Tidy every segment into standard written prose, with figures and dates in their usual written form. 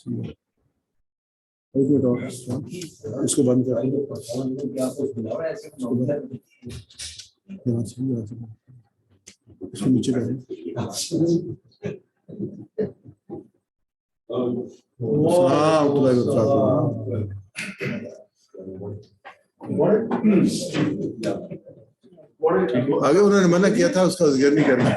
اس کو بند کر اس کو نیچے کریں. آگے انہوں نے منع کیا تھا اس کا ذکر نہیں کرنا.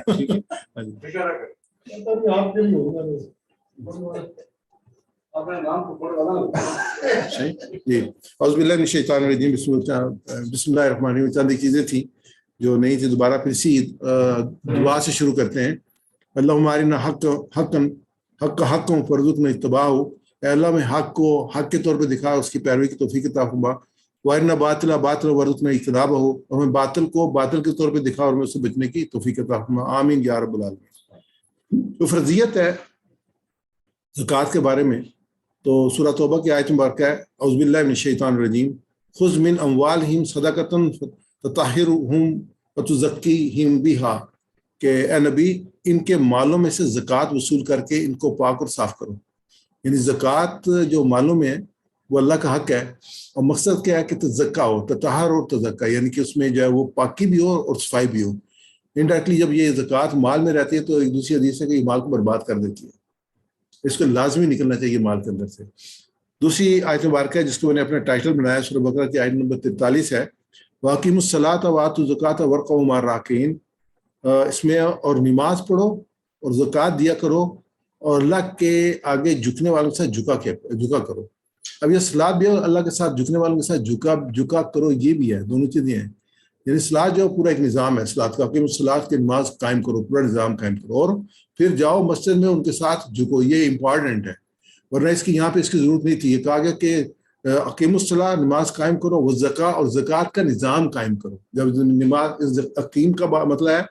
جی اعوذ باللہ من الشیطان الرجیم. بسم اللہ الرحمن الرحیم. چند چیزیں تھیں جو نہیں تھی, دوبارہ پھر سی دعا سے شروع کرتے ہیں. اللہم ارنا حقا وارزقنا اتباعہ. اے اللہ میں حق کو حق کے طور پہ دکھا, اس کی پیروی کی توفیق عطا فرما. وارنا باطلا وارزقنا اجتنابہ. اور ہمیں باطل کو باطل کے طور پہ دکھا اور ہمیں اس سے بچنے کی توفیق عطا فرما. آمین یا رب العالمین. جو فرضیت ہے زکوٰۃ کے بارے میں, تو سورہ توبہ کی آیت مبارکہ ہے اعوذ باللہ من الشیطان الرجیم. خذ من اموالہم صدقۃ تطہرہم وتزکیہم بہا. کہ اے نبی ان کے مالوں میں سے زکوٰۃ وصول کر کے ان کو پاک اور صاف کرو. یعنی زکوٰۃ جو مالوں میں ہے وہ اللہ کا حق ہے, اور مقصد کیا ہے کہ تزکا ہو, تطہر اور تزکا, یعنی کہ اس میں جو ہے وہ پاکی بھی ہو اور صفائی بھی ہو. انڈائریکٹلی جب یہ زکوٰۃ مال میں رہتی ہے تو ایک دوسری حدیث ہے کہ یہ مال کو برباد کر دیتی ہے, اس کو لازمی نکلنا چاہیے مال کے اندر سے. دوسری آیت مبارکہ ہے جس کو میں نے اپنا ٹائٹل بنایا, سورہ بقرہ کی آیت نمبر 43 ہے, وَأَقِیمُوا الصَّلَاةَ وَآتُوا الزَّکَاةَ وَارْکَعُوا مَعَ الرَّاکعِینَ. اس میں اور نماز پڑھو اور زکوٰۃ دیا کرو اور اللہ کے آگے جھکنے والوں کے ساتھ جھکا کرو. اب یہ صلاۃ بھی ہے, اللہ کے ساتھ جھکنے والوں کے ساتھ جھکا کرو, یہ بھی ہے, دونوں چیزیں ہیں. یعنی صلاۃ جو پورا ایک نظام ہے صلاۃ کا, اقیموا الصلاۃ کی نماز قائم کرو, پورا نظام قائم کرو, اور پھر جاؤ مسجد میں ان کے ساتھ جھکو. یہ امپورٹنٹ ہے, ورنہ اس کی یہاں پہ اس کی ضرورت نہیں تھی. یہ کہا گیا کہ اقیموا الصلاۃ نماز قائم کرو, والزکاۃ اور زکوٰۃ کا نظام قائم کرو. جب نماز اقیم کا مطلب ہے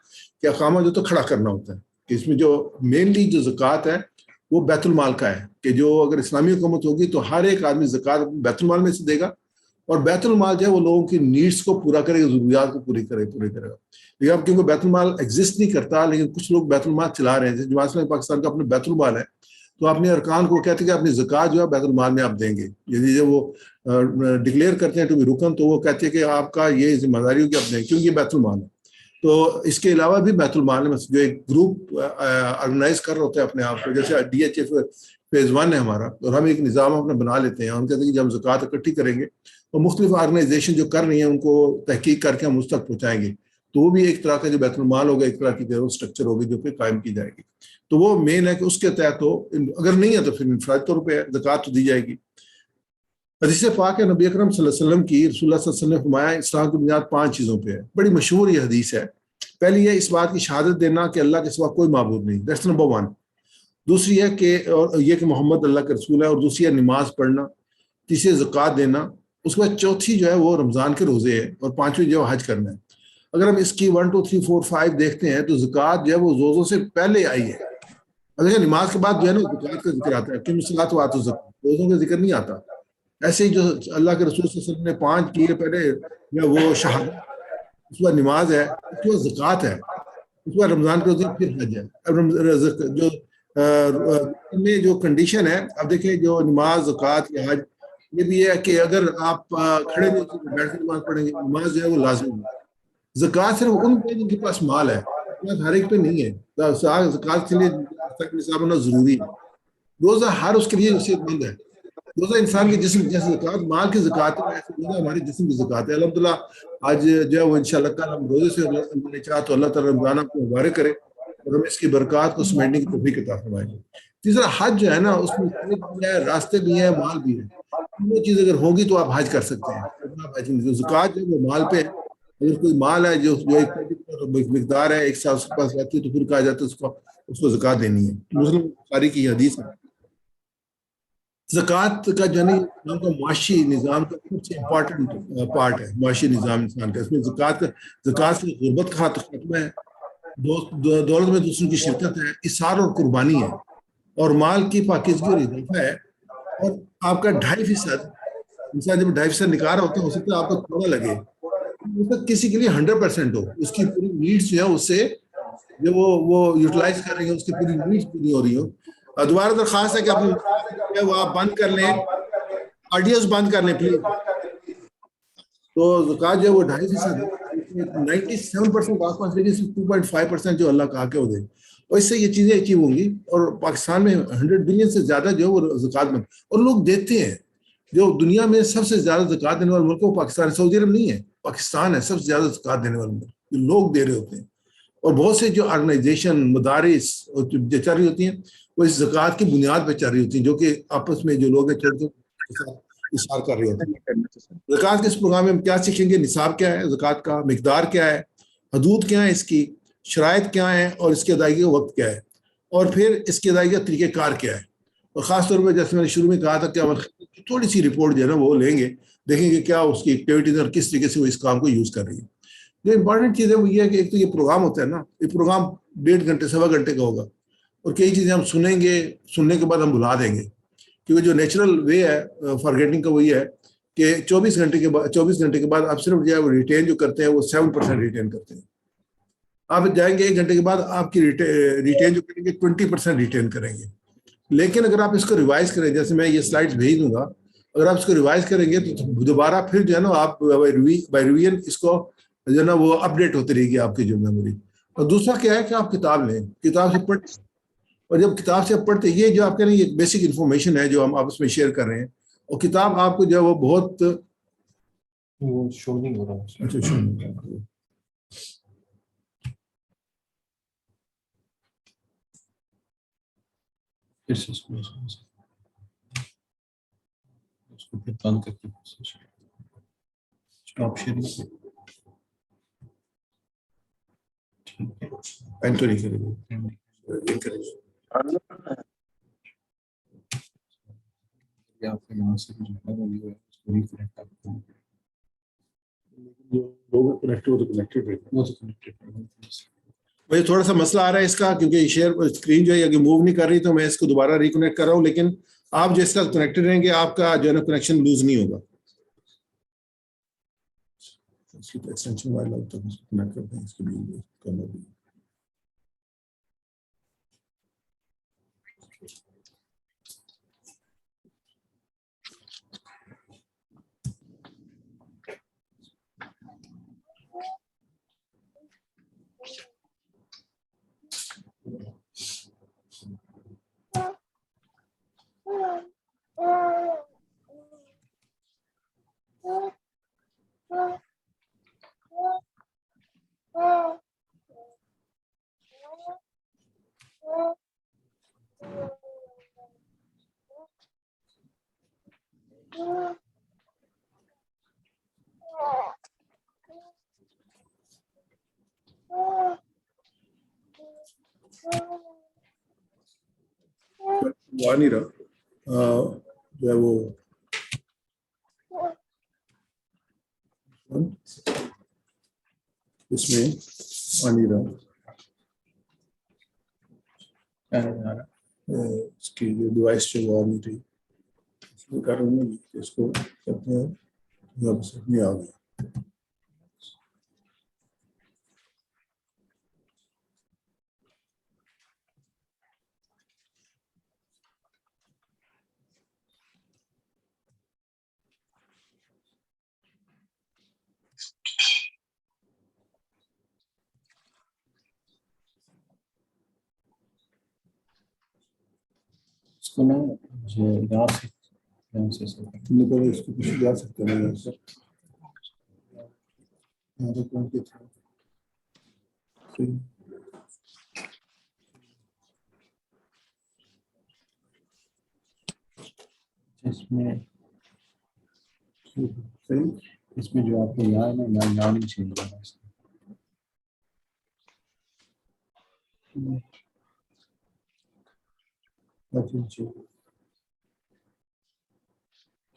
کہ اقامہ جو تو کھڑا کرنا ہوتا ہے, کہ اس میں جو مینلی جو زکوٰۃ ہے وہ بیت المال کا ہے, کہ جو اگر اسلامی حکومت ہوگی تو ہر ایک آدمی زکوٰۃ بیت المال میں سے دے گا, اور بیت المال جو ہے وہ لوگوں کی نیڈس کو پورا کرے گا, ضروریات کو پورے کرے گا. لیکن اب کیونکہ بیت المال ایگزسٹ نہیں کرتا, لیکن کچھ لوگ بیت المال چلا رہے ہیں. جماعت اسلامی پاکستان کا اپنے بیت المال ہے, تو اپنے ارکان کو کہتے ہیں کہ اپنی زکوٰۃ جو ہے بیت المال میں آپ دیں گے. یعنی جب وہ ڈکلیئر کرتے ہیں ٹو بی رکن, تو وہ کہتے ہیں کہ آپ کا یہ ذمہ داری ہو کہ آپ دیں, کیونکہ یہ بیت المال ہے. تو اس کے علاوہ بھی بیت المال میں جو ایک گروپ آرگنائز کر رہے ہوتے ہیں اپنے آپ کو, جیسے DHA فیز 1 ہے ہمارا, اور ہم ایک نظام اپنا بنا لیتے ہیں. ہم کہتے ہیں کہ جب ہم زکوٰۃ اکٹھی کریں گے تو مختلف آرگنائزیشن جو کر رہی ہیں ان کو تحقیق کر کے ہم اس تک پہنچائیں گے, تو وہ بھی ایک طرح کا جو بیت المال ہوگا, ایک طرح کی جو اسٹرکچر ہوگی جو کہ قائم کی جائے گی. تو وہ مین ہے کہ اس کے تحت تو اگر نہیں ہے تو پھر انفرادی طور پہ زکوٰۃ تو دی جائے گی. حدیث پاک ہے نبی اکرم صلی اللہ علیہ وسلم کی, رسول اللہ صلی اللہ علیہ وسلم نے فرمایا اسلام کی بنیاد 5 چیزوں پہ ہے. بڑی مشہور یہ حدیث ہے. پہلی ہے اس بات کی شہادت دینا کہ اللہ کے سوا کوئی معبود نہیں, دیٹس نمبر 1. دوسری ہے کہ اور یہ کہ محمد اللہ کے رسول ہے, اور دوسری ہے نماز پڑھنا. تیسری زکوٰۃ دینا. اس کے بعد چوتھی جو ہے وہ رمضان کے روزے ہے, اور 5ویں جو ہے حج کرنا ہے. اگر ہم اس کی 1 2 3 4 5 دیکھتے ہیں تو زکوٰۃ جو ہے وہ روزوں سے پہلے آئی ہے. اگر نماز کے بعد جو ہے نا زکوٰۃ کا ذکر آتا ہے, کہ الصلاۃ وآتوا الزکاۃ, روزوں کا ذکر نہیں آتا. ایسے ہی جو اللہ کے رسول صلی اللہ علیہ وسلم نے 5 کیے, پہلے وہ شہادت, اس کے بعد نماز ہے, اس کے بعد زکوٰۃ ہے, اس کے بعد رمضان کے روزے, پھر حج ہے. اب جو میں جو کنڈیشن ہے, اب دیکھیں جو نماز زکوٰۃ یا حج, یہ بھی ہے کہ اگر آپ کھڑے نہیں بیٹھ کے نماز پڑھیں گے, نماز جو ہے وہ لازمی ہے. زکوٰۃ صرف ان کے جن کے پاس مال ہے, ہر ایک پہ نہیں ہے. زکوٰۃ کے لیے نصاب ہونا ضروری ہے. روزہ ہر اس کے لیے نصیب مند ہے. روزہ انسان کے جسم جیسے زکوٰۃ مال کی زکوٰۃ ہے, روزہ ہمارے جسم کی زکوٰۃ ہے. الحمدللہ آج جو ہے وہ انشاءاللہ کل ہم روزے سے اللہ نے چاہا تو اللہ تعالیٰ رمضان آپ کو مبارک کرے اور ہمیں اس کی برکات کو سمیٹنے کی توفیق عطا فرمائے. تیسرا حج جو ہے نا, اس میں راستے بھی ہیں, مال بھی ہے. وہ چیز اگر ہوگی تو آپ حج کر سکتے ہیں. زکوٰۃ جو وہ مال پہ ہے, اگر کوئی مال ہے جو ایک مقدار ہے, ایک سال اس کے پاس رہتی ہے, تو پھر کہا جاتا ہے اس کو زکوٰۃ دینی ہے. مسلم بخاری کی حدیث ہے. زکوٰۃ کا جو ہے کا معاشی نظام کا سب سے امپورٹنٹ پارٹ ہے. معاشی نظام انسان کا, اس میں زکوٰۃ سے غربت کا خاتمہ ہے, دولت میں دوسروں کی شرکت ہے, اثار اور قربانی ہے, اور مال کی پاکیزگی اور اضافہ ہے. اور آپ کا 2.5% انسان جب 2.5% نکال رہا ہوتا ہے, ہو سکتا ہے آپ کو تھوڑا لگے, کسی کے لیے 100% ہو, اس کی پوری نیڈس جو ہے اس سے جو وہ یوٹیلائز کر رہی ہیں, اس کی پوری نیڈس پوری ہو رہی ہو. دوبارہ درخواست ہے کہ آپ وہ آپ بند کر لیں, آڈیوز بند کر لیں پلیز. تو زکوٰۃ جو ہے وہ 2.5% ہے, 97% آس پاس, لیکن 2.5% جو اللہ کہا کہ وہ دے, اور اس سے یہ چیزیں اچیو ہوں گی. اور پاکستان میں 100 بلین سے زیادہ جو ہے وہ زکوٰۃ میں, اور لوگ دیتے ہیں. جو دنیا میں سب سے زیادہ زکوٰۃ دینے والے ملک وہ پاکستان ہے, سعودی عرب نہیں ہے, پاکستان ہے سب سے زیادہ زکوٰۃ دینے والے ملک. لوگ دے رہے ہوتے ہیں, اور بہت سے جو آرگنائزیشن مدارس جو چل رہی ہوتی ہیں وہ اس زکوٰۃ کی بنیاد پہ چل رہی ہوتی ہیں, جو کہ آپس میں جو لوگ ہیں چھوٹے اشار کر رہے ہوتے ہیں. زکوٰۃ کے اس پروگرام میں ہم کیا سیکھیں گے؟ نصاب کیا ہے زکوٰۃ کا, مقدار کیا ہے, حدود کیا ہے اس کی, شرائط کیا ہیں, اور اس کی ادائیگی کا وقت کیا ہے, اور پھر اس کی ادائیگی کا طریقہ کار کیا ہے. اور خاص طور پہ جیسے میں نے شروع میں کہا تھا کہ تھوڑی سی رپورٹ جو ہے نا وہ لیں گے, دیکھیں گے کیا اس کی ایکٹیویٹیز اور کس طریقے سے وہ اس کام کو یوز کر رہی ہے. جو امپورٹنٹ چیز ہے وہ یہ ہے کہ ایک تو یہ پروگرام ہوتا ہے نا, یہ پروگرام 1.5 گھنٹے 1.25 گھنٹے کا ہوگا, اور کئی چیزیں ہم سنیں گے, سننے کے بعد ہم بھلا دیں گے. کیونکہ جو نیچرل وے ہے فارگیٹنگ کا وہ یہ ہے کہ 24 گھنٹے کے بعد آپ صرف جو ہے وہ ریٹین جو کرتے ہیں وہ 7% ریٹین کرتے ہیں. آپ جائیں گے 1 گھنٹے کے بعد آپ کی ریٹین جو کریں گے 20% ریٹین کریں گے. لیکن اگر آپ اس کو ریوائز کریں, جیسے میں یہ سلائڈز بھیج دوں گا, اگر آپ اس کو ریوائز کریں گے تو دوبارہ پھر جو ہے نا آپ بائی ریویژن اس کو جو ہے نا وہ اپڈیٹ ہوتی رہے گی آپ کی جو میموری. اور دوسرا کیا ہے کہ آپ کتاب لیں, کتاب سے پڑھ, اور جب کتاب سے آپ پڑھتے ہیں, یہ جو آپ کہہ رہے ہیں یہ بیسک انفارمیشن ہے جو ہم آپس میں شیئر کر رہے ہیں, اور کتاب آپ کو جو ہے وہ بہت شو نہیں ہو رہا. مجھے تھوڑا سا مسئلہ آ رہا ہے اس کا, کیونکہ شیئر اسکرین جو ہے اگر موو نہیں کر رہی تو میں اس کو دوبارہ ریکنیکٹ کر رہا ہوں, لیکن آپ جو اس کا کنیکٹڈ رہیں گے آپ کا جو ہے نا کنیکشن لوز نہیں ہوگا. اس کی ایکسٹینشن وائل آؤٹ تک کنیکٹ کرتے ہیں, اس کے لیے کرنا بھی. آ نہیں رہا جو ہے وہ اس میں آ نہیں رہا, اس کی جو ڈیوائس جو وہ آ نہیں رہی, اس میں کر رہا ہوں کہ اس کو کرتے ہیں نہیں آ گیا. اس کو نا یہاں سے اس کو کچھ جا سکتے ہیں اس میں جو آپ کو یہاں ہے نا یہاں نہیں چاہیے.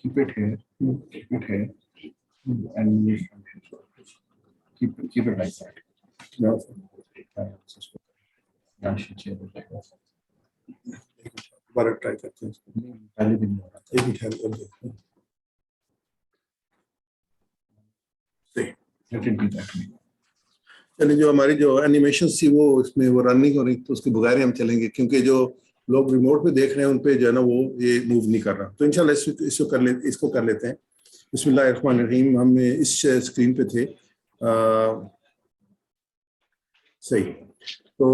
Keep it here. Keep it here. And keep it like that. دوبارہ ٹرائی کرتے ہیں. پہلے بھی نہیں ہو رہا تھا. ایک بھی خیال کر دیتے ہیں. چلیے جو ہماری جو اینیمیشن تھی وہ اس میں وہ رن نہیں ہو رہی, تو اس کے بغیر ہم چلیں گے, کیونکہ جو لوگ ریموٹ پہ دیکھ رہے ہیں ان پہ جو ہے نا وہ یہ موو نہیں کر رہا. تو انشاءاللہ اس کو کر لیتے ہیں. بسم اللہ الرحمن الرحیم. ہم اس اسکرین پہ تھے صحیح. تو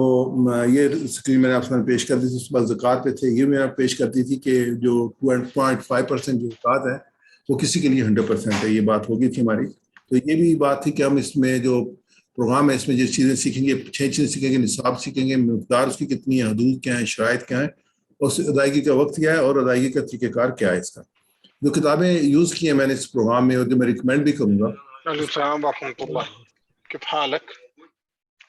یہ اسکرین میں نے آپ سامنے پیش کر دی تھی. اس کے بعد زکوٰۃ پہ تھے. یہ میں آپ پیش کرتی تھی کہ جو 2.5% جو زکوٰۃ ہے وہ کسی کے لیے 100% ہے. یہ بات ہوگی تھی ہماری. تو یہ بھی بات تھی کہ ہم اس میں جو پروگرام ہے اس میں جس چیزیں سیکھیں گے 6 چیزیں سیکھیں گے. نصاب سیکھیں گے, مقدار اس کی کتنی ہے, حدود کیا ہیں, شرائط کیا ہیں, اور ادائیگی کا وقت کیا ہے, اور ادائیگی کا طریقہ کار کیا ہے. اس کا جو کتابیں یوز کی ہیں میں نے اس پروگرام میں اور جو میں ریکمینڈ بھی کروں گا. وعلیکم السلام ورحمۃ اللہ. كيف حالك؟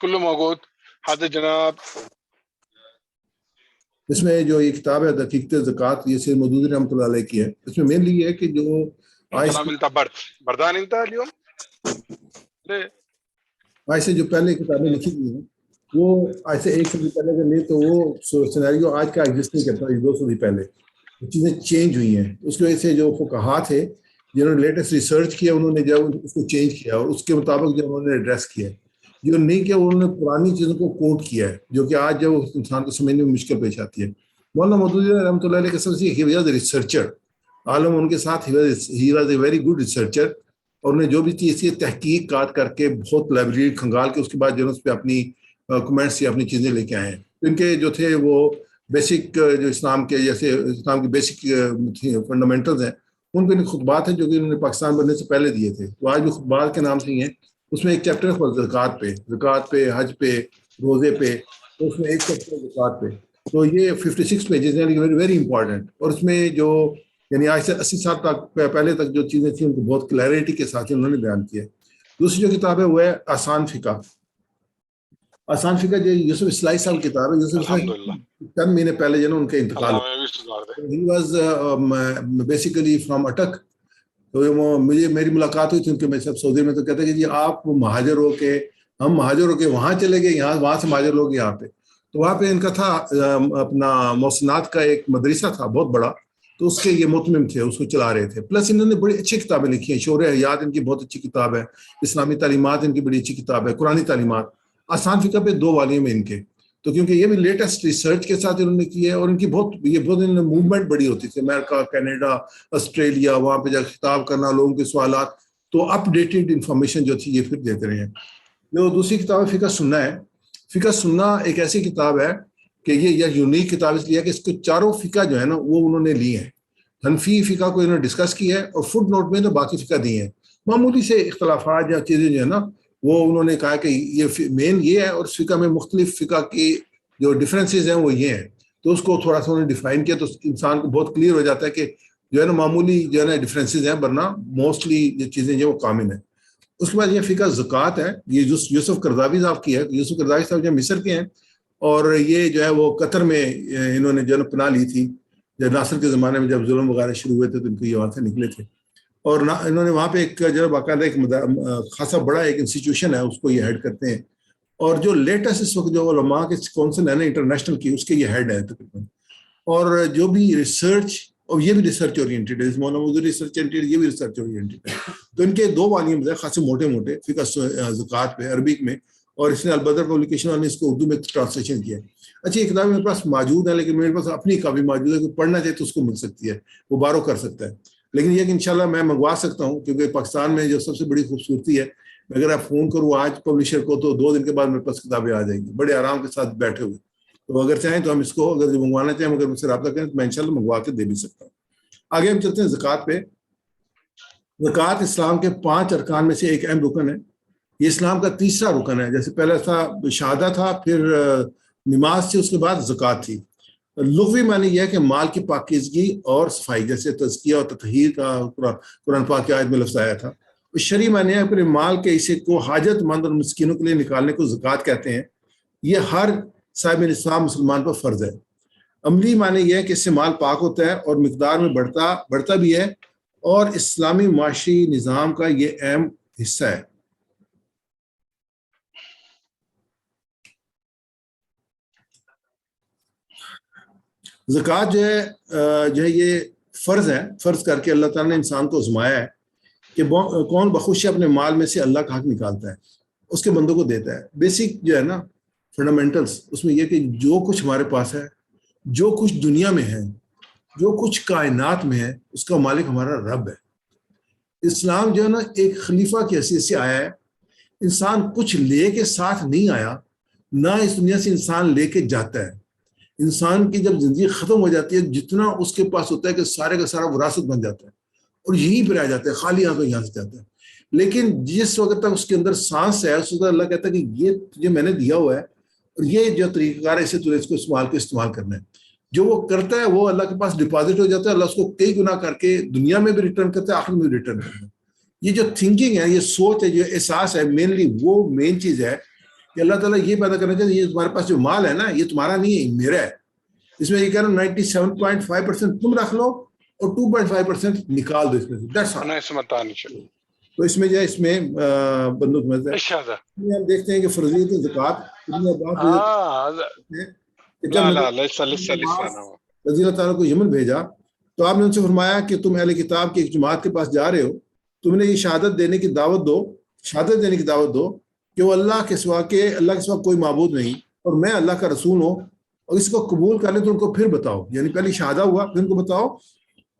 كله موجود. هذا جناب اس میں جو یہ کتاب ہے حقیقت زکوٰۃ, یہ سید مودودی رحمۃ اللہ علیہ کی ہے. اس میں مینلی یہ ہے کہ جو كلام انت بردان انت اليوم ليه؟ آج سے جو پہلے کتابیں لکھی گئی ہیں وہ آج سے 1 صدی پہلے اگر لیں تو وہ سیناریو آج کا ایگزسٹ نہیں کرتا. 2 صدی پہلے چیزیں چینج ہوئی ہیں. اس کی وجہ سے جو فقہا تھے جنہوں نے لیٹسٹ ریسرچ کیا انہوں نے جب اس کو چینج کیا اور اس کے مطابق جو انہوں نے ایڈریس کیا ہے. جو نہیں کیا انہوں نے پرانی چیزوں کو کوٹ کیا ہے جو کہ آج جب انسان کو سمجھنے میں مشکل پیش آتی ہے. مولانا مودودی رحمۃ اللہ علیہ کے سب سے ہی واز اے ریسرچر. عالم ان کے ساتھ he was a very good researcher. اور انہوں نے جو بھی چیز تھی تحقیقات کر کے بہت لائبریری کھنگال کے اس کے بعد جو اس پہ اپنی کمنٹس یا اپنی چیزیں لے کے آئے ہیں. ان کے جو تھے وہ بیسک جو اسلام کے جیسے اسلام کی بیسک فنڈامنٹلز ہیں ان پہ خطبات ہیں جو کہ انہوں نے پاکستان بننے سے پہلے دیے تھے. وہ آج بھی خطبات کے نام سے ہی ہیں. اس میں ایک چیپٹر ہے زکوٰۃ پہ, حج پہ, روزے پہ. تو اس میں ایک چیپٹر زکوٰۃ پہ. تو یہ 56 پیجز ہیں ویری امپورٹنٹ. اور اس میں جو یعنی آج سے 80 سال تک پہلے تک جو چیزیں تھیں ان کو بہت کلیئرٹی کے ساتھ انہوں نے بیان کیا ہے. دوسری جو کتاب ہے وہ ہے آسان فقہ. آسان فقہ جو یوسف اصلاحی صاحب کی کتاب ہے. یوسف اصلاحی چند مہینے پہلے جو نا ان کا انتقال ہوا. ہی واز بیسیکلی فرام اٹک. تو میری ملاقات ہوئی تھی ان کے, میں سب سعودی میں. تو کہتے ہیں کہ جی آپ مہاجر ہو کے, ہم مہاجر ہو کے وہاں چلے گئے, وہاں سے مہاجر ہو گئے یہاں پہ. تو وہاں پہ ان کا تھا اپنا محسنات کا ایک مدرسہ تھا بہت بڑا. تو اس کے یہ متمم تھے, اس کو چلا رہے تھے. پلس انہوں نے بڑی اچھی کتابیں لکھی ہیں. شعور حیات ان کی بہت اچھی کتاب ہے. اسلامی تعلیمات ان کی بڑی اچھی کتاب ہے. قرآنی تعلیمات. آسان فقہ پہ 2 والیوم ہیں ان کے. تو کیونکہ یہ بھی لیٹسٹ ریسرچ کے ساتھ انہوں نے کی ہے. اور ان کی بہت انہوں نے موومنٹ بڑی ہوتی تھی. امریکہ, کینیڈا, آسٹریلیا, وہاں پہ جا خطاب کرنا, لوگوں کے سوالات. تو اپ ڈیٹڈ انفارمیشن جو تھی یہ پھر دیتے رہے ہیں. جو دوسری کتاب ہے فقہ سنہ ہے. فقہ سنہ ایک ایسی کتاب ہے کہ یہ یونیک کتاب اس لیے ہے کہ اس کو چاروں فقہ جو ہے نا وہ انہوں نے لی ہیں. حنفی فقہ کو انہوں نے ڈسکس کیا ہے اور فٹ نوٹ میں تو باقی فقہ دی ہیں. معمولی سے اختلافات یا چیزیں جو ہے نا وہ انہوں نے کہا کہ یہ مین یہ ہے. اور فقہ میں مختلف فقہ کی جو ڈفرینسز ہیں وہ یہ ہیں. تو اس کو تھوڑا سا انہوں نے ڈیفائن کیا تو انسان کو بہت کلیئر ہو جاتا ہے کہ جو ہے نا معمولی جو ہے نا ڈفرینسز ہیں ورنہ موسٹلی جو چیزیں جو وہ کامن ہیں. اس کے بعد یہ فقہ زکوٰۃ ہے. یہ یوسف قرضاوی صاحب کی ہے. یوسف قرضاوی صاحب جو مصر کے ہیں اور یہ جو ہے وہ قطر میں انہوں نے جو ہے پناہ لی تھی جب ناصر کے زمانے میں جب ظلم وغیرہ شروع ہوئے تھے تو ان کو یہ وہاں سے نکلے تھے. اور انہوں نے وہاں پہ ایک جو ہے باقاعدہ ایک خاصا بڑا ایک انسٹیٹیوشن ہے اس کو یہ ہیڈ کرتے ہیں. اور جو لیٹسٹ اس وقت جو علماء کے کونسل ہے نا انٹرنیشنل کی اس کے یہ ہیڈ ہے تقریباً. اور جو بھی ریسرچ اور یہ بھی ریسرچ اورینٹیڈ ہے. مولانا مودودی ریسرچ اورینٹیڈ, یہ بھی ریسرچ اورینٹیڈ ہے. تو ان کے 2 والیومز ہیں خاصے موٹے موٹے فقہ زکوٰۃ پہ عربک میں. اور اس نے البدر پبلیکیشن والے نے اس کو اردو میں ٹرانسلیشن کیا ہے. اچھی یہ کتاب میرے پاس موجود ہے لیکن میرے پاس اپنی کاپی موجود ہے. کوئی پڑھنا چاہے تو اس کو مل سکتی ہے, وہ بارو کر سکتا ہے. لیکن یہ کہ انشاءاللہ میں منگوا سکتا ہوں کیونکہ پاکستان میں جو سب سے بڑی خوبصورتی ہے اگر آپ فون کروں آج پبلشر کو تو 2 دن کے بعد میرے پاس کتابیں آ جائیں گی بڑے آرام کے ساتھ بیٹھے ہوئے. تو اگر چاہیں تو ہم اس کو اگر منگوانا چاہیں اگر مجھ سے رابطہ کریں تو میں انشاءاللہ منگوا کے دے بھی سکتا ہوں. آگے ہم چلتے ہیں زکوٰۃ پہ. زکوٰۃ اسلام کے 5 ارکان میں سے ایک اہم رکن ہے. یہ اسلام کا تیسرا رکن ہے. جیسے پہلا تھا شہادہ تھا, پھر نماز تھی, اس کے بعد زکوٰۃ تھی. لغوی معنی یہ ہے کہ مال کی پاکیزگی اور صفائی, جیسے تزکیہ اور تطہیر کا قرآن پاک کی آیت میں لفظ آیا تھا. شرعی معنی ہے کہ مال کے حصے کو حاجت مند اور مسکینوں کے لیے نکالنے کو زکوٰۃ کہتے ہیں. یہ ہر صاحب نصاب مسلمان پر فرض ہے. عملی معنی یہ ہے کہ اس سے مال پاک ہوتا ہے اور مقدار میں بڑھتا بھی ہے اور اسلامی معاشی نظام کا یہ اہم حصہ ہے. زکوٰۃ جو ہے یہ فرض ہے. فرض کر کے اللہ تعالیٰ نے انسان کو آزمایا ہے کہ کون بخوشی اپنے مال میں سے اللہ کا حق نکالتا ہے, اس کے بندوں کو دیتا ہے. بیسک جو ہے نا فنڈامنٹلز اس میں یہ کہ جو کچھ ہمارے پاس ہے جو کچھ دنیا میں ہے، جو کچھ کائنات میں ہے، اس کا مالک ہمارا رب ہے۔ اسلام جو ہے نا ایک خلیفہ کی حیثیت سے آیا ہے، انسان کچھ لے کے ساتھ نہیں آیا، نہ اس دنیا سے انسان لے کے جاتا ہے۔ انسان کی جب زندگی ختم ہو جاتی ہے، جتنا اس کے پاس ہوتا ہے کہ سارے کا سارا وراثت بن جاتا ہے اور یہیں پہ رہ جاتا ہے، خالی ہاتھوں یہاں سے جاتا ہے۔ لیکن جس وقت تک اس کے اندر سانس ہے، اس وقت اللہ کہتا ہے کہ یہ تجھے میں نے دیا ہوا ہے اور یہ جو طریقہ کار ہے، اسے تجھے اس کو استعمال کرنا ہے۔ جو وہ کرتا ہے وہ اللہ کے پاس ڈپازٹ ہو جاتا ہے، اللہ اس کو کئی گنا کر کے دنیا میں بھی ریٹرن کرتا ہے، آخرت میں بھی ریٹرن کرتا ہے۔ یہ جو تھنکنگ ہے، یہ سوچ ہے، جو احساس ہے، مینلی وہ مین چیز ہے کہ اللہ تعالیٰ یہ پیدا کرنا چاہتے ہیں، یہ تمہارے پاس جو مال ہے نا، یہ تمہارا نہیں ہے، میرا ہے۔ اس میں یہ کہہ رہا ہوں 97.5% تم رکھ لو اور 2.5% نکال دو اس میں سے، that's all۔ انا اسمه ثاني شيء تو اس میں جو ہے، اس میں بندوق میں ايش هذا؟ ہم دیکھتے ہیں کہ فرضیت زکوٰۃ هذا کہ جب لا نبی لا لسه انا رضی اللہ تعالیٰ کو یمن بھیجا تو آپ نے ان سے فرمایا کہ تم اہل کتاب کی ایک جماعت کے پاس جا رہے ہو، تم نے یہ شہادت دینے کی دعوت دو کہ وہ اللہ کے سوا کوئی معبود نہیں اور میں اللہ کا رسول ہوں، اور اس کو قبول کر لیں تو ان کو پھر بتاؤ، یعنی پہلے شہادہ ہوا، پھر ان کو بتاؤ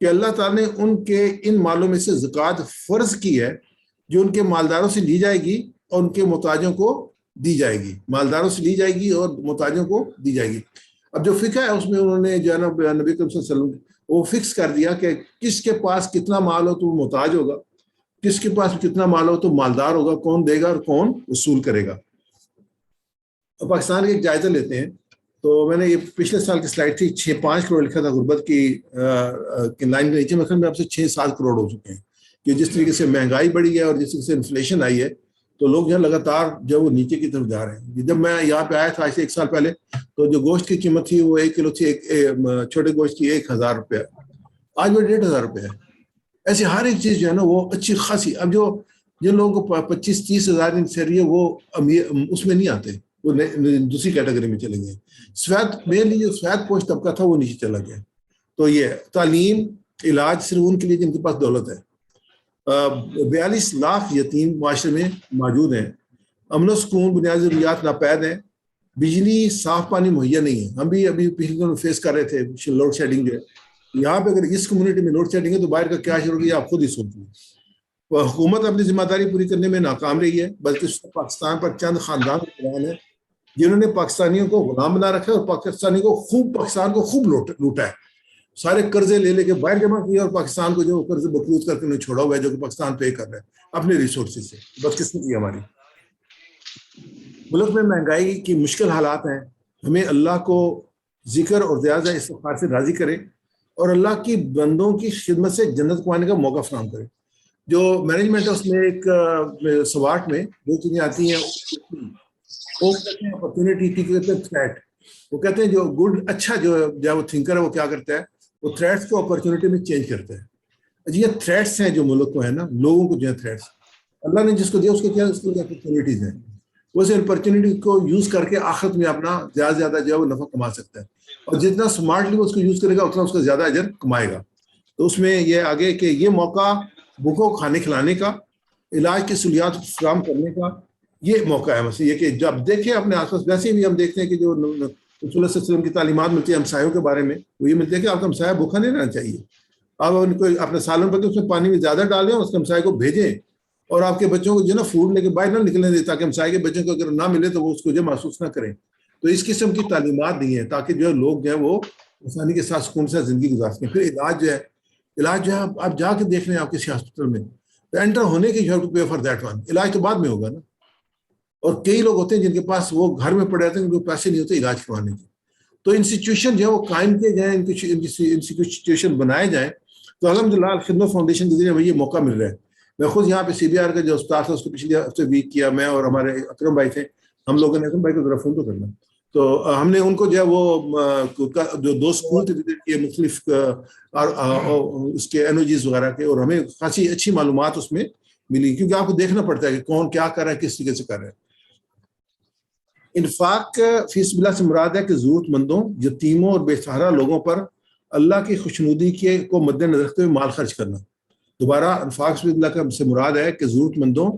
کہ اللہ تعالیٰ نے ان کے ان مالوں میں سے زکوٰۃ فرض کی ہے جو ان کے مالداروں سے لی جائے گی اور ان کے محتاجوں کو دی جائے گی، مالداروں سے لی جائے گی اور محتاجوں کو دی جائے گی۔ اب جو فقہ ہے اس میں انہوں نے جو ہے نا نبی کریم صلی اللہ علیہ وسلم وہ فکس کر دیا کہ کس کے پاس کتنا مال ہو تو وہ محتاج ہوگا، کس کے پاس کتنا مال ہو تو مالدار ہوگا، کون دے گا اور کون وصول کرے گا۔ اب پاکستان کے ایک جائزہ لیتے ہیں تو میں نے یہ پچھلے سال کی سلائڈ تھی، 5 کروڑ لکھا تھا غربت کی لائن کے نیچے، میں اب سے 6-7 کروڑ ہو چکے ہیں، کہ جس طریقے سے مہنگائی بڑھی ہے اور جس طریقے سے انفلیشن آئی ہے تو لوگ جو ہے لگاتار جو وہ نیچے کی طرف جا رہے ہیں۔ جب میں یہاں پہ آیا تھا آج سے 1 سال پہلے تو جو گوشت کی قیمت تھی وہ 1 کلو تھی، چھوٹے گوشت کی 1000 روپے، آج وہ 1500 روپے ہے۔ ایسے ہر ایک چیز جو ہے نا وہ اچھی خاصی، اب جو جن لوگوں کو 25-30 ہزار کی سیلری ہے وہ اس میں نہیں آتے، وہ دوسری کیٹیگری میں چلے گئے۔ سفید میرے لیے جو سفید پوش طبقہ تھا وہ نیچے چلا گیا۔ تو یہ تعلیم علاج صرف ان کے لیے جن کے پاس دولت ہے۔ 42 لاکھ یتیم معاشرے میں موجود ہیں، امن و سکون بنیادی ضروریات ناپید ہیں، بجلی صاف پانی مہیا نہیں ہے۔ ہم بھی ابھی پچھلے دنوں فیس کر رہے تھے لوڈ شیڈنگ جو ہے یہاں پہ، اگر اس کمیونٹی میں لوڈ شیڈنگ ہے تو باہر کا کیا شروع ہوگی آپ خود ہی سوچیے۔ حکومت اپنی ذمہ داری پوری کرنے میں ناکام رہی ہے، بلکہ پاکستان پر چند خاندان حکمران ہیں جنہوں نے پاکستانیوں کو غلام بنا رکھا ہے اور پاکستان کو خوب لوٹا ہے، سارے قرضے لے کے باہر جمع کیا اور پاکستان کو جو قرض بقروض کر کے انہیں چھوڑا ہوا ہے جو کہ پاکستان پے کر رہا ہے اپنے ریسورسز سے۔ بدقسمتی ہے ہماری۔ ملک میں مہنگائی کی مشکل حالات ہیں، ہمیں اللہ کو ذکر اور زیادہ استغفار سے راضی کرے اور اللہ کی بندوں کی خدمت سے جنت کمانے کا موقع فراہم کرے۔ جو مینجمنٹ ہے اس میں ایک سواٹ میں 2 چیزیں آتی ہیں، وہ کہتے ہیں اپرچونٹی، کہتے ہیں تھریٹ۔ وہ کہتے ہیں جو گڈ اچھا جو ہے وہ تھنکر ہے وہ کیا کرتا ہے، وہ تھریٹس کو اپرچونٹی میں چینج کرتا ہے۔ یہ تھریٹس ہیں جو ملک کو ہے نا، لوگوں کو جو ہے تھریٹس، اللہ نے جس کو دیا اس کو کیا، اس کو اپرچونٹیز ہیں، وہ اس اپرچونٹی کو یوز کر کے آخرت میں اپنا زیادہ سے زیادہ جو ہے وہ نفع کما سکتا ہے، اور جتنا اسمارٹلی وہ اس کو یوز کرے گا اتنا اس کا زیادہ اجر کمائے گا۔ تو اس میں یہ آگے کہ یہ موقع بھوکوں کو کھانے کھلانے کا، علاج کی سہولیات فراہم کرنے کا یہ موقع ہے۔ مثلا یہ کہ جب دیکھیں اپنے آس پاس، ویسے بھی ہم دیکھتے ہیں کہ جو رسول اللہ صلی اللہ علیہ وسلم کی تعلیمات ملتی ہیں ہمسایوں کے بارے میں، وہ یہ ملتی ہے کہ آپ کا ہمسایہ بھوکا نہیں رہنا چاہیے، آپ ان کو اپنے سالن پہ اس میں پانی میں زیادہ ڈالیں اور اس کے ہمسایہ کو بھیجیں، اور آپ کے بچوں کو جو ہے نا فوڈ لے کے باہر نہ نکلنے دیں تاکہ ہمسایہ کے بچوں کو اگر نہ ملے تو وہ اس کو جو محسوس نہ کریں۔ تو اس قسم کی تعلیمات دی ہیں تاکہ جو ہے لوگ جو ہے وہ آسانی کے ساتھ سکون سے زندگی گزار سکیں۔ پھر علاج جو ہے آپ جا کے دیکھ لیں آپ کسی ہاسپٹل میں تو انٹر ہونے کے you have to pay for that one, علاج تو بعد میں ہوگا نا۔ اور کئی لوگ ہوتے ہیں جن کے پاس وہ گھر میں پڑے رہتے ہیں، ان کو پیسے نہیں ہوتے علاج کروانے کے۔ تو انسٹیٹیوشن جو ہے وہ قائم کیے جائیں، انسٹیٹیوشن بنائے جائیں۔ تو الحمدللہ خدمت فاؤنڈیشن کے ذریعے یہ موقع مل رہا ہے۔ میں خود یہاں پہ CBR کا جو استاد تھا اس کو پچھلے ہفتے ویک کیا، میں اور ہمارے اکرم بھائی تھے، ہم لوگوں نے اکرم بھائی کو ذرا فون تو کرنا، تو ہم نے ان کو جو ہے وہ جو 2 اسکول وزٹ کیے مختلف اس کے NOGs وغیرہ کے، اور ہمیں خاصی اچھی معلومات اس میں ملی، کیونکہ آپ کو دیکھنا پڑتا ہے کہ کون کیا کر رہا ہے، کس طریقے سے کر رہا ہے۔ انفاق فی سبیل اللہ سے مراد ہے کہ ضرورت مندوں، یتیموں اور بے سہارا لوگوں پر اللہ کی خوشنودی کے کو مد نظر رکھتے ہوئے مال خرچ کرنا۔ دوبارہ انفاق فی سبیل اللہ سے مراد ہے کہ ضرورت مندوں،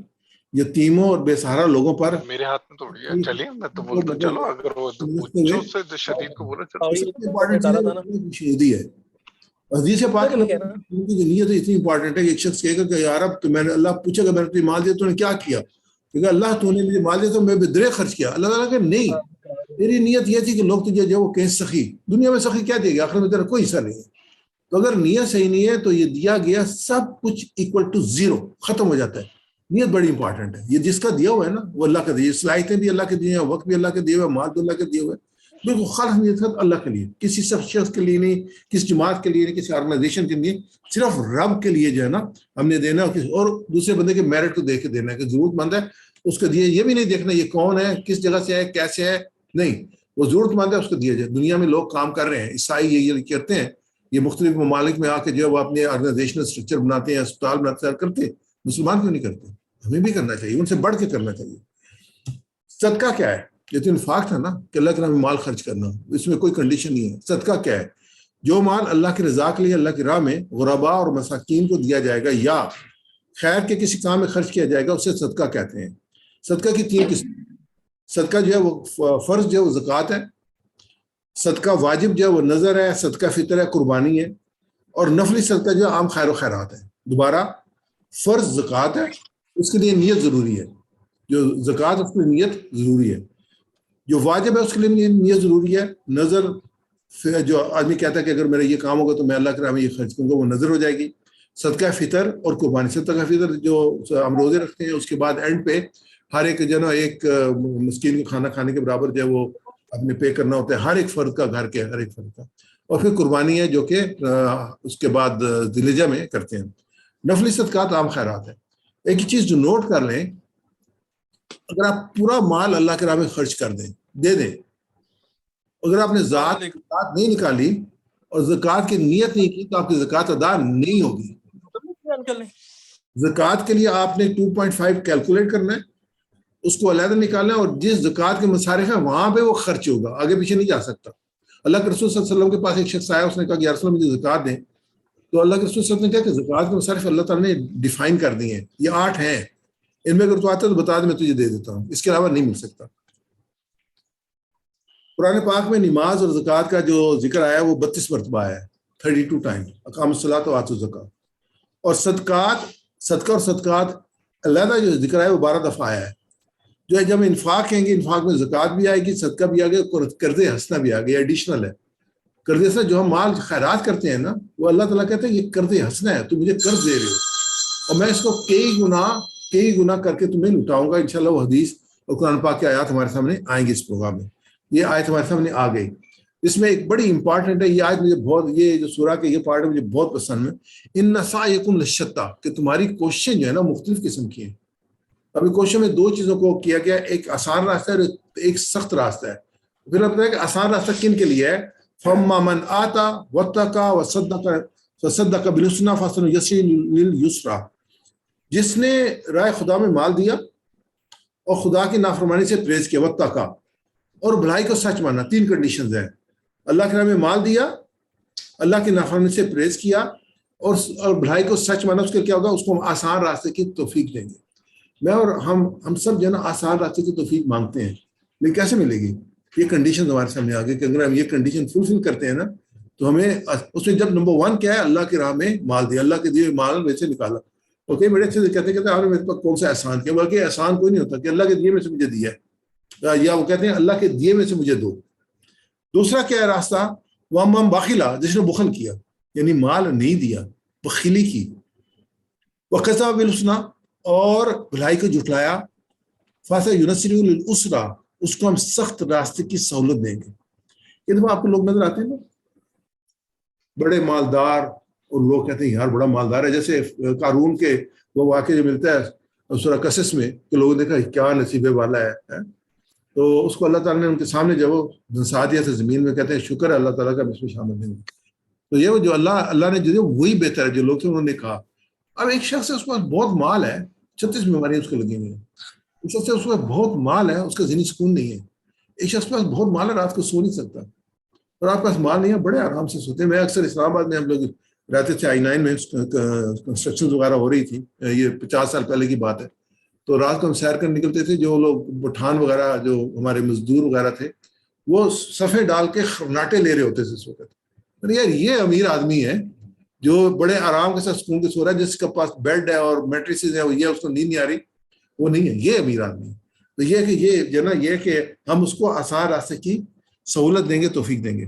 یتیموں اور بے سہارا لوگوں پر میرے ہاتھ میں تھوڑی ہے. چلیے میں تو بولتا ہوں چلو اگر وہ اونچوں سے شدید کو بولا چلو. سب سے امپورٹنٹ چیز ہے شہیدی ہے. حدیث پاک کی جو نیت ہے اتنی امپورٹنٹ ہے کہ ایک شخص کہے گا کہ یار اب تو میں نے اللہ پوچھے گا میں نے تجھے مال دیا تو نے کیا کیا؟ کیونکہ اللہ تو نے مجھے مال دیا تو میں بدرے خرچ کیا. اللہ تعالیٰ کہ نہیں، تیری نیت یہ تھی کہ لوگ تجھے جو وہ کہیں سخی، دنیا میں سخی کیا دے گا، آخر میں تیرا کوئی حصہ نہیں ہے. تو اگر نیت صحیح نہیں ہے تو یہ دیا گیا سب کچھ ایکول ٹو زیرو، ختم ہو جاتا ہے. نیت بڑی امپورٹنٹ ہے. یہ جس کا دیا ہوا ہے نا وہ اللہ کا دیا، صلاحیتیں بھی اللہ کے دیے ہیں، وقت بھی اللہ کے دیے ہوئے، مال بھی اللہ کے دیے ہوئے، بالکل خالص نیت اللہ کے لیے، کسی سب شخص کے لیے نہیں، کسی جماعت کے لیے نہیں، کسی آرگنائزیشن کے لیے، صرف رب کے لیے جو ہے نا ہم نے دینا، اور دوسرے بندے کے میرٹ کو دیکھ کے دینا ہے کہ ضرورت مند ہے اس کو دیے. یہ بھی نہیں دیکھنا یہ کون ہے، کس جگہ سے ہے، کیسے ہے، نہیں، وہ ضرورت مند ہے اس کو دیا جائے. دنیا میں لوگ کام کر رہے ہیں، عیسائی یہ کرتے ہیں، یہ مختلف ممالک میں آ کے جو ہے وہ اپنے آرگنائزیشنل اسٹرکچر بناتے ہیں، اسپتال بناتے کرتے ہیں. مسلمان کیوں نہیں کرتے؟ ہمیں بھی کرنا چاہیے، ان سے بڑھ کے کرنا چاہیے. صدقہ کیا ہے؟ یہ تو انفاق تھا نا کہ اللہ کے نام میں مال خرچ کرنا، اس میں کوئی کنڈیشن نہیں ہے. صدقہ کیا ہے؟ جو مال اللہ کی رضا کے لیے اللہ کی راہ میں غرباء اور مساکین کو دیا جائے گا یا خیر کے کسی کام میں خرچ کیا جائے گا اسے صدقہ کہتے ہیں. صدقہ کی 3 قسم. صدقہ جو ہے وہ فرض جو ہے وہ زکوٰۃ ہے، صدقہ واجب جو ہے وہ نظر ہے، صدقہ فطر ہے، قربانی ہے، اور نفلی صدقہ جو ہے عام خیر و خیرات ہے. دوبارہ فرض زکوٰۃ ہے، اس کے لیے نیت ضروری ہے. جو زکوٰۃ اس کے لیے نیت ضروری ہے. جو واجب ہے اس کے لیے نیت ضروری ہے. نظر جو آدمی کہتا ہے کہ اگر میرا یہ کام ہوگا تو میں اللہ کے راہ میں یہ خرچ کروں گا، وہ نظر ہو جائے گی. صدقہ فطر اور قربانی. صدقہ فطر جو ہم روزے رکھتے ہیں اس کے بعد اینڈ پہ ہر ایک جو ہے نا ایک مسکین کو کھانا کھانے کے برابر جو ہے وہ اپنے پے کرنا ہوتا ہے، ہر ایک فرد کا، گھر کے ہر ایک فرد کا. اور پھر قربانی ہے جو کہ اس کے بعد ذی الحجہ میں کرتے ہیں. نفلی صدقات عام خیرات ہے. ایک ہی چیز جو نوٹ کر لیں، اگر آپ پورا مال اللہ کے راہ میں خرچ کر دیں، دے دیں، اگر آپ نے زکوٰۃ نہیں نکالی اور زکوٰۃ کی نیت نہیں کی تو آپ کی زکوٰۃ ادا نہیں ہوگی. زکوٰۃ کے لیے آپ نے 2.5 کیلکولیٹ کرنا ہے، اس کو علیحدہ نکالنا ہے، اور جس زکوٰۃ کے مصارف ہیں وہاں پہ وہ خرچ ہوگا، آگے پیچھے نہیں جا سکتا. اللہ کے رسول صلی اللہ علیہ وسلم کے پاس ایک شخص آیا، اس نے کہا کہ یا رسول اللہ مجھے زکوٰۃ دیں. تو اللہ کے رسول صلی اللہ علیہ وسلم نے کہا کہ زکوٰۃ کے مصارف اللہ تعالیٰ نے ڈیفائن کر دیے ہیں، یہ 8 ہیں، ان میں اگر تو آتا ہے تو بتا دے، میں تجھے دے دیتا ہوں، اس کے علاوہ نہیں مل سکتا. قرآن پاک میں نماز اور زکوٰۃ کا جو ذکر آیا ہے وہ 32 مرتبہ آیا ہے، 32 ٹائم. اقام الصلاۃ و آتوا الزکوٰۃ. اور صدقہ اور صدقات علیحدہ جو ذکر آیا ہے وہ 12 دفعہ آیا ہے. جو ہے جب انفاق کہیں گے، انفاق میں زکوٰۃ بھی آئے گی، صدقہ بھی آ گیا، قرض حسنہ بھی آ گیا، ایڈیشنل ہے. قرض حسنہ جو ہم مال خیرات کرتے ہیں نا، وہ اللہ تعالیٰ کہتے ہیں یہ قرض حسنہ ہے، تو مجھے قرض دے رہے ہو اور میں اس کو کئی گنا کر کے تمہیں لٹاؤں گا. انشاءاللہ وہ حدیث اور قرآن پاک کی آیات ہمارے سامنے آئیں گی. اس پروگرام میں یہ آیت ہمارے سامنے آ گئی. اس میں ایک بڑی امپارٹنٹ ہے یہ آیت، مجھے بہت، یہ جو سورہ کے یہ پارٹ ہے مجھے بہت پسند ہے. ان سعیکم لشتیٰ، کہ تمہاری کوششیں جو ہے نا مختلف قسم کی ہیں. ابھی کوششوں میں 2 چیزوں کو کیا گیا، ایک آسان راستہ ہے اور ایک سخت راستہ ہے. پھر اب ہے کہ آسان راستہ کن کے لیے ہے؟ فَأَمَّا مَنْ آتَى وَاتَّقَى وَصَدَّقَ بِالْحُسْنَىٰ فَسَنُيَسِّرُهُ لِلْيُسْرَىٰ. جس نے رائے خدا میں مال دیا اور خدا کی نافرمانی سے پرہیز کیا، واتقا، اور بھلائی کو سچ مانا. 3 کنڈیشنز ہیں. اللہ کے نام میں مال دیا، اللہ کی نافرمانی سے پرہیز کیا، اور بھلائی کو سچ مانا. اس کے کیا ہوگا؟ اس کو ہم آسان راستے کی توفیق دیں گے. میں اور ہم سب جو ہے نا آسان راستے کی توفیق مانگتے ہیں، لیکن کیسے ملے گی؟ یہ کنڈیشن ہمارے سامنے آ گئی کہ اگر ہم یہ کنڈیشن فلفل کرتے ہیں نا تو ہمیں اس میں جب نمبر 1 کیا ہے؟ اللہ کی راہ میں مال دیا، اللہ کے دیے مال میں سے نکالا. اور کئی بڑے اچھے سے کہتے ہیں آپ نے میرے پاس کون سا احسان کیا، بلکہ احسان کوئی نہیں ہوتا کہ اللہ کے دیے میں سے مجھے دیا ہے، یا وہ کہتے ہیں اللہ کے دیے میں سے مجھے دو. دوسرا کیا ہے راستہ؟ وَأَمَّا بَخِلَ، جس نے بخل کیا، یعنی مال نہیں دیا، بخیلی کی. وَكَذَّبَ بِالْحُسْنَىٰ، اور بھلائی کو جھٹلایا. فَسَيُيَسِّرُهُ لِلْيُسْرَىٰ، اس کو ہم سخت راستے کی سہولت دیں گے. یہ دفعہ آپ کو لوگ نظر آتے ہیں نا بڑے مالدار، اور لوگ کہتے ہیں یار بڑا مالدار ہے، جیسے قارون کے وہ واقعہ جو ملتا ہے سورہ قصص میں کہ لوگوں نے دیکھا کیا نصیبے والا ہے، تو اس کو اللہ تعالیٰ نے ان کے سامنے جب وہ دھنسا دیا تھا زمین میں، کہتے ہیں شکر ہے اللہ تعالیٰ کا اس میں شامل نہیں. تو یہ جو اللہ نے جو وہی بہتر ہے جو لوگ تھے انہوں نے کہا. اب ایک شخص ہے اس کے پاس بہت مال ہے، 36 بیماریاں اس کو لگی ہوئی ہیں. ایک شخص ہے اس کے پاس بہت مال ہے، اس کا ذہنی سکون نہیں ہے. ایک شخص کے پاس بہت مال ہے، رات کو سو نہیں سکتا. اور آپ کے پاس مال نہیں ہے، بڑے آرام سے سوتے ہیں. میں اکثر اسلام آباد میں ہم لوگ رہتے تھے، I-9 میں کنسٹرکشن وغیرہ ہو رہی تھی، یہ 50 سال پہلے کی بات ہے. تو رات کو ہم سیر کرنے نکلتے تھے، جو لوگ پٹھان وغیرہ جو ہمارے مزدور وغیرہ تھے وہ صفے ڈال کے خرناٹے لے رہے ہوتے تھے اس وقت. یار یہ امیر آدمی ہے جو بڑے آرام کے ساتھ سکون کے سو رہا ہے، جس کے پاس بیڈ ہے اور میٹریسز ہے، یہ اس کو نیند نہیں آ رہی، وہ نہیں ہے، یہ امیر آدمی ہے. تو یہ کہ یہ جو نا یہ کہ ہم اس کو آسان راستے کی سہولت دیں گے، توفیق دیں گے.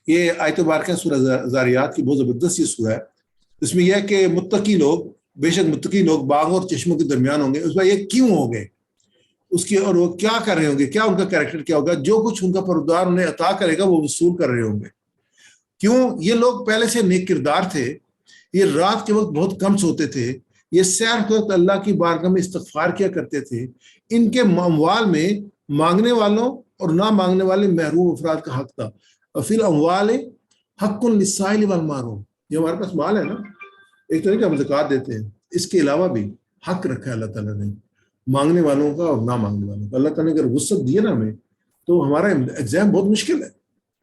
یہ آیت مبارکہ سورہ ذاریات کی بہت زبردست یہ سورہ ہے. اس میں یہ ہے کہ متقی لوگ، بے شک متقی لوگ باغ اور چشموں کے درمیان ہوں گے. اس میں یہ کیوں ہوں گے اس کی، اور وہ کیا کر رہے ہوں گے، کیا ان کا کریکٹر کیا ہوگا، جو کچھ ان کا پروردگار انہیں عطا کرے گا وہ وصول کر رہے ہوں گے. کیوں؟ یہ لوگ پہلے سے نیک کردار تھے، یہ رات کے وقت بہت کم سوتے تھے، یہ سحر کے وقت اللہ کی بارگاہ میں استغفار کیا کرتے تھے. ان کے اموال میں مانگنے والوں اور نہ مانگنے والے محروم افراد کا حق تھا. فی الاموال حق للسائل والمحروم. یہ ہمارے پاس مال ہے نا، ایک طرح کا ہم زکوٰۃ دیتے ہیں، اس کے علاوہ بھی حق رکھا ہے اللہ تعالیٰ نے مانگنے والوں کا اور نہ مانگنے والوں کا. اللہ تعالیٰ نے اگر وسعت دیے نا ہمیں تو ہمارا ایگزام بہت مشکل ہے،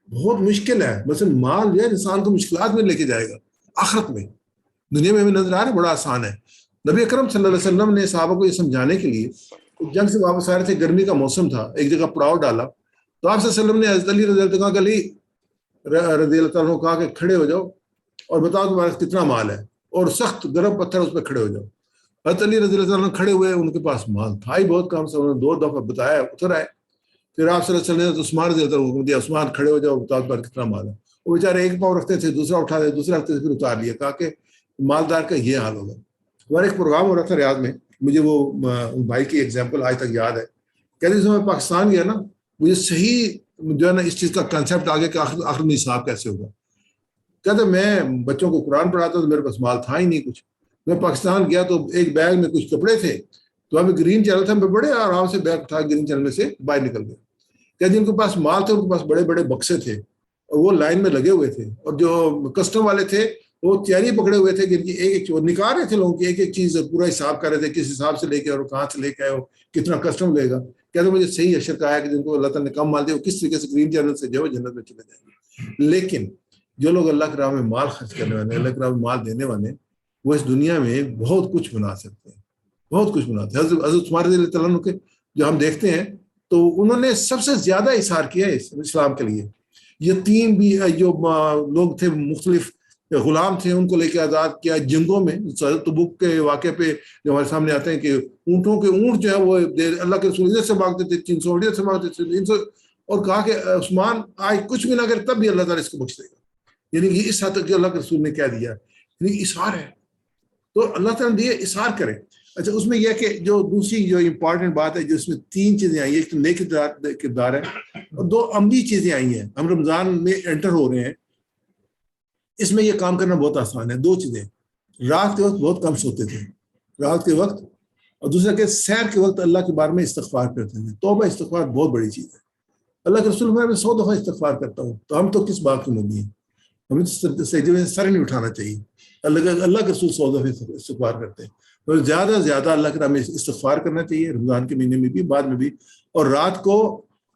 بہت مشکل ہے. مثلا مال جو ہے انسان کو مشکلات میں لے کے جائے گا آخرت میں. دنیا میں ہمیں نظر آ رہا ہے بڑا آسان ہے. نبی اکرم صلی اللہ علیہ وسلم نے صحابہ کو یہ سمجھانے کے لیے جنگ سے واپس آ رہے تھے، گرمی کا موسم تھا، ایک جگہ پڑاؤ ڈالا تو آپ صلی اللہ علیہ وسلم نے حضرت علی رضی اللہ عنہ رضی اللہ تعالیٰ کہا کہ کھڑے ہو جاؤ اور بتاؤ تمہارے پاس کتنا مال ہے، اور سخت گرم پتھر اس پہ کھڑے ہو جاؤ. حضرت علی رضی اللہ عنہ کھڑے ہوئے، ان کے پاس مال تھا ہی بہت کم، سے انہوں نے 2 دفعہ بتایا، اتر آئے. پھر آپ صلی اللہ علیہ وسلم نے عثمان رضی اللہ عنہ کو دیا، عثمان کھڑے ہو جاؤ بتاؤ تمہارے کتنا مال ہے. وہ بیچارے ایک پاؤں رکھتے تھے، دوسرا اٹھا دے، دوسرا رکھتے تھے، پھر اتار لیا. کہا کہ مالدار کا یہ حال ہوگا. ہمارا ایک پروگرام ہو رہا تھا ریاض میں، مجھے وہ بھائی کی ایگزامپل آج تک یاد ہے. کہتے ہیں میں پاکستان گیا نا، مجھے صحیح جو ہے نا اس چیز کا کنسیپٹ آگے کہ آخر میں حساب کیسے ہوگا. کہتے میں بچوں کو قرآن پڑھاتا تو میرے پاس مال تھا ہی نہیں کچھ. میں پاکستان گیا تو ایک بیگ میں کچھ کپڑے تھے، تو ہمیں گرین چینل تھا، میں بڑے آرام سے بیگ اٹھا گرین چینل میں سے باہر نکل گیا. کہتے جن کے پاس مال تھے ان کے پاس بڑے بڑے بکسے تھے اور وہ لائن میں لگے ہوئے تھے، اور جو کسٹم والے تھے وہ تیاری پکڑے ہوئے تھے کہ ان کی ایک نکال رہے تھے لوگوں کی ایک ایک چیز، پورا حساب کر رہے تھے کس حساب سے لے کے اور کہاں سے لے کے آئے ہو، کتنا کسٹم لے گا. کہتے مجھے صحیح اشر کہا ہے کہ جن کو اللہ تعالیٰ نے کم مال دیا وہ کس طریقے سے گرین چینل سے جو ہے جنت میں چلے جائیں گے. لیکن جو لوگ اللہ کے راہ میں مال خرچ کرنے والے، اللہ کے راہ میں مال دینے والے، وہ اس دنیا میں بہت کچھ بنا سکتے ہیں، بہت کچھ بناتے ہیں. حضرت عثمان رضی اللہ تعالیٰ عنہ کے جو ہم دیکھتے ہیں تو انہوں نے سب سے زیادہ اظہار کیا ہے اسلام کے لیے. یتیم بھی جو لوگ تھے، مختلف غلام تھے، ان کو لے کے آزاد کیا. جنگوں میں تبوک کے واقعے پہ جو ہمارے سامنے آتے ہیں کہ اونٹوں کے اونٹ جو ہے وہ اللہ کے رسول سے مانگتے تھے، 300 اونٹیوں سے مانگتے تھے، 300، اور کہا کہ عثمان آج کچھ بھی نہ کرے تب بھی اللہ تعالیٰ اس کو بخش دے گا. یعنی کہ اس حد تک اللہ کے رسول نے کیا دیا، یعنی اظہار ہے. تو اللہ تعالیٰ نے یہ اظہار کرے. اچھا، اس میں یہ کہ جو دوسری جو امپورٹنٹ بات ہے، جو اس میں 3 چیزیں آئی ہیں، ایک تو نیک کردار ہے اور 2 عملی چیزیں آئی ہیں. ہم رمضان میں انٹر ہو رہے ہیں، اس میں یہ کام کرنا بہت آسان ہے. 2 چیزیں، رات کے وقت بہت کم سوتے تھے رات کے وقت، اور دوسرا کہ سحر کے وقت اللہ کے بارے میں استغفار کرتے تھے. توبہ استغفار بہت بڑی چیز ہے. اللہ کے رسول میں 100 دفعہ استغفار کرتا ہوں، تو ہم تو کس بات کی مدنی ہیں؟ ہمیں تو سجدے میں سر نہیں اٹھانا چاہیے. اللہ کے رسول 100 دفعہ استغفار کرتے ہیں. تو زیادہ سے زیادہ اللہ کے نام میں استغفار کرنا چاہیے، رمضان کے مہینے میں بھی، بعد میں بھی. اور رات کو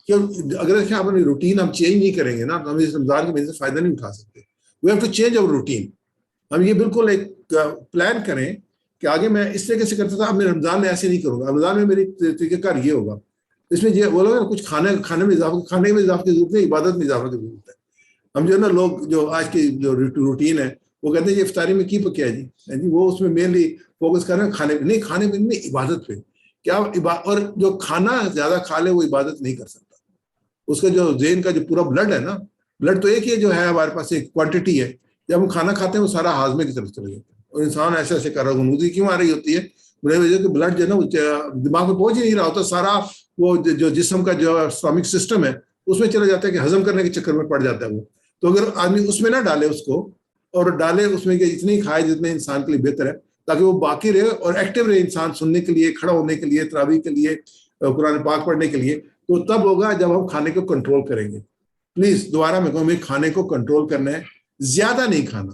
اگر آپ اپنی روٹین ہم چینج نہیں کریں گے نا تو ہم اس رمضان کے مہینے سے فائدہ نہیں اٹھا سکتے. We have to change over routine. ہم یہ بالکل ایک پلان کریں کہ آگے میں اس طریقے سے کرتا تھا، اب میں رمضان میں ایسے نہیں کروں گا، رمضان میں میری طریقہ کار یہ ہوگا. اس میں یہ بولو نا کچھ کھانے میں اضافہ کی ضرورت ہے، عبادت میں اضافہ کی ضرورت ہے. ہم جو ہے نا لوگ جو آج کی جو روٹین ہے وہ کہتے ہیں یہ افطاری میں کی پکیا ہے جی، وہ اس میں مینلی فوکس کر رہے ہیں کھانے پہ، نہیں، کھانے پہ نہیں، عبادت پہ. کیا اور جو کھانا زیادہ کھا لے وہ عبادت نہیں کر سکتا. اس کا جو ذہن کا جو پورا بلڈ ہے نا، بلڈ تو ایک ہی جو ہے ہمارے پاس ایک کوانٹٹی ہے، جب ہم کھانا کھاتے ہیں وہ سارا ہاضمے کی طرف چلے جاتا ہے اور انسان ایسے ایسے کر رہا ہے. غنودی کیوں آ رہی ہوتی ہے؟ وجہ کہ بلڈ جو ہے نا وہ دماغ میں پہنچ ہی نہیں رہا ہوتا، سارا وہ جو جسم کا جو اسٹامک سسٹم ہے اس میں چلا جاتا ہے کہ ہضم کرنے کے چکر میں پڑ جاتا ہے وہ. تو اگر آدمی اس میں نہ ڈالے اس کو، اور ڈالے اس میں کہ اتنی کھائے جتنے انسان کے لیے بہتر ہے، تاکہ وہ باقی رہے اور ایکٹیو رہے انسان، سننے کے لیے، کھڑا ہونے کے لیے، تراویح کے لیے، قرآن پاک پڑھنے کے لیے، تو تب ہوگا جب ہم کھانے کو کنٹرول کریں گے. پلیز دوبارہ میں کہوں، ہمیں کھانے کو کنٹرول کرنا ہے، زیادہ نہیں کھانا،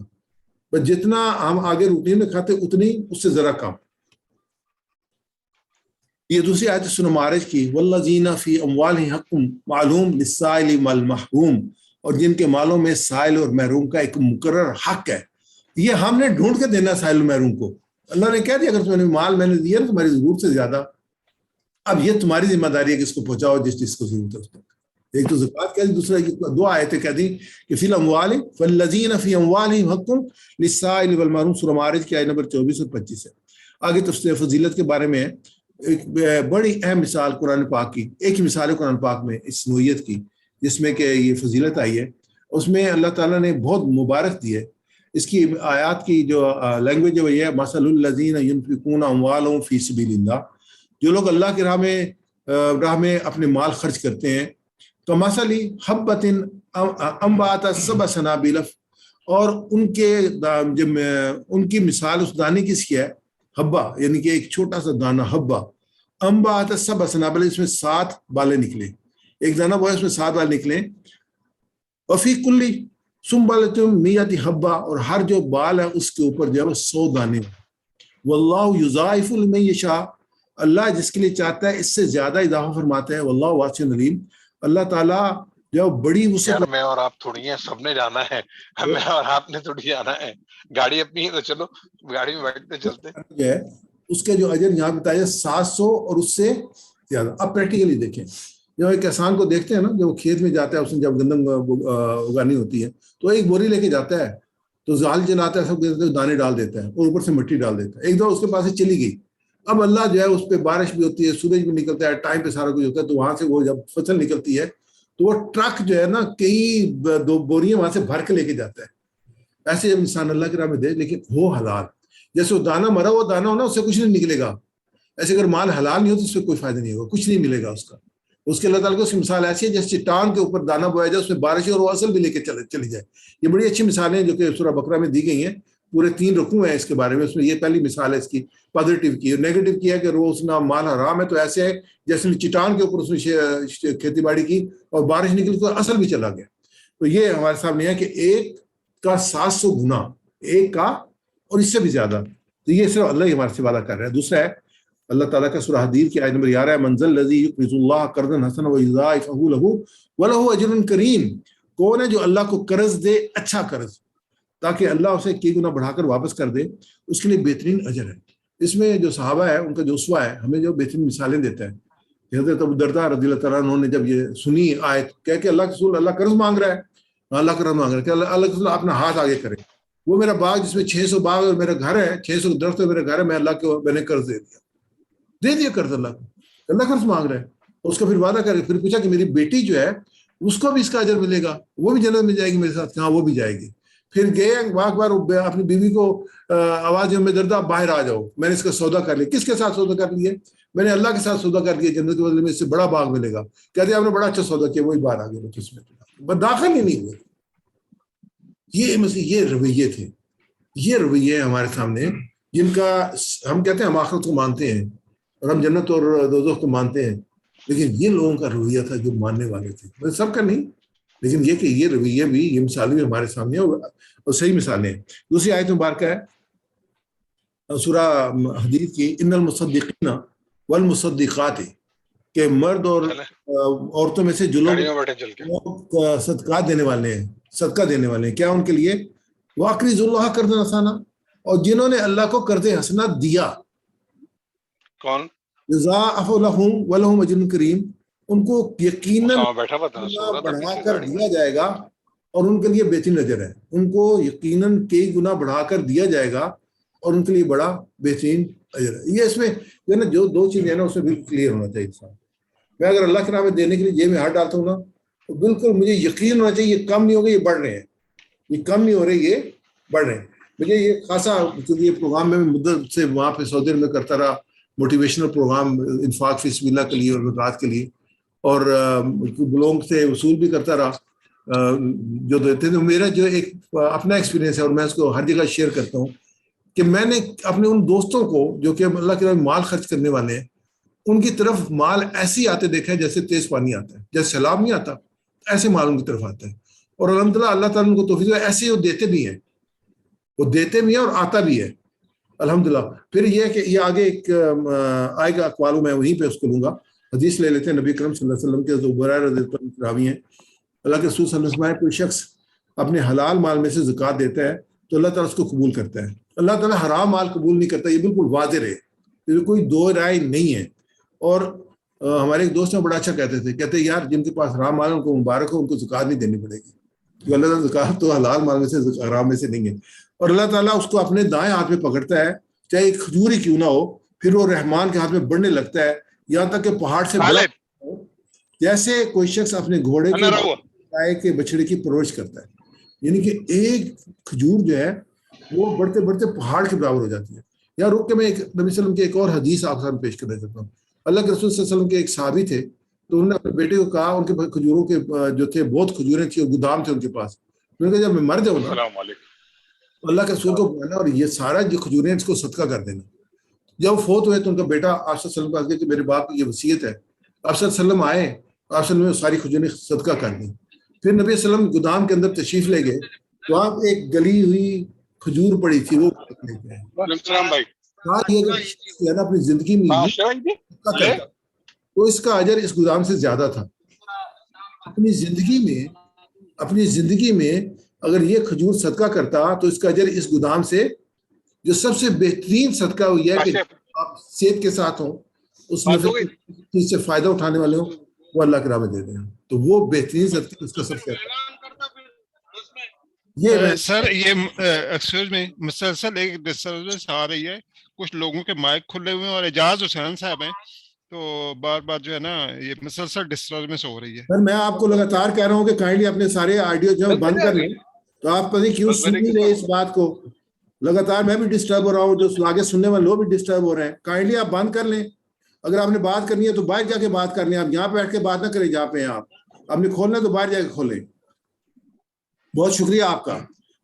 بس جتنا ہم آگے روٹین میں کھاتے اتنی، اس سے ذرا کم. یہ دوسری آیت سورہ معارج کی، والذین فی اموالہم حق معلوم للسائل والمحروم، اور جن کے مالوں میں سائل اور محروم کا ایک مقرر حق ہے. یہ ہم نے ڈھونڈ کے دینا سائل اور محروم کو. اللہ نے کہہ دیا اگر تمہیں مال میں نے دیا نا تمہاری ضرورت سے زیادہ، اب یہ تمہاری ذمہ داری ہے کہ اس کو پہنچاؤ جس کو ضرورت ہے اس تک. ایک تو زکوٰۃ کہہ دی، دوسرا دو آیتیں کہہ دی کہ فی الاموال فالذین فی اموالہم حق للسائل والمحروم، سورہ معارج کی آیت نمبر 24 اور 25 ہے. آگے تفسیر فضیلت کے بارے میں ایک بڑی اہم مثال قرآن پاک کی، ایک ہی مثال ہے قرآن پاک میں اس نوعیت کی جس میں کہ یہ فضیلت آئی ہے. اس میں اللہ تعالیٰ نے بہت مبارک دی ہے. اس کی آیات کی جو لینگویج ہے وہ یہ ہے مثل الذین ینفقون اموالہم فی سبیل اللہ، جو لوگ اللہ کی راہ میں اپنے مال خرچ کرتے ہیں، تو مثلی حبۃ انبات سبع سنابل، اور ان کی مثال اس دانے کی سی ہے، حبہ یعنی کہ ایک چھوٹا سا دانہ، حبہ انبات سبع سنابل، اس میں 7 بالیں نکلے، ایک دانہ وہ ہے اس میں 7 بالیں نکلے، وفی کلی سنبلۃ مئۃ حبہ، اور ہر جو بال ہے اس کے اوپر جو ہے 100 دانے. واللہ یضاعف لمن یشاء، اللہ جس کے لیے چاہتا ہے اس سے زیادہ اضافہ فرماتا ہے. واللہ واسع علیم، اللہ تعالیٰ جو بڑی وسعت. میں اور آپ تھوڑی ہیں، سب نے جانا ہے، ہمیں اور آپ نے تھوڑی جانا ہے، گاڑی اپنی ہے تو چلو گاڑی میں بیٹھتے چلتے. جو ہے اس کے جو اجر یہاں بتایا 700 اور اس سے زیادہ. اب پریکٹیکلی دیکھیں، جو ایک کسان کو دیکھتے ہیں نا، جو کھیت میں جاتا ہے، اس نے جب گندم اگانی ہوتی ہے تو ایک بوری لے کے جاتا ہے، تو زال چلاتا ہے، سب دانے ڈال دیتا ہے اور اوپر سے مٹی ڈال دیتا ہے. ایک دو اس کے پاس سے چلی گئی، اب اللہ جو ہے اس پہ بارش بھی ہوتی ہے، سورج بھی نکلتا ہے، ٹائم پہ سارا کچھ ہوتا ہے، تو وہاں سے وہ جب فصل نکلتی ہے تو وہ ٹرک جو ہے نا کئی 2 بوریاں وہاں سے بھر کے لے کے جاتا ہے. ایسے جب انسان اللہ کی راہ میں دے، لیکن ہو حلال. جیسے وہ دانہ مرا وہ دانہ ہونا، اس سے کچھ نہیں نکلے گا. ایسے اگر مال حلال نہیں ہو تو اس سے کوئی فائدہ نہیں ہوگا، کچھ نہیں ملے گا اس کا. اس کے اللہ تعالیٰ کو اس کی مثال ایسی ہے جیسے چٹان کے اوپر دانہ بویا جائے، اس میں بارش اور وہ اصل بھی لے کے چلی جائے. یہ بڑی اچھی مثالیں جو کہ سورہ بقرہ میں دی گئی ہیں، پورے 3 رکوع ہیں اس کے بارے میں. اس میں یہ پہلی مثال ہے اس کی پازیٹیو کی. اور نیگیٹو کی ہے کہ روز نہ مال حرام ہے تو ایسے ہے جیسے چٹان کے اوپر اس نے کھیتی باڑی کی اور بارش نکلی تو اصل بھی چلا گیا. تو یہ ہمارے سامنے ہے کہ ایک کا 700 گنا، ایک کا اور اس سے بھی زیادہ. تو یہ صرف اللہ ہی ہمارے سے وعدہ کر رہا ہے. دوسرا ہے اللہ تعالیٰ کا سورہ حدید کی آیت نمبر 11 ہے، منزل الذی یقرض اللہ قرضا حسنا ویضاعفہ لہ ولہ اجر کریم. کون ہے جو اللہ کو قرض دے، اچھا قرض، تاکہ اللہ اسے کئی گنا بڑھا کر واپس کر دے، اس کے لیے بہترین اجر ہے. اس میں جو صحابہ ہے ان کا جو اسوہ ہے، ہمیں جو بہترین مثالیں دیتا ہے. حضرت ابو درداء رضی اللہ تعالیٰ عنہ نے جب یہ سنی آیت، کہہ کہ اللہ کے رسول اللہ قرض مانگ رہا ہے، اللہ قرض مانگ رہا ہے، کہ اللہ کے رسول اپنا ہاتھ آگے کرے. وہ میرا باغ جس میں 600 باغ اور میرا گھر ہے، 600 درخت ہے میرا گھر ہے، میں اللہ کو میں نے قرض دے دیا قرض اللہ کو. اللہ قرض مانگ رہا ہے. اس کا پھر وعدہ کر کے پھر پوچھا کہ میری بیٹی جو ہے اس کو بھی اس کا اجر ملے گا، وہ بھی جنت میں جائے گی میرے ساتھ. کہاں؟ وہ بھی جائے گی. پھر گئے بار اپنی بیوی کو آواز میں دردہ باہر آ جاؤ، میں نے اس کا سودا کر لیا. کس کے ساتھ سودا کر لیے؟ میں نے اللہ کے ساتھ سودا کر لیا، جنت کے بدلے میں اس سے بڑا باغ ملے گا. کہتے ہیں آپ نے بڑا اچھا سودا کیا. وہی باہر آ گئے اس میں داخل ہی نہیں ہوئے. یہ رویے تھے، یہ رویے ہمارے سامنے جن کا ہم کہتے ہیں ہم آخرت کو مانتے ہیں اور ہم جنت اور دوزخ کو مانتے ہیں، لیکن یہ لوگوں کا رویہ تھا جو ماننے والے تھے. سب کا نہیں، لیکن یہ کہ یہ رویے بھی، یہ مثالیں بھی ہمارے سامنے اور صحیح مثالیں ہیں. دوسری آیت مبارکہ ہے سورہ حدید کی، ان المصدقین والمصدقات، کہ مرد اور عورتوں میں سے جو لوگ صدقات دینے والے ہیں، صدقہ دینے والے ہیں، کیا ان کے لیے واقرضوا اللہ قرضا حسنا، اور جنہوں نے اللہ کو قرض حسنا دیا، کون؟ یضاعف لہم ولہم اجر کریم، ان کو یقیناً بڑھا کر دیا جائے گا اور ان کے لیے بہترین اجر ہے. ان کو یقیناً کئی گنا بڑھا کر دیا جائے گا اور ان کے لیے بڑا بہترین اجر ہے. یہ اس میں جو ہے نا جو 2 چیزیں ہیں نا اس میں بالکل کلیئر ہونا چاہیے انسان. میں اگر اللہ کے نام میں دینے کے لیے جیب میں ہاتھ ڈالتا ہوں نا تو بالکل مجھے یقین ہونا چاہیے یہ کم نہیں ہو گئے، یہ بڑھ رہے ہیں، یہ کم نہیں ہو رہے، یہ بڑھ رہے ہیں. مجھے یہ خاصا کیونکہ یہ پروگرام میں مدت سے وہاں پہ سعودی عرب میں کرتا رہا، موٹیویشنل پروگرام انفاق فی سبیل اللہ کے لیے اور رات کے لیے، اور لوگوں سے وصول بھی کرتا رہا جو دیتے تھے. میرا جو ایک اپنا ایکسپیرینس ہے اور میں اس کو ہر جگہ شیئر کرتا ہوں کہ میں نے اپنے ان دوستوں کو جو کہ اللہ کے نام مال خرچ کرنے والے ہیں، ان کی طرف مال ایسے آتے دیکھا ہے جیسے تیز پانی آتا ہے، جیسے سیلاب نہیں آتا، ایسے مال ان کی طرف آتا ہے. اور الحمدللہ اللہ تعالیٰ ان کو توفیق ہے، ایسے وہ دیتے بھی ہیں، وہ دیتے بھی ہیں اور آتا بھی ہے الحمدللہ. پھر یہ ہے کہ یہ آگے ایک آئے گا اقوال، میں وہیں پہ اس کو لوں گا. حدیث لے لیتے ہیں نبی کرم صلی اللہ علیہ وسلم کے جو برائے رضی اللہ عنہ راوی ہیں. اللہ کے رسول صلی اللہ علیہ وسلم، کوئی شخص اپنے حلال مال میں سے زکوٰۃ دیتا ہے تو اللہ تعالیٰ اس کو قبول کرتا ہے. اللہ تعالیٰ حرام مال قبول نہیں کرتا، یہ بالکل واضح ہے، یہ کوئی دو رائے نہیں ہے. اور ہمارے ایک دوست نے بڑا اچھا کہتے یار جن کے پاس حرام مال ان کو مبارک ہو، ان کو زکوٰۃ نہیں دینی پڑے گی، کیونکہ اللہ تعالیٰ زکوٰۃ تو حلال مال میں سے حرام میں سے نہیں ہے. اور اللہ تعالیٰ اس کو اپنے دائیں ہاتھ میں پکڑتا ہے، چاہے ایک کھجور ہی کیوں نہ ہو، پھر وہ رحمان کے ہاتھ میں بڑھنے لگتا ہے، یہاں تک کہ پہاڑ سے بڑا ہو، جیسے کوئی شخص اپنے گھوڑے کے بچڑے کی پرورش کرتا ہے. یعنی کہ ایک کھجور جو ہے وہ بڑھتے بڑھتے پہاڑ کے برابر ہو جاتی ہے. یا رک کے میں ایک نبی صلی اللہ علیہ وسلم کی ایک اور حدیث آپ سامنے پیش کرنا چاہتا ہوں. اللہ کے رسول صلی اللہ علیہ وسلم کے ایک صحابی تھے، تو انہوں نے اپنے بیٹے کو کہا، ان کے کھجوروں کے جو تھے بہت کھجوریں تھیں، گودام تھے ان کے پاس. انہوں نے کہا جب میں مر جاؤں نا، اللہ کے رسول کو بلانا اور یہ سارا جو کھجوریں اس کو صدقہ کر دینا. جب وہ فوت ہوئے تو ان کا بیٹا آپ صلی اللہ علیہ وسلم کو کہا کہ میرے باپ کی یہ وصیت ہے. آپ صلی اللہ علیہ وسلم آئے، آپ صلی اللہ علیہ وسلم ساری کھجوریں صدقہ کر دیں. پھر نبی صلی اللہ علیہ وسلم گودام کے اندر تشریف لے گئے تو آپ ایک گلی ہوئی کھجور پڑی تھی، وہ اپنی زندگی میں تو اس کا اجر اس گودام سے زیادہ تھا. اپنی زندگی میں اگر یہ کھجور صدقہ کرتا تو اس کا اجر اس گودام سے، جو سب سے بہترین صدقہ وہ یہ ہے کہ آپ صحت کے ساتھ ہوں، اس چیز سے فائدہ اٹھانے والے ہوں، وہ اللہ کے راہ میں دے دیں. تو وہ بہترین صدقہ اس کا سب سے سر یہ ایکسکیوز میں مسلسل ایک ڈسٹربنس آ رہی ہے، کچھ لوگوں کے مائک کھلے ہوئے ہیں اور اعجاز حسین صاحب ہیں، تو بار بار جو ہے نا یہ مسلسل ڈسٹربنس ہو رہی ہے. سر میں آپ کو لگاتار کہہ رہا ہوں کہ کائنڈلی اپنے سارے آڈیو جو بند کر لیں، تو آپ پتہ نہیں کیوں سن نہیں رہے اس بات کو. لگاتار میں بھی ڈسٹرب ہو رہا ہوں، جو آگے سننے والے لوگ بھی ڈسٹرب ہو رہے ہیں. کائنڈلی آپ بند کر لیں. اگر آپ نے بات کرنی ہے تو باہر جا کے بات کرنی ہے، آپ یہاں پہ بیٹھ کے بات نہ کریں جہاں پہ آپ نے کھولنا ہے تو باہر جا کے کھولیں. بہت شکریہ آپ کا.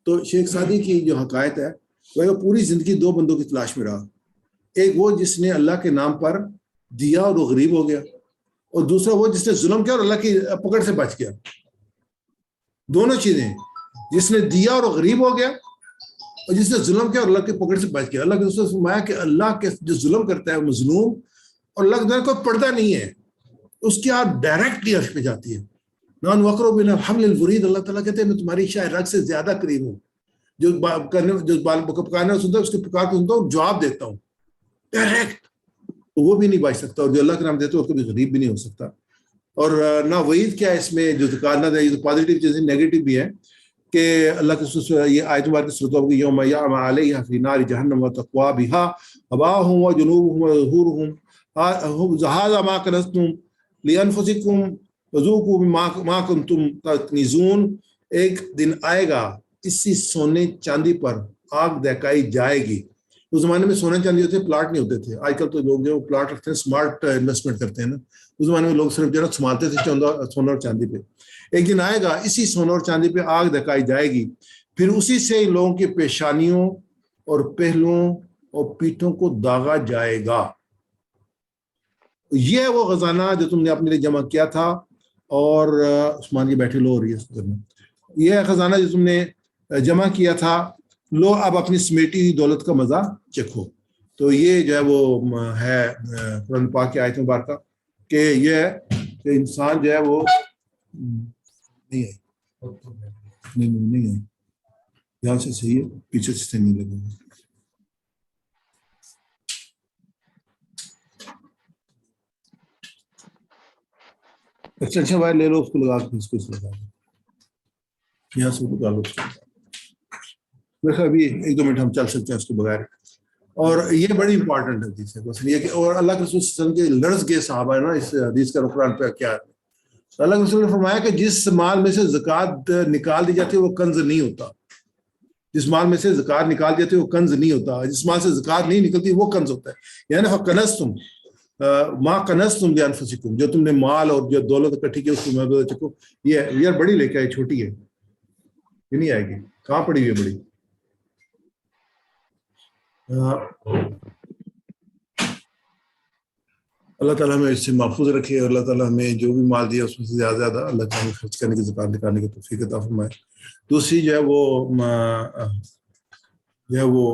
تو شیخ سعدی کی جو حکایت ہے وہ پوری زندگی دو بندوں کی تلاش میں رہا. ایک وہ جس نے اللہ کے نام پر دیا اور وہ غریب ہو گیا، اور دوسرا وہ جس نے ظلم کیا اور اللہ کی پکڑ سے بچ گیا. دونوں چیزیں، جس نے دیا اور وہ غریب ہو گیا، اور جس نے ظلم کیا اور اللہ کی پکڑ سے بچ گیا. اللہ کے دوسرے فرمایا کہ اللہ کے جو ظلم کرتا ہے وہ مظلوم، اور اللہ کے کوئی پردہ نہیں ہے، اس کی آپ ڈائریکٹلی عرش پہ جاتی ہے. نان وقرو بن حمل الورید، اللہ تعالیٰ کہتے ہیں میں تمہاری شاید رگ سے زیادہ قریب ہوں. جو پکارنے سنتا ہے اس کے پکار کو سنتا ہوں، جواب دیتا ہوں ڈائریکٹ. وہ بھی نہیں بچ سکتا، اور جو اللہ کے نام دیتا ہے اس کو بھی غریب بھی نہیں ہو سکتا. اور نہ وعید کیا اس میں جو زکات نہ دے، یہ تو پازیٹیو چیزیں، نیگیٹو بھی ہے کہ اللہ کے یہ آیت مبارکہ سورۃ توبہ کی یوم یعمى علیہا فی نار جہنم وتقوی بہا اباہم وجنوبہم وظہورہم ھذا ما کنزتم لانفسکم وذوقوا ما کنتم تکنزون. ایک دن آئے گا اسی سونے چاندی پر آگ دہکائی جائے گی. اس زمانے میں سونے چاندی ہوتے، پلاٹ نہیں ہوتے تھے. آج کل تو لوگ جو پلاٹ رکھتے ہیں اسمارٹ انویسٹمنٹ کرتے ہیں نا. اس زمانے میں لوگ صرف جو ہے سنبھالتے تھے سونا اور چاندی پہ. ایک دن آئے گا اسی سونا اور چاندی پہ آگ دہکائی جائے گی، پھر اسی سے لوگوں کی پیشانیوں اور پہلوؤں اور پیٹھوں کو داغا جائے گا. یہ وہ خزانہ جو تم نے اپنے لیے جمع کیا تھا، اور عثمان کی بیٹھے لو ہو رہی ہے، یہ خزانہ جو تم نے جمع کیا تھا، لو اب اپنی سمیٹی ہوئی دولت کا مزہ چکھو. تو یہ جو ہے وہ ہے قرآن پاک کی آیت مبارکہ کہ یہ ہے کہ انسان جو ہے وہ نہیں ہے یہاں سے صحیح ہے، پیچھے سے نہیں لگے گا. ایکسٹینشن وائر لے لو، اس کو لگا کے اس کو لگا دو، یہاں سے نکالو. ابھی 1-2 منٹ ہم چل سکتے ہیں اس کے بغیر. اور یہ بڑی امپورٹنٹ حدیث ہے. بس یہ کہ اور اللہ کے رسول صلی اللہ علیہ وسلم کے لرز کے صحابہ ہے نا اس حدیث کا قرآن پہ کیا ہے. اللہ کے رسول نے فرمایا کہ جس مال میں سے زکوٰۃ نکال دی جاتی ہے وہ کنز نہیں ہوتا. جس مال میں سے زکوٰۃ نکال دی جاتی ہے وہ کنز نہیں ہوتا. جس مال سے زکوٰۃ نہیں نکلتی وہ کنز ہوتا ہے. یعنی فکنزتم ما کنزتم لانفسکم، جو تم نے مال اور جو دولت اکٹھی کی اس کو چکو. یہ یار بڑی لے کے آئی، چھوٹی ہے، یہ نہیں آئے گی. کہاں پڑی ہوئی ہے بڑی؟ اللہ تعالیٰ ہمیں اس سے محفوظ رکھے، اور اللہ تعالیٰ ہمیں جو بھی مال دیا اس میں سے زیادہ زیادہ اللہ تعالیٰ خرچ کرنے کی، زکات نکالنے کی توفیق عطا فرمائے. دوسری جو ہے وہ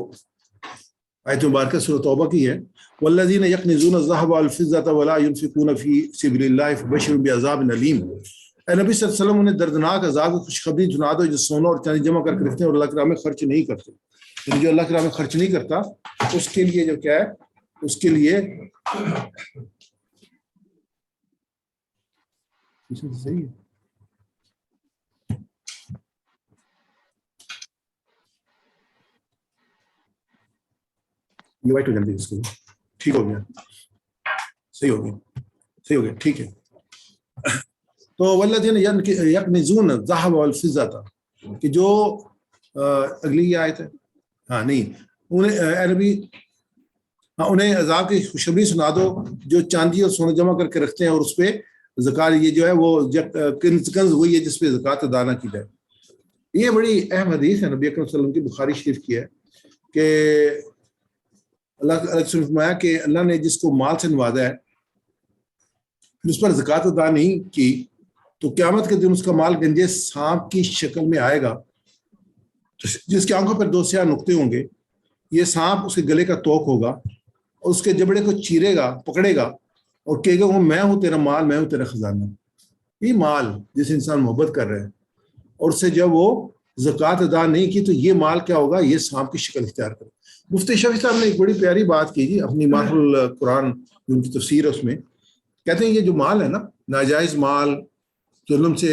آیت مبارکہ سورۃ توبہ کی ہے، والذین یکنزون الذهب والفضة ولا ينفقون في سبيل الله فبشرهم بعذاب أليم. اے نبی صلی اللہ علیہ وسلم انہیں دردناک عذاب کی خوشخبری سنا دو جو سونا اور چاندی جمع کر کے رکھتے ہیں اور اللہ کی راہ میں خرچ نہیں کرتے. یعنی جو اللہ کی راہ میں خرچ نہیں کرتا اس کے لیے جو کیا ہے, اس کے لیے صحیح ہے. یہ وائٹ ہو جلدی اس کو, ٹھیک ہو گیا, صحیح ہو گیا, صحیح ہو گیا, ٹھیک ہے. تو والذین یکنزون الذهب والفضة کہ جو اگلی یہ آیت ہے, ہاں نہیں, انہیں اے نبی انہیں عذاب کی خوشخبری سنا دو جو چاندی اور سونا جمع کر کے رکھتے ہیں اور اس پہ زکات, یہ جو ہے وہ کنز وہی ہے جس پہ زکات ادا نہ کی جائے. یہ بڑی اہم حدیث ہے نبی اکرم صلی اللہ علیہ وسلم کی, بخاری شریف کی ہے کہ اللہ نے فرمایا کہ اللہ نے جس کو مال سے نوازا ہے اس پر زکات ادا نہیں کی تو قیامت کے دن اس کا مال گنجے سانپ کی شکل میں آئے گا جس کی آنکھوں پر 2 سیاہ نقطے ہوں گے. یہ سانپ اس کے گلے کا توق ہوگا اور اس کے جبڑے کو چیرے گا, پکڑے گا اور کہے گا وہ میں ہوں تیرا مال, میں ہوں تیرا خزانہ. یہ مال جس انسان محبت کر رہے ہیں اور اس سے جب وہ زکات ادا نہیں کی تو یہ مال کیا ہوگا, یہ سانپ کی شکل اختیار کرے. مفتی شفیع صاحب نے ایک بڑی پیاری بات کی جی اپنی ماہ القرآن جو ان کی تفسیر ہے اس میں, کہتے ہیں یہ جو مال ہے نا, ناجائز مال, ظلم سے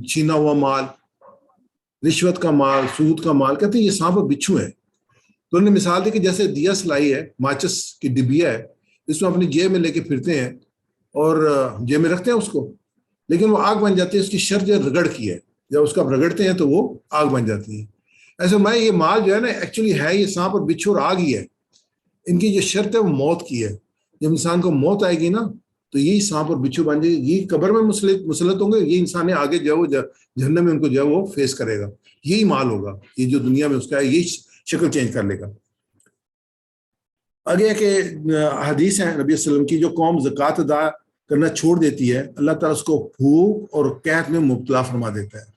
چھینا ہوا مال, رشوت کا مال, سود کا مال, کہتے ہیں یہ سانپ اور بچھو ہے. تو انہوں نے مثال دی کہ جیسے دیا سلائی ہے, ماچس کی ڈبیا ہے, اس میں اپنی جیب میں لے کے پھرتے ہیں اور جیب میں رکھتے ہیں اس کو, لیکن وہ آگ بن جاتی ہے. اس کی شرط جو رگڑ کی ہے, جب اس کو آپ رگڑتے ہیں تو وہ آگ بن جاتی ہے. ایسے میں یہ مال جو ہے نا ایکچولی ہے یہ سانپ اور بچھو اور آگ ہی ہے. ان کی جو شرط ہے وہ موت کی ہے. جب انسان کو موت آئے گی نا تو یہی سانپ اور بچھو بن جائے گی, یہ قبر میں مسلط ہوں گے, یہ انسان آگے جو ہے وہ جہنم میں ان کو جو ہے وہ فیس کرے گا. یہی مال ہوگا, یہ جو دنیا میں اس کا ہے یہی شکل چینج کر لے گا. آگے کہ حدیث ہے نبی صلی اللہ علیہ وسلم کی, جو قوم زکوٰۃ ادا کرنا چھوڑ دیتی ہے اللہ تعالیٰ اس کو بھوک اور قحط میں مبتلا فرما دیتا ہے.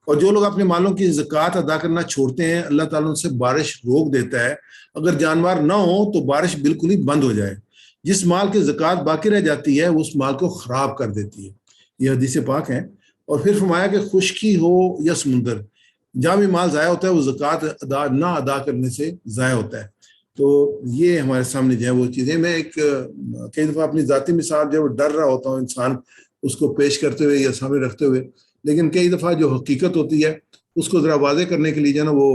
اور جو لوگ اپنے مالوں کی زکوٰۃ ادا کرنا چھوڑتے ہیں اللہ تعالیٰ ان سے بارش روک دیتا ہے. اگر جانور نہ ہو تو بارش بالکل ہی بند ہو جائے. جس مال کی زکوٰۃ باقی رہ جاتی ہے اس مال کو خراب کر دیتی ہے. یہ حدیث پاک ہیں. اور پھر فرمایا کہ خشکی ہو یا سمندر, جہاں بھی مال ضائع ہوتا ہے وہ زکوٰۃ نہ ادا کرنے سے ضائع ہوتا ہے. تو یہ ہمارے سامنے جو ہے وہ چیزیں, میں ایک کئی دفعہ اپنی ذاتی مثال جو ڈر رہا ہوتا ہوں انسان اس کو پیش کرتے ہوئے یا سامنے رکھتے ہوئے, لیکن کئی دفعہ جو حقیقت ہوتی ہے اس کو ذرا واضح کرنے کے لیے جو ہے نا وہ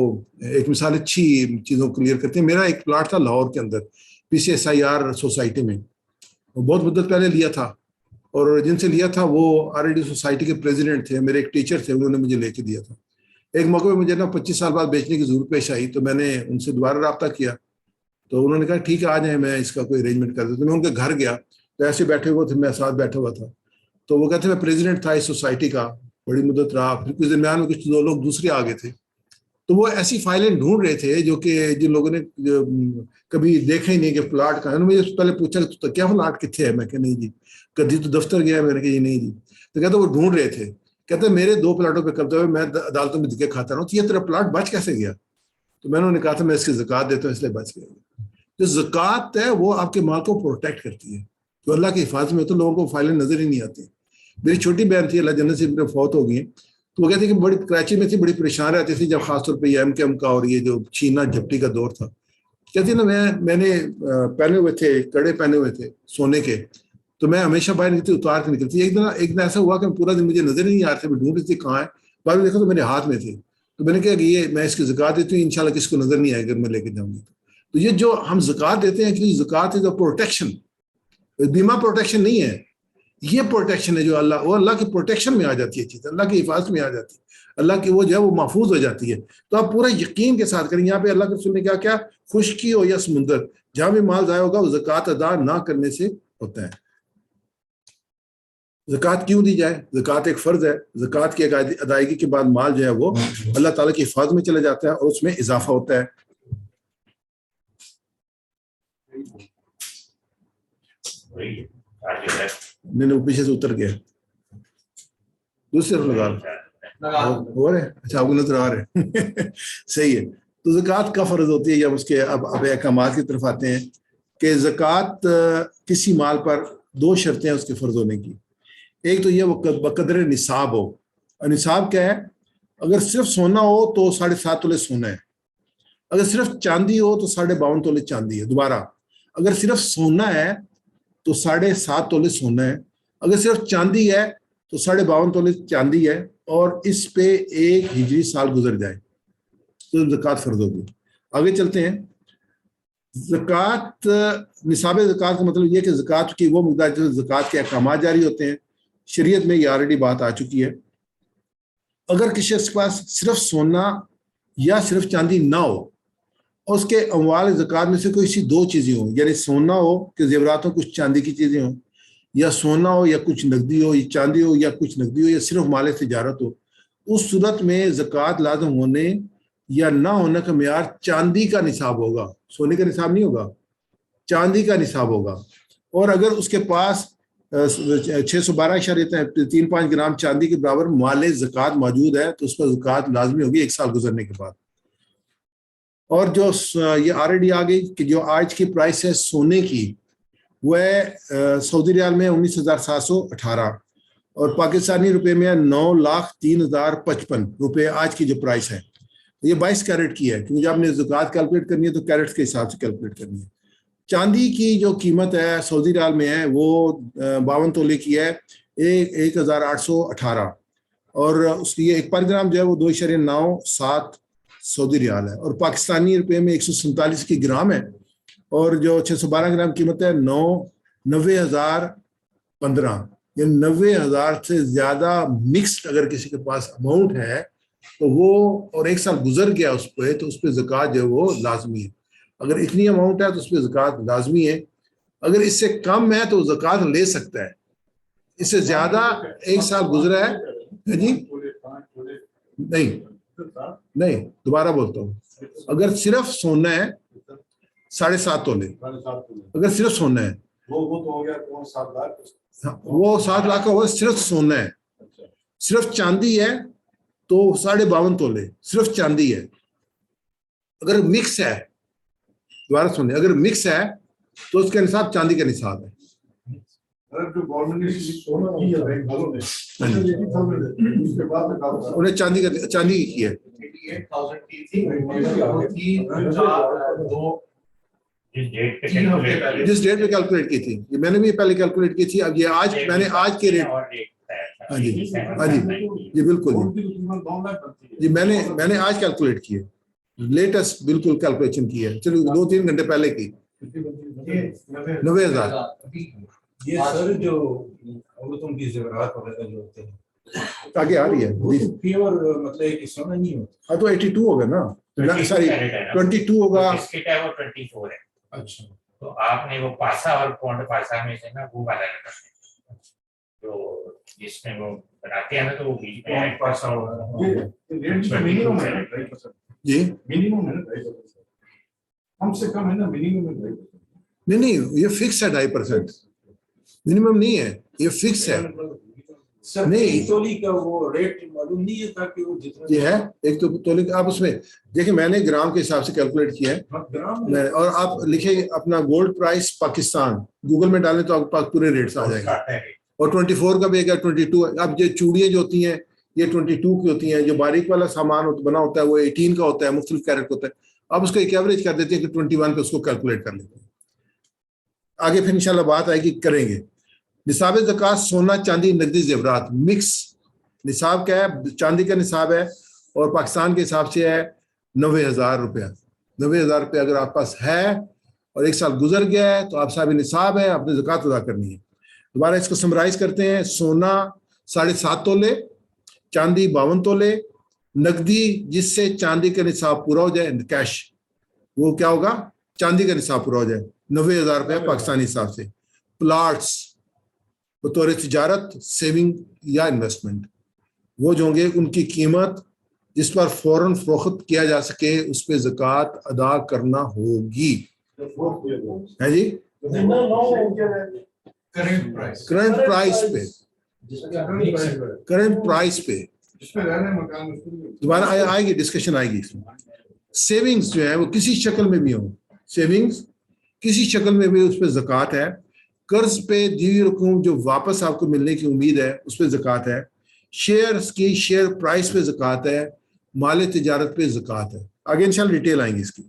ایک مثال اچھی چیزوں کو کلیئر کرتے ہیں. میرا ایک پلاٹ تھا لاہور کے اندر PCSIR سوسائٹی میں, وہ بہت مدت پہلے لیا تھا, اور جن سے لیا تھا وہ RID سوسائٹی کے پریزیڈنٹ تھے, میرے ایک ٹیچر تھے, انہوں نے مجھے لے کے دیا تھا. ایک موقع پہ مجھے نا 25 سال بعد بیچنے کی ضرورت پیش آئی تو میں نے ان سے دوبارہ رابطہ کیا, تو انہوں نے کہا ٹھیک ہے آ جائیں, میں اس کا کوئی ارینجمنٹ کر دیتا. میں ان کے گھر گیا تو ایسے بیٹھے ہوئے تھے, میں ساتھ بیٹھا ہوا تھا, تو وہ کہتے ہیں میں پریزیڈنٹ تھا اس سوسائٹی کا, بڑی مدت رہا. پھر کچھ درمیان میں کچھ دو لوگ دوسرے آگے تھے, تو وہ ایسی فائلیں ڈھونڈ رہے تھے جو کہ جن لوگوں نے کبھی دیکھا ہی نہیں کہ پلاٹ کا ہے. مجھے پہلے پوچھا کہ کیا پلاٹ کتنے ہے, میں کہ نہیں جی, کدی تو دفتر گیا, میں نے کہا یہ نہیں جی. تو کہتے وہ ڈھونڈ رہے تھے, کہتے میرے 2 پلاٹوں پہ قبضہ ہوئے, میں عدالتوں میں دھکے کھاتا رہا ہوں, تو یہ تیرا پلاٹ بچ کیسے گیا؟ تو میں نے کہا تھا میں اس کی زکوٰۃ دیتا ہوں اس لیے بچ گیا. جو زکوٰۃ ہے وہ آپ کے مال کو پروٹیکٹ کرتی ہے, جو اللہ کی حفاظت میں تو لوگوں کو فائلیں نظر ہی نہیں آتی. میری چھوٹی بہن تھی, اللہ جنت سے فوت ہو گئی ہیں, تو وہ کہتی کہ بڑی کراچی میں تھی, بڑی پریشان رہتی تھی جب خاص طور پہ یہ MKM کا اور یہ جو چھینا جھپٹی کا دور تھا. کہتی نا میں نے پہنے ہوئے تھے, کڑے پہنے ہوئے تھے سونے کے, تو میں ہمیشہ باہر نکلتی اتار کے نکلتی. ایک دن ایسا ہوا کہ پورا دن مجھے نظر ہی نہیں آ رہے تھے, میں ڈھونڈ رہی تھی کہاں ہے, بعد میں دیکھا تو میرے ہاتھ میں تھے. تو میں نے کہا کہ یہ میں اس کی زکوٰۃ دیتی ہوں, انشاءاللہ کسی کو نظر نہیں آئے گا میں لے کے جاؤں گی. تو یہ جو ہم زکوٰۃ دیتے ہیں کہ زکوٰۃ ہے جو پروٹیکشن, بیمہ پروٹیکشن نہیں ہے, یہ پروٹیکشن ہے جو اللہ کی پروٹیکشن میں آ جاتی ہے چیز, اللہ کی حفاظت میں آ جاتی ہے, اللہ کی وہ جو ہے وہ محفوظ ہو جاتی ہے. تو آپ پورا یقین کے ساتھ کریں. یہاں پہ اللہ کے رسول نے کیا خشکی ہو یا سمندر, جہاں بھی مال ضائع ہوگا وہ زکوٰۃ ادا نہ کرنے سے ہوتا ہے. زکوٰۃ کیوں دی جائے؟ زکوٰۃ ایک فرض ہے. زکوٰۃ کی ادائیگی کے بعد مال جو ہے وہ اللہ تعالیٰ کی حفاظت میں چلا جاتا ہے اور اس میں اضافہ ہوتا ہے. نہیں وہ پیچھے سے اتر گیا, دوسری طرف لگا ہو رہے, اچھا آپ کو نظر آ رہے صحیح ہے. تو زکوٰۃ کا فرض ہوتی ہے جب اس کے اب احکامات کی طرف آتے ہیں کہ زکوٰۃ کسی مال پر 2 شرطیں ہیں اس کے فرض ہونے کی. ایک تو یہ بقدر نصاب ہو. نصاب کیا ہے؟ اگر صرف سونا ہو تو 7.5 تولے سونا ہے. اگر صرف چاندی ہو تو 52.5 تولے چاندی ہے. دوبارہ اگر صرف سونا ہے تو 7.5 تولے سونا ہے. اگر صرف چاندی ہے تو 52.5 تولے چاندی ہے. اور اس پہ 1 ہجری سال گزر جائے تو زکوٰۃ فرض ہوگی. آگے چلتے ہیں. زکوٰۃ، نصاب زکوٰۃ کا مطلب یہ کہ زکوٰۃ کی وہ مقدار جو زکوٰۃ کے احکامات جاری ہوتے ہیں. شریعت میں یہ آلریڈی بات آ چکی ہے. اگر کسی شخص کے پاس صرف سونا یا صرف چاندی نہ ہو اور اس کے اموال زکوٰۃ میں سے کوئی سی 2 چیزیں ہوں، یعنی سونا ہو کہ زیورات ہوں، کچھ چاندی کی چیزیں ہوں، یا سونا ہو یا کچھ نقدی ہو، یا چاندی ہو یا کچھ نقدی ہو، یا صرف مال تجارت ہو، اس صورت میں زکوٰۃ لازم ہونے یا نہ ہونے کا معیار چاندی کا نصاب ہوگا. سونے کا نصاب نہیں ہوگا، چاندی کا نصاب ہوگا. اور اگر اس کے پاس 612.35 گرام چاندی کے برابر مال زکوٰۃ موجود ہے تو اس پر زکوٰۃ لازمی ہوگی 1 سال گزرنے کے بعد. اور جو یہ آلریڈی آ گئی کہ جو آج کی پرائس ہے سونے کی، وہ ہے سعودی ریال میں 19,718 اور پاکستانی روپے میں 9,03,055 روپے آج کی جو پرائس ہے. یہ 22 کیرٹ کی ہے، کیونکہ جب آپ نے زکوٰۃ کیلکولیٹ کرنی ہے تو کیرٹس کے حساب سے کیلکولیٹ کرنی ہے. چاندی کی جو قیمت ہے سعودی ریال میں ہے وہ 52 تولے کی ہے 1,818 اور اس کی 1 پر گرام جو ہے وہ 2.97 سعودی ریال ہے. اور پاکستانی روپے میں 147 کی گرام ہے اور جو 612 گرام قیمت ہے 90,015. یعنی 90,000 سے زیادہ مکسڈ اگر کسی کے پاس اماؤنٹ ہے تو وہ اور 1 سال گزر گیا اس پہ تو اس پہ زکوٰۃ جو ہے وہ لازمی ہے. اگر اتنی اماؤنٹ ہے تو اس پہ زکوٰۃ لازمی ہے. اگر اس سے کم ہے تو زکوٰۃ لے سکتا ہے. اس سے زیادہ 1 سال گزرا ہے جی نہیں دوبارہ بولتا ہوں. اگر صرف سونا ہے 7.5 تولے، اگر صرف سونا ہے وہ 7 لاکھ کا، وہ صرف سونا ہے. صرف چاندی ہے تو 52.5 تولے صرف چاندی ہے. اگر مکس ہے، دوبارہ سنیں، اگر مکس ہے تو اس کا نصاب چاندی کا نصاب ہے. انہیں چاندی کی ہے. جس ڈیٹ پہ کیلکولیٹ کی تھی میں نے بھی پہلے کیلکولیٹ کی تھی. اب یہ آج میں نے آج کے ریٹ، ہاں جی ہاں جی جی بالکل جی میں نے آج کیلکولیٹ کی ہے، لیٹسٹ بالکل کیلکولیشن کی ہے. چلو 2-3 گھنٹے پہلے کی 90,000. یہ سر جو عورتوں کی زیورات وغیرہ جو ہوتے ہیں آگے آ رہی ہے پیور مطلب ایک سونا نہیں ہوتا. ہاں تو 82 ہوگا نا، ساری 22 ہوگا. بسکٹ ہے وہ 24 ہے. اچھا تو آپ نے وہ پاسا اور پونڈ پاسا میں سے نا وہ والا رکھا ہے جو جس میں وہ بناتے ہیں نا تو وہ بیچ میں پاسا جی ہم سے کم ہے نا منیمم ہے. نہیں یہ فکس ہے 2.5%، منیمم نہیں ہے، یہ فکس ہے. نہیں تولی کا وہ ریٹ معلوم نہیں ہے تاکہ وہ جتنا یہ ہے ایک تو تولے آپ اس میں دیکھیں، میں نے گرام کے حساب سے کیلکولیٹ کیا ہے. اور آپ لکھیں اپنا گولڈ پرائس پاکستان گوگل میں ڈالیں تو آپ کے پاس پورے ریٹس آ جائیں گے. اور 24 کا بھی ہے، 22. اب یہ چوڑیاں جو ہوتی ہیں یہ 22 کی ہوتی ہیں. جو باریک والا سامان بنا ہوتا ہے وہ 18 کا ہوتا ہے، مختلف کیرٹ ہوتا ہے. آپ اس کو ایک ایوریج کر دیتے ہیں کہ 21 پہ اس کو کیلکولیٹ کر لیتے ہیں. آگے پھر انشاءاللہ بات آئے گی، کریں گے. نصاب زکوٰۃ سونا چاندی نقدی زیورات مکس. نصاب کیا ہے؟ چاندی کا نصاب ہے اور پاکستان کے حساب سے ہے 90,000 روپیہ. 90,000 روپیہ اگر آپ پاس ہے اور 1 سال گزر گیا ہے تو آپ صاحب نصاب ہے، آپ نے زکوٰۃ ادا کرنی ہے. دوبارہ اس کو سمرائز کرتے ہیں. سونا 7.5 تولے، چاندی 52 تولے، نقدی جس سے چاندی کا نصاب پورا ہو جائے، کیش وہ کیا ہوگا؟ چاندی کا نصاب پورا ہو جائے 90,000 روپیہ پاکستانی حساب سے. پلاٹس بطور تجارت، سیونگ یا انویسٹمنٹ، وہ جو ہوں گے ان کی قیمت جس پر فوراً فروخت کیا جا سکے اس پہ زکوٰۃ ادا کرنا ہوگی. ہے جی کرنٹ پرائس پہ، کرنٹ پرائس پہ دوبارہ آئے گی، ڈسکشن آئے گی. سیونگز جو ہے وہ کسی شکل میں بھی ہوں، سیونگز کسی شکل میں بھی اس پہ زکوٰۃ ہے. قرض پہ دی ہوئی رقم جو واپس آپ کو ملنے کی امید ہے اس پہ زکوٰۃ ہے، شیئرز کی شیئر پرائس پہ زکوٰۃ ہے، مال تجارت پہ زکوٰۃ ہے. آگے انشاءاللہ ڈیٹیل آئیں گی اس کی.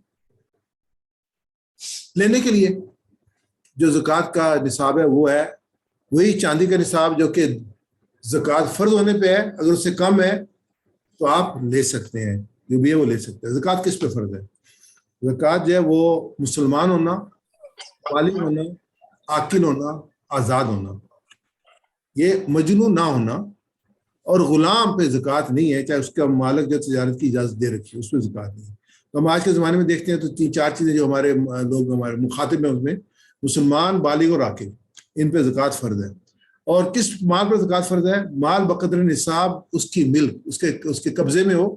لینے کے لیے جو زکوٰۃ کا نصاب ہے وہ ہے وہی چاندی کا نصاب جو کہ زکوٰۃ فرض ہونے پہ ہے. اگر اس سے کم ہے تو آپ لے سکتے ہیں، جو بھی ہے وہ لے سکتے ہیں. زکوٰۃ کس پہ فرض ہے؟ زکوٰۃ جو ہے وہ مسلمان ہونا، بالغ ہونا، عاقل ہونا، آزاد ہونا، یہ مجنون نہ ہونا. اور غلام پہ زکوٰۃ نہیں ہے، چاہے اس کا مالک جو تجارت کی اجازت دے رکھی ہے اس پہ زکوٰۃ نہیں ہے. تو ہم آج کے زمانے میں دیکھتے ہیں تو 3-4 چیزیں جو ہمارے لوگ ہمارے مخاطب ہیں اس میں مسلمان، بالغ اور عاقل، ان پہ زکوٰۃ فرض ہے. اور کس مال پر زکوٰۃ فرض ہے؟ مال بقدر نصاب اس کی ملک اس کے قبضے میں ہو.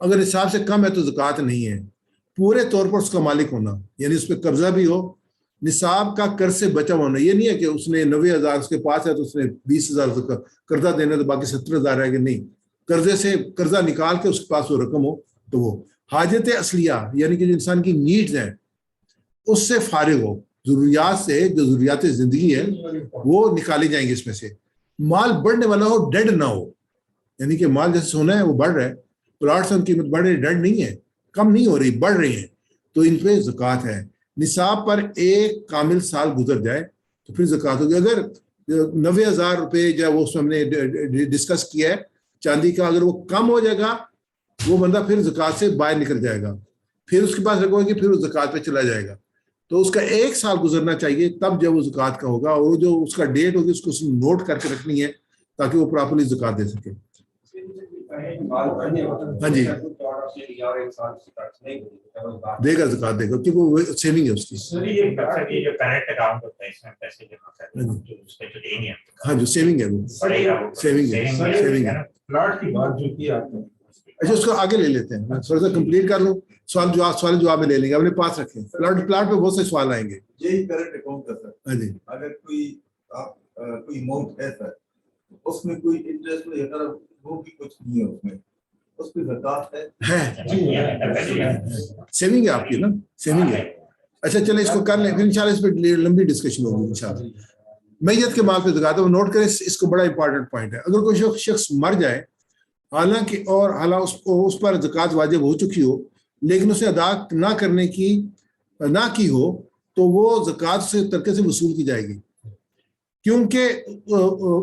اگر نصاب سے کم ہے تو زکوٰۃ نہیں ہے. پورے طور پر اس کا مالک ہونا، یعنی اس پہ قبضہ بھی ہو، نصاب کا قرض سے بچا ہونا. یہ نہیں ہے کہ اس نے 90,000 اس کے پاس ہے تو اس نے 20,000 قرضہ دینا تو باقی 70,000 رہ گئے. نہیں، قرضے سے قرضہ نکال کے اس کے پاس وہ رقم ہو تو وہ حاجت اصلیہ یعنی کہ جو انسان کی نیڈز ہیں اس سے فارغ ہو. ضروریات سے جو ضروریات زندگی ہے وہ نکالی جائیں گے اس میں سے. مال بڑھنے والا ہو، ڈیڈ نہ ہو، یعنی کہ مال جیسے سونا ہے وہ بڑھ رہا ہے، پلاٹس کی قیمت بڑھ رہی ہے، ڈیڈ نہیں ہے، کم نہیں ہو رہی، بڑھ رہی ہیں، تو ان پہ زکوٰۃ ہے. نصاب پر ایک کامل سال گزر جائے تو پھر زکوٰۃ ہوگی. اگر 90,000 روپے جو ہے وہ اس میں ہم نے ڈسکس کیا ہے چاندی کا، اگر وہ کم ہو جائے گا وہ بندہ پھر زکوٰۃ سے باہر نکل جائے گا، پھر اس کے پاس رقم ہوگی، پھر وہ زکوٰۃ پہ چلا جائے گا. تو اس کا 1 سال گزرنا چاہیے تب جب وہ زکوٰۃ کا ہوگا، اور جو اس کا ڈیٹ ہوگی اس کو نوٹ کر کے رکھنی ہے تاکہ وہ پراپرلی زکوٰۃ دے سکے. ہاں جی، دے گا زکوٰۃ دے گا کیونکہ وہ سیونگ ہے اس کی. ہاں جو سیونگ ہے وہ سیونگ ہے. پلاٹ کی بات جو کی آپ نے، اچھا اس کو آگے لے لیتے ہیں، میں تھوڑا سا کمپلیٹ کر لوں. سوال جواب میں لے لیں گے، اپنے پاس رکھیں. پلاٹ پہ بہت سے سوال آئیں گے. یہی کرنٹ اکاؤنٹ کا سر. ہاں جی، اگر کوئی اماؤنٹ ہے سر، اس میں کوئی انٹرسٹ وہ بھی کچھ نہیں ہے، اس میں اس پہ زکوٰۃ ہے؟ سیونگ ہے آپ کی نا، سیونگ ہے. اچھا چلیں اس کو کر لیں، پھر انشاءاللہ اس پہ لمبی ڈسکشن ہوگی انشاءاللہ. میت کے مال پہ زکوٰۃ ہے، وہ نوٹ کریں، اس کو بڑا امپورٹنٹ پوائنٹ ہے. اگر کوئی شخص مر جائے حالانکہ اس پر زکوٰۃ واجب ہو چکی ہو لیکن اسے ادا نہ کی ہو تو وہ زکوٰۃ سے ترکے سے وصول کی جائے گی، کیونکہ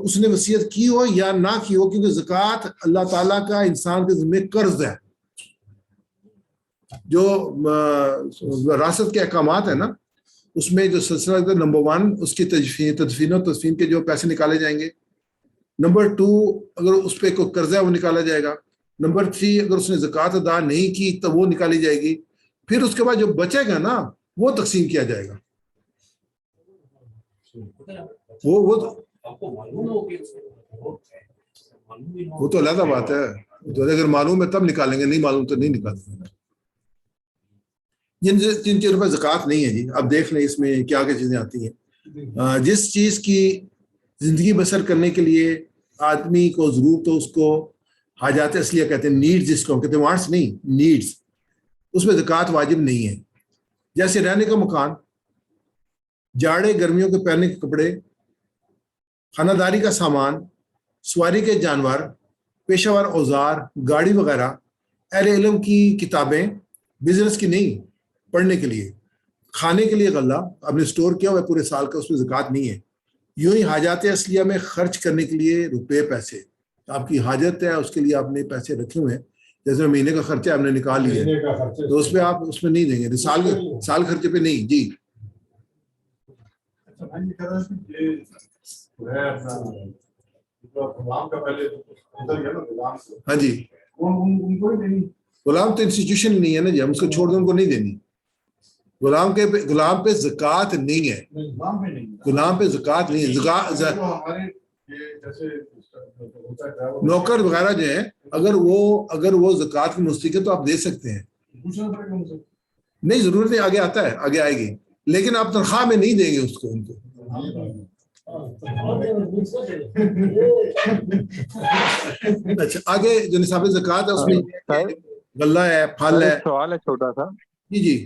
اس نے وصیت کی ہو یا نہ کی ہو، کیونکہ زکوٰۃ اللہ تعالیٰ کا انسان کے ذمہ قرض ہے. جو وراثت کے احکامات ہیں نا اس میں جو سلسلہ نمبر 1 اس کی تدفین و تدفین کے جو پیسے نکالے جائیں گے. نمبر 2 اگر اس پہ کوئی قرضہ ہے وہ نکالا جائے گا. نمبر 3 اگر اس نے زکوٰۃ ادا نہیں کی تو وہ نکالی جائے گی. پھر اس کے بعد جو بچے گا نا وہ تقسیم کیا جائے گا. وہ تو علیحدہ بات ہے، تو اگر معلوم ہے تب نکالیں گے، نہیں معلوم تو نہیں نکالیں گے. جن چیزوں پہ زکوٰۃ نہیں ہے جی اب دیکھ لیں اس میں کیا کیا چیزیں آتی ہیں. جس چیز کی زندگی بسر کرنے کے لیے آدمی کو ضرورت ہو اس کو حاجات اصلیہ کہتے ہیں، نیڈز جس کو کہتے ہیں، وانٹس نہیں، نیڈز، اس میں زکوٰۃ واجب نہیں ہے. جیسے رہنے کا مکان، جاڑے گرمیوں کے پہننے کے کپڑے، خانہ داری کا سامان، سواری کے جانور، پیشہ ور اوزار، گاڑی وغیرہ، اہل علم کی کتابیں، بزنس کی نہیں، پڑھنے کے لیے، کھانے کے لیے غلہ آپ نے اسٹور کیا ہوا ہے پورے سال کا، اس میں زکوٰۃ نہیں ہے. یوں ہی حاجات اصلیہ میں خرچ کرنے کے لیے روپے پیسے، آپ کی حاجت ہے اس کے لیے آپ نے پیسے رکھے ہوئے ہیں، جیسے مہینے کا خرچہ آپ نے نکال لیا ہے تو اس پہ آپ اس میں نہیں دیں گے، سال خرچے پہ نہیں. جی ہاں جی، غلام تو انسٹیٹیوشن نہیں ہے نا جی، ہم اس کو چھوڑ دیں، ان کو نہیں دینی. غلام پہ زکوٰۃ نہیں ہے، غلام پہ زکوٰۃ نہیں ہے. نوکر وغیرہ جو ہیں اگر وہ زکوٰۃ کی مستحق ہے تو آپ دے سکتے ہیں، نہیں ضرورت نہیں، آگے آتا ہے، آگے آئے گی، لیکن آپ تنخواہ میں نہیں دیں گے اس کو، ان کو. اچھا آگے جو نصاب زکوٰۃ ہے اس میں غلہ ہے، پھل ہے. سوال ہے چھوٹا سا. جی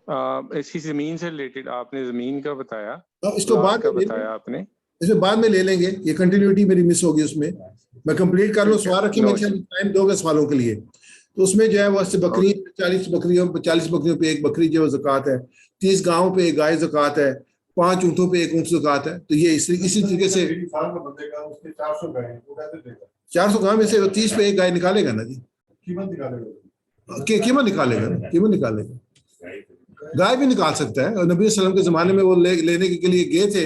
اسی زمین سے ریلیٹڈ آپ نے زمین کا بتایا, اس کو بعد کا بتایا آپ نے, اس میں بعد میں لے لیں گے, یہ کنٹینیوٹی میری مس ہوگی, اس میں میں کمپلیٹ کر لوں. سوال رکھی میں ٹائم دو گے سوالوں کے لیے. تو اس میں جو ہے وہ بکری 40 بکریوں پہ ایک بکری جو زکوٰۃ ہے, 30 گاؤں پہ ایک گائے زکوٰۃ ہے, 5 اونٹوں پہ ایک اونٹ زکوٰۃ ہے. تو یہ اسی طریقے سے 400 گاؤں میں سے 30 پہ ایک گائے نکالے گا نا جی, قیمت نکالے گا. گائے بھی نکال سکتا ہے, اور نبی صلی اللہ علیہ وسلم کے زمانے میں وہ لینے کے لیے گئے تھے,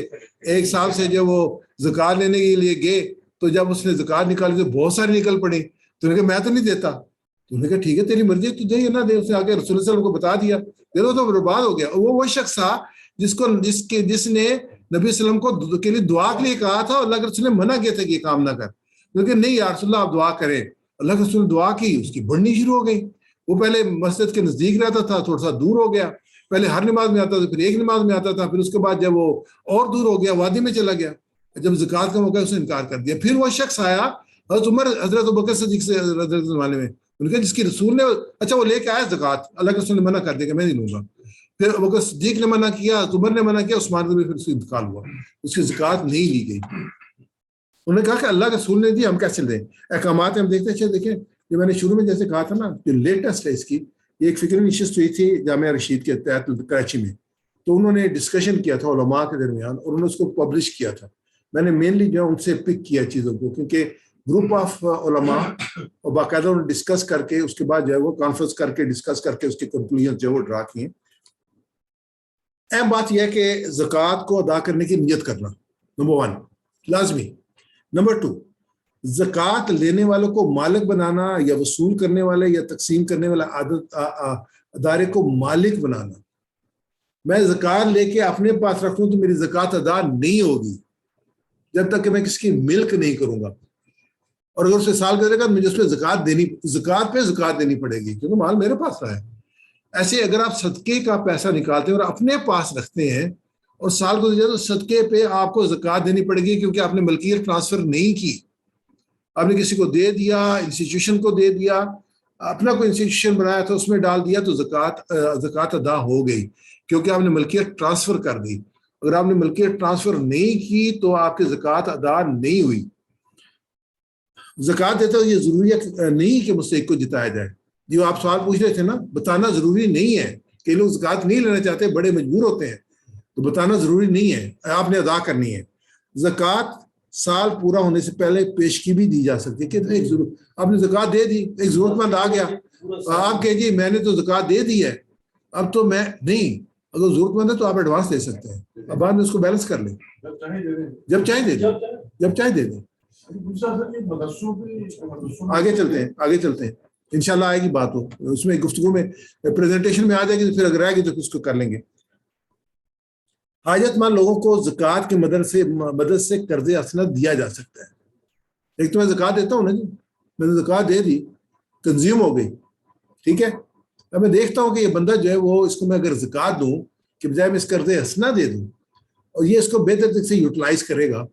1 سال سے جب وہ زکوٰۃ لینے کے لیے گئے, تو جب اس نے زکوٰۃ نکالی تو بہت ساری نکل پڑی. تو انہوں نے کہا میں تو نہیں دیتا. تو انہوں نے کہا ٹھیک ہے تیری مرضی, تو دے یا نہ دے. اس نے آگے رسول اللہ صلی اللہ علیہ وسلم کو بتا دیا, دے دو تو برباد ہو گیا. وہ شخص تھا جس نے نبی صلی اللہ علیہ وسلم کو کے لیے دعا کے لیے کہا تھا, اور اللہ کے رسول نے منع کیا تھا کہ یہ کام نہ کر. لیکن نہیں یا رسول اللہ آپ دعا کریں. اللہ کے رسول نے دعا کی, اس کی بڑھنی شروع ہو گئی. وہ پہلے مسجد کے نزدیک رہتا تھا, تھوڑا سا دور ہو گیا. پہلے ہر نماز میں آتا تھا, پھر ایک نماز میں آتا تھا, پھر اس کے بعد جب وہ اور دور ہو گیا, وادی میں چلا گیا. جب زکوٰۃ کا موقع اس نے انکار کر دیا. پھر وہ شخص آیا حضرت عمر, حضرت ابوبکر صدیق سے حضرت زمانے میں, ان کے جس کی رسول نے, اچھا وہ لے کے آیا زکوٰۃ, اللہ کے رسول نے منع کر دیا کہ میں نہیں لوں گا. پھر ابوبکر صدیق نے منع کیا, عمر نے منع کیا, عثمان نے پھر اس کا انتقال ہوا, اس کی زکوٰۃ نہیں لی گئی. انہوں نے کہا کہ اللہ کے رسول نے دی, ہم کیسے لیں. احکامات ہم دیکھتے ہیں. دیکھیں جو میں نے شروع میں جیسے کہا تھا نا, جو لیٹسٹ ہے اس کی, یہ ایک فکری نشست ہوئی تھی جامعہ رشید کے تحت کراچی میں. تو انہوں نے ڈسکشن کیا تھا علماء کے درمیان, اور انہوں نے اس کو پبلش کیا تھا. میں نے مینلی جو ہے ان سے پک کیا چیزوں کو, کیونکہ گروپ آف علماء اور باقاعدہ انہوں نے ڈسکس کر کے, اس کے بعد جو ہے وہ کانفرنس کر کے ڈسکس کر کے اس کے کنکلوژن جو ہے وہ ڈرا کیے. اہم بات یہ ہے کہ زکوٰۃ کو ادا کرنے کی نیت کرنا نمبر 1 لازمی. نمبر 2 زکوٰۃ لینے والوں کو مالک بنانا, یا وصول کرنے والے یا تقسیم کرنے والے ادارے کو مالک بنانا. میں زکوٰۃ لے کے اپنے پاس رکھوں تو میری زکوٰۃ ادا نہیں ہوگی جب تک کہ میں کسی کی ملک نہیں کروں گا. اور اگر اسے سال گزرے گا تو مجھے اس پہ زکوٰۃ دینی پڑے گی, کیونکہ مال میرے پاس رہا ہے. ایسے اگر آپ صدقے کا پیسہ نکالتے ہیں اور اپنے پاس رکھتے ہیں اور سال گزر جائے تو صدقے پہ آپ کو زکوٰۃ دینی پڑے گی, کیونکہ آپ نے ملکیت ٹرانسفر نہیں کی. آپ نے کسی کو دے دیا, انسٹیٹیوشن کو دے دیا, اپنا کوئی انسٹیٹیوشن بنایا تھا اس میں ڈال دیا, تو زکوٰۃ ادا ہو گئی, کیونکہ آپ نے ملکیت ٹرانسفر کر دی. اگر آپ نے ملکیت ٹرانسفر نہیں کی تو آپ کی زکوٰۃ ادا نہیں ہوئی. زکوٰۃ دیتے ہو یہ ضروری نہیں کہ مستحق کو جتایا جائے. جو آپ سوال پوچھ رہے تھے نا, بتانا ضروری نہیں ہے. کہ لوگ زکوٰۃ نہیں لینا چاہتے, بڑے مجبور ہوتے ہیں, تو بتانا ضروری نہیں ہے, آپ نے ادا کرنی ہے. زکوٰۃ سال پورا ہونے سے پہلے پیشگی بھی دی جا سکتی ہے کہ ایک آپ نے زکوٰۃ دے دی, ایک ضرورت مند آ گیا, آپ کہیں جی میں نے تو زکوٰۃ دے دی ہے, اب تو میں نہیں, اگر ضرورت مند ہے تو آپ ایڈوانس دے سکتے ہیں, اب بعد میں اس کو بیلنس کر لیں, جب چاہیں دے دیں. آگے چلتے ہیں انشاءاللہ آئے گی بات, ہو اس میں گفتگو میں پریزنٹیشن میں آ جائے گی, پھر اگر آئے گی تو اس کو کر لیں گے. حاجت مند لوگوں کو زکوٰۃ کی مدد سے قرض اسناد دیا جا سکتا ہے. ایک تو میں زکوٰۃ دیتا ہوں نا جی, میں نے زکوٰۃ دے دی, کنزیوم ہو گئی, ٹھیک ہے. اب میں دیکھتا ہوں کہ یہ بندہ جو ہے وہ, اس کو میں اگر زکوٰۃ دوں کہ بجائے میں اس قرض اسناد دے دوں اور یہ اس کو بہتر طریقے سے یوٹیلائز کرے گا,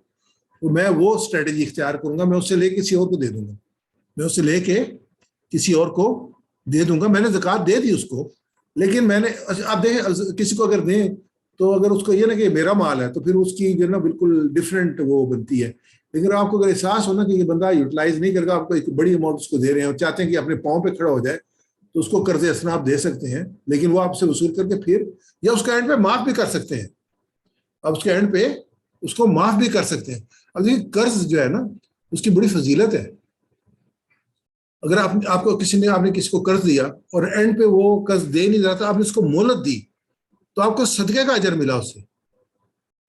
تو میں وہ اسٹریٹجی اختیار کروں گا, میں اس سے لے کے کسی اور کو دے دوں گا. میں نے زکوٰۃ دے دی اس کو, لیکن میں نے, آپ دیکھیں کسی کو اگر دیں تو اگر اس کو یہ نا کہ میرا مال ہے تو پھر اس کی جو ہے نا بالکل ڈفرینٹ وہ بنتی ہے. لیکن آپ کو اگر احساس ہونا کہ یہ بندہ یوٹیلائز نہیں کرے گا, آپ کو ایک بڑی اماؤنٹ اس کو دے رہے ہیں اور چاہتے ہیں کہ اپنے پاؤں پہ کھڑا ہو جائے, تو اس کو قرض اسناد دے سکتے ہیں, لیکن وہ آپ سے وصول کر کے پھر یا اس کا اینڈ پہ معاف بھی کر سکتے ہیں. اب اس کے اینڈ پہ اس کو معاف بھی کر سکتے ہیں. اب یہ قرض جو ہے نا اس کی بڑی فضیلت ہے. اگر آپ کو آپ نے کسی کو قرض دیا اور اینڈ پہ وہ قرض دے نہیں رہا تھا, آپ نے اس کو مہلت دی, تو آپ کو صدقے کا اجر ملا, اس سے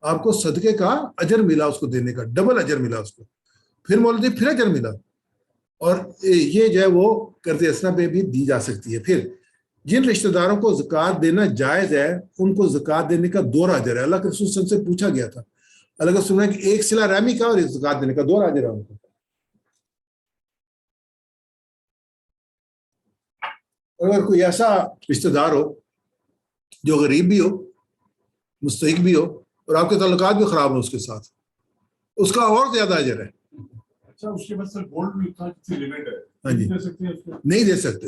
آپ کو صدقے کا اجر ملا, اس کو دینے کا ڈبل اجر ملا اس کو, پھر مہلت دی, پھر اجر ملا. اور یہ جو ہے وہ قرض اسناد پہ بھی دی جا سکتی ہے. پھر جن رشتہ داروں کو زکوٰۃ دینا جائز ہے ان کو زکوٰۃ دینے کا دوہرا اجر ہے. اللہ کے رسول صلی اللہ علیہ وسلم سے پوچھا گیا تھا, اللہ کا سننا ہے کہ ایک صلہ رحمی کا اور ایک زکوٰۃ دینے کا دوہرا اجر ہے ان کو. اگر کوئی ایسا رشتہ دار ہو جو غریب بھی ہو, مستحق بھی ہو, اور آپ کے تعلقات بھی خراب ہو اس کے ساتھ, اس کا اور زیادہ اجر ہے. اچھا, اس کے بعد سر گولڈ بھی تھا, کسی لیمٹ ہے, ہاں جی, نہیں دے سکتے.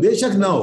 بے شک نہ ہو.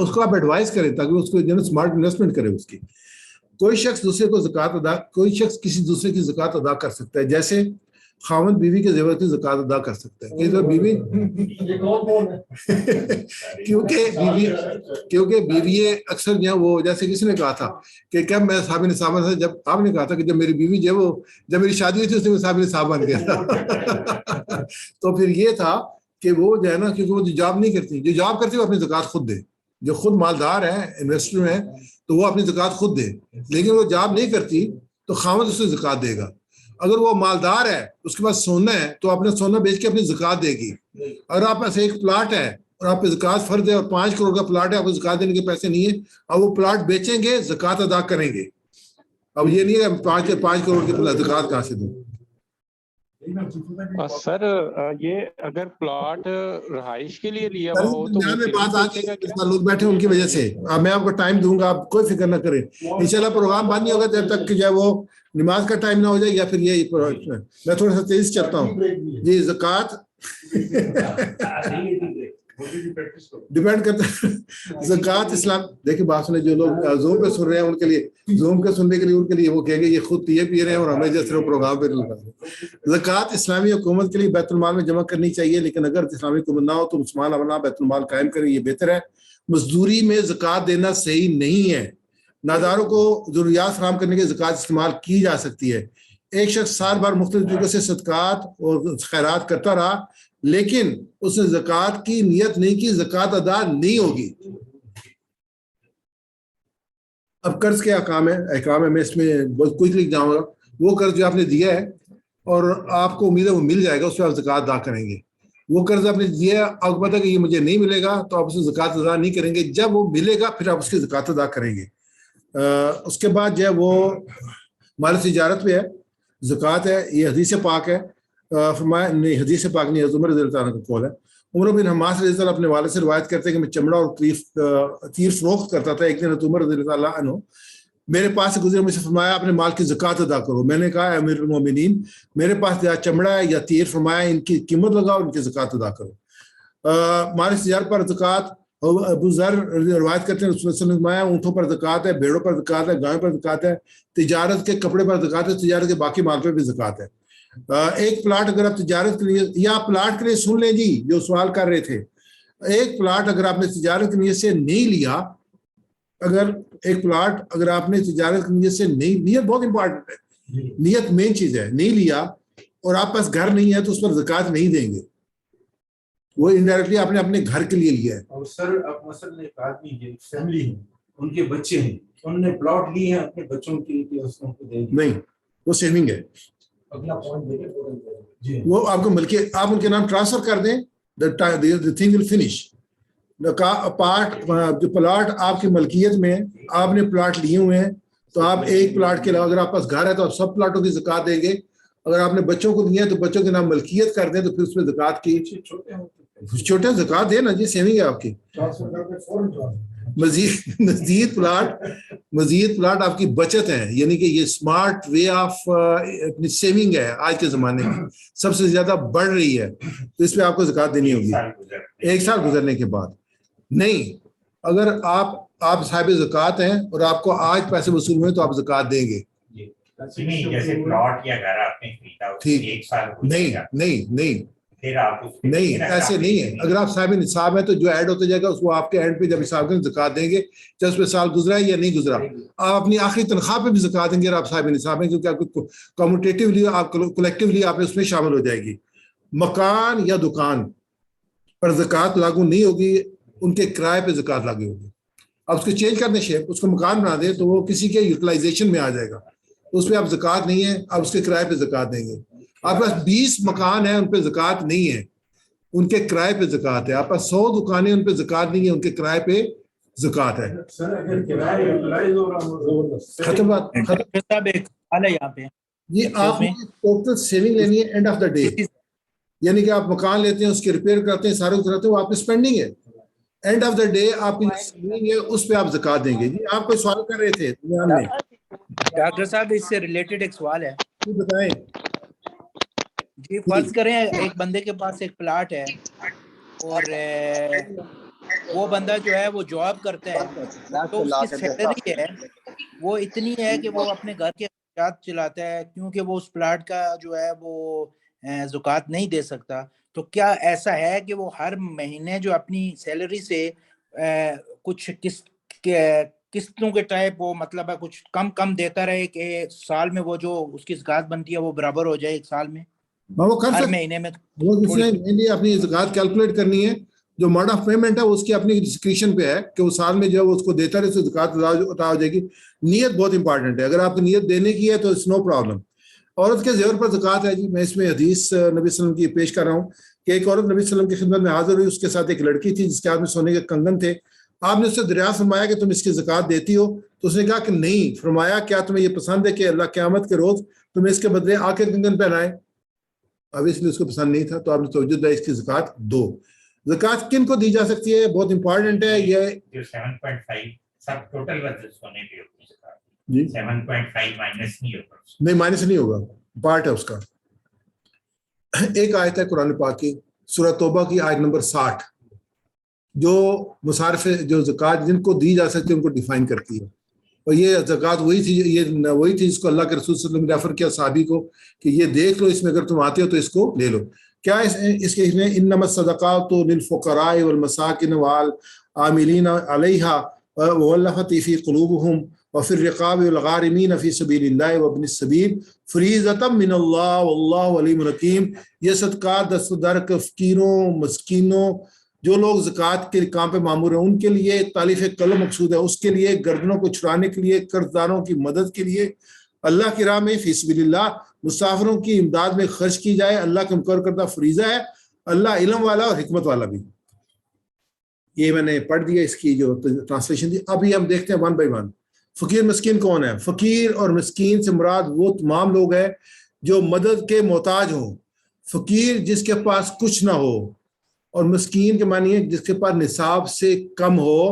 اس کو آپ ایڈوائز کریں تاکہ اس کو جو اسمارٹ انویسٹمنٹ کرے اس کی. کوئی شخص دوسرے کو زکوٰۃ ادا, کوئی شخص کسی دوسرے کی زکوٰۃ ادا کر سکتا ہے, جیسے خاوند بیوی کے زیور کی زکوٰۃ ادا کر سکتا ہے. بیوی کیونکہ بیوی اکثر جو ہے وہ, جیسے کسی نے کہا تھا کہ کیا میں صاحب نصاب سے, جب آپ نے کہا تھا کہ جب میری بیوی جو ہے وہ, جب میری شادی ہوئی تھی اس نے صاحب نصاب بن گیا تھا. تو پھر یہ تھا کہ وہ جو ہے نا, کیونکہ وہ جو جاب نہیں کرتی, جو جاب کرتی ہے وہ اپنی زکوٰۃ خود دے. جو خود مالدار ہے, انویسٹر ہے, تو وہ اپنی زکوٰۃ خود دے. لیکن وہ جاب نہیں کرتی تو خاوند اس سے زکوٰۃ دے گا. اگر وہ مالدار ہے, اس کے پاس سونا ہے, تو اپنا سونا بیچ کے اپنی زکوٰۃ دے گی. اگر آپ پاس ایک پلاٹ ہے اور آپ پہ زکوٰۃ فرض ہے, اور 5 کروڑ کا پلاٹ ہے, آپ کو زکوٰۃ دینے کے پیسے نہیں ہیں, اب وہ پلاٹ بیچیں گے, زکوٰۃ ادا کریں گے. اب یہ نہیں ہے 5 کروڑ کی زکوٰۃ کہاں سے دوں. سر یہ اگر پلاٹ رہائش کے لیے لیا ہوا ہو تو بات آ لوگ بیٹھے ان کی وجہ سے. اب میں آپ کو ٹائم دوں گا, آپ کوئی فکر نہ کریں. انشاءاللہ پروگرام بند نہیں ہوگا جب تک کہ جو ہے وہ نماز کا ٹائم نہ ہو جائے, یا پھر یہ میں تھوڑا سا تیز چلتا ہوں. جی, زکوٰۃ ڈیپینڈ کرتا ہے. زکوٰۃ اسلام, دیکھیں بات سنیں, جو لوگ زوم پہ سن رہے ہیں ان کے لیے, زوم پہ سننے کے لیے ان کے لیے وہ کہیں گے یہ خود پی رہے ہیں اور ہمیں جیسے پروگرام پہ لگا. زکوٰۃ اسلامی حکومت کے لیے بیت المال میں جمع کرنی چاہیے, لیکن اگر اسلامی حکومت نہ ہو تو مسلمان اپنا بیت المال قائم کریں, یہ بہتر ہے. مزدوری میں زکوٰۃ دینا صحیح نہیں ہے. ناداروں کو ضروریات فراہم کرنے کے زکوٰۃ استعمال کی جا سکتی ہے. ایک شخص سال بھر مختلف طریقوں سے صدقات اور خیرات کرتا رہا, لیکن اس نے زکوٰۃ کی نیت نہیں کی, زکوٰۃ ادا نہیں ہوگی. اب قرض کے احکام ہے, میں اس میں بہت کوئکلی جاؤں گا. وہ قرض جو آپ نے دیا ہے اور آپ کو امید ہے وہ مل جائے گا, اس پہ آپ زکوٰۃ ادا کریں گے. وہ قرض آپ نے دیا ہے, آپ کو پتا کہ یہ مجھے نہیں ملے گا, تو آپ اس سے زکوٰۃ ادا نہیں کریں گے. جب وہ ملے گا پھر آپ اس کی زکوٰۃ ادا کریں گے. اس کے بعد جو ہے وہ مال تجارت پہ ہے, زکوٰۃ ہے. یہ حدیث پاک ہے, فرمایا نہیں, حدیث پاک نہیں, عمر رضی اللہ عنہ کا قول ہے. عمر بن حماس رضی اللہ اپنے والد سے روایت کرتے ہیں کہ میں چمڑا اور تیر فروخت کرتا تھا. ایک دن عمر رضی اللہ عنہ میرے پاس سے گزرے, مجھ سے فرمایا اپنے مال کی زکوٰۃ ادا کرو. میں نے کہا امیر المومنین, میرے پاس یا چمڑا ہے یا تیر, فرمایا ان کی قیمت لگاؤ, ان کی زکوٰۃ ادا کرو. مال تجارت پر زکوٰۃ, ابو ذر روایت کرتے ہیں رسول اللہ صلی اللہ علیہ وسلم نے فرمایا اونٹوں پر زکوٰۃ ہے, بھیڑوں پر زکوٰۃ ہے, گائے پر زکوٰۃ ہے, تجارت کے کپڑے پر زکوٰۃ ہے, تجارت کے باقی مال پر بھی زکوٰۃ ہے. ایک پلاٹ اگر آپ تجارت کے لیے, یا پلاٹ کے لیے سن لیں جی جو سوال کر رہے تھے, ایک پلاٹ اگر آپ نے تجارت کی نیت سے نہیں لیا, اگر ایک پلاٹ اگر آپ نے تجارت کی نیت سے نہیں, نیت بہت امپورٹنٹ ہے, نیت مین چیز ہے, نہیں لیا اور آپ پاس گھر نہیں ہے تو اس پر زکوٰۃ نہیں دیں گے. وہ انڈائریکٹلی آپ نے اپنے گھر کے لیے لیا ہے. اور سر اب مثلا ایک آدمی ہے, فیملی ہے, ان کے بچے ہیں, انہوں نے پلاٹ لی ہے اپنے بچوں کے لیے, نہیں, وہ سیونگ ہے. اگلا پوائنٹ وہ آپ کو ملکیت, آپ ان کے نام ٹرانسفر کر دیں, the thing will finish. جو پلاٹ آپ کی ملکیت میں آپ نے پلاٹ لیے ہوئے ہیں, تو آپ ایک پلاٹ کے علاوہ اگر آپ پاس گھر ہے تو آپ سب پلاٹوں کی زکوٰۃ دیں گے. اگر آپ نے بچوں کو دیے ہیں تو بچوں کے نام ملکیت کر دیں, تو پھر اس میں زکوٰۃ کی چھوٹے زکوٰۃ دے نا جی, سیونگ ہے آپ کی. مزید پلاٹ آپ کی بچت ہے, یعنی کہ یہ اسمارٹ وے آف اپنی سیونگ ہے آج کے زمانے میں, سب سے زیادہ بڑھ رہی ہے, تو اس پہ آپ کو زکوٰۃ دینی ہوگی 1 سال گزرنے کے بعد. نہیں, اگر آپ صاحب زکوٰۃ ہیں اور آپ کو آج پیسے وصول ہوئے تو آپ زکوٰۃ دیں گے. جیسے پلاٹ یا گھر آپ نے خریدا 1 سال نہیں, ایسے نہیں ہے. اگر آپ صاحب نصاب ہے تو جو ایڈ ہوتے جائے گا اس کو آپ کے اینڈ پہ جب حساب کریں زکوٰۃ دیں گے, چاہے اس پہ سال گزرا ہے یا نہیں گزرا. آپ اپنی آخری تنخواہ پہ بھی زکوٰۃ دیں گے اگر آپ صاحب نصاب ہیں, کیونکہ آپ کو کمیونٹیٹیولی, آپ کولیکٹیولی آپ اس میں شامل ہو جائے گی. مکان یا دکان پر زکوٰۃ لاگو نہیں ہوگی, ان کے کرائے پہ زکوٰۃ لاگو ہوگی. آپ اس کو چینج کر دیں شیپ, اس کو مکان بنا دیں تو وہ کسی کے یوٹیلائزیشن میں آ جائے گا, اس پہ آپ زکوٰۃ نہیں ہے, آپ اس کے کرائے پہ زکوٰۃ دیں گے. آپ پاس 20 مکان ہیں, ان پہ زکوٰۃ نہیں ہے, ان کے کرائے پہ زکوٰۃ ہے. آپ پاس 100 دکانیں, ان پہ زکوٰۃ نہیں ہے, ان کے کرائے پہ زکوٰۃ ہے. ختم بات. یہ آپ نے ٹوٹل سیونگ لینی ہے اینڈ آف دا ڈے, یعنی کہ آپ مکان لیتے ہیں, اس کی ریپیئر کرتے ہیں, سارے کرتے ہیں, وہ آپ کی اسپینڈنگ ہے. اینڈ آف دا ڈے آپ کی اس پہ آپ زکات دیں گے. جی آپ کوئی سوال کر رہے تھے درمیان میں؟ ڈاکٹر صاحب اس سے ریلیٹڈ ایک سوال ہے جی بتائیں. جی فرض کریں ایک بندے کے پاس ایک پلاٹ ہے اور وہ بندہ جو ہے وہ جاب کرتا ہے تو اس کی سیلری ہے وہ اتنی ہے کہ وہ اپنے گھر کے اخراجات چلاتا ہے کیونکہ وہ اس پلاٹ کا جو ہے وہ زکوٰۃ نہیں دے سکتا. تو کیا ایسا ہے کہ وہ ہر مہینے جو اپنی سیلری سے کچھ قسطوں کے ٹائپ وہ مطلب ہے کچھ کم دیتا رہے کہ سال میں وہ جو اس کی زکوٰۃ بنتی ہے وہ برابر ہو جائے ایک سال میں وہ کر ہر مہینے میں؟ وہ کس نے اپنی زکوٰۃ کیلکولیٹ کرنی ہے. جو موڈ آف پیمنٹ ہے اس کی اپنی ڈسکریشن پہ ہے کہ وہ سال میں جو ہے اس کو دیتا رہے تو زکوٰۃ ادا ہو جائے گی. نیت بہت امپارٹنٹ ہے. اگر آپ کی نیت دینے کی ہے تو اٹس نو پرابلم. عورت کے زیور پر زکوٰۃ ہے. جی میں اس میں حدیث نبی صلی اللہ علیہ وسلم کی پیش کر رہا ہوں کہ ایک عورت نبی صلی اللہ علیہ وسلم کی خدمت میں حاضر ہوئی. اس کے ساتھ ایک لڑکی تھی جس کے ہاتھ میں سونے کے کنگن تھے. آپ نے اس سے دریافت فرمایا کہ تم اس کی زکوٰۃ دیتی ہو؟ تو اس نے کہا کہ نہیں. فرمایا کیا تمہیں یہ پسند ہے کہ اللہ قیامت کے روز تمہیں اس کے بدلے آ کے کنگن پہنائے؟ اب اس لیے اس کو پسند نہیں تھا تو آپ نے توجہ دیا اس کی زکوٰۃ دو. زکوٰۃ کن کو دی جا سکتی ہے؟ بہت امپورٹنٹ ہے. یہ جو 7.5 سب ٹوٹل وزن سونے کی ہوتی ہے زکوٰۃ. جی 7.5 مائنس نہیں ہوگا. نہیں مائنس نہیں ہوگا, پارٹ ہے اس کا. ایک آیت ہے قرآن پاک کی سورہ توبہ کی آیت نمبر 60 جو مصارف جو زکوٰۃ جن کو دی جا سکتی ہے ان کو ڈیفائن کرتی ہے. اور یہ زکوٰۃ وہی تھی جس کو اللہ کے رسول صلی اللہ علیہ وسلم نے ریفر کیا صحابی کو کہ یہ دیکھ لو, اس میں اگر تم آتے ہو تو اس کو لے لو. کیا اس کے میں انما الصدقات للفقراء والمساکین والعاملین علیہا والمؤلفۃ فی قلوبہم وفی الرقاب والغارمین فی سبیل اللہ وابن السبیل فریضۃ من اللہ واللہ علیم حکیم. یہ صدقات دستدر فقیروں مسکینوں جو لوگ زکوٰۃ کے کام پہ مامور ہیں ان کے لیے تالیف قلم مقصود ہے. اس کے لیے گردنوں کو چھڑانے کے لیے, قرض داروں کی مدد کے لیے, اللہ کی راہ میں فی سبیل اللہ, مسافروں کی امداد میں خرچ کی جائے. اللہ کا مقرر کردہ فریضہ ہے. اللہ علم والا اور حکمت والا بھی. یہ میں نے پڑھ دیا اس کی جو ٹرانسلیشن تھی. ابھی ہم دیکھتے ہیں ون بائی ون. فقیر مسکین کون ہے؟ فقیر اور مسکین سے مراد وہ تمام لوگ ہیں جو مدد کے محتاج ہوں. فقیر جس کے پاس کچھ نہ ہو, اور مسکین کے معنی ہے جس کے پاس نصاب سے کم ہو.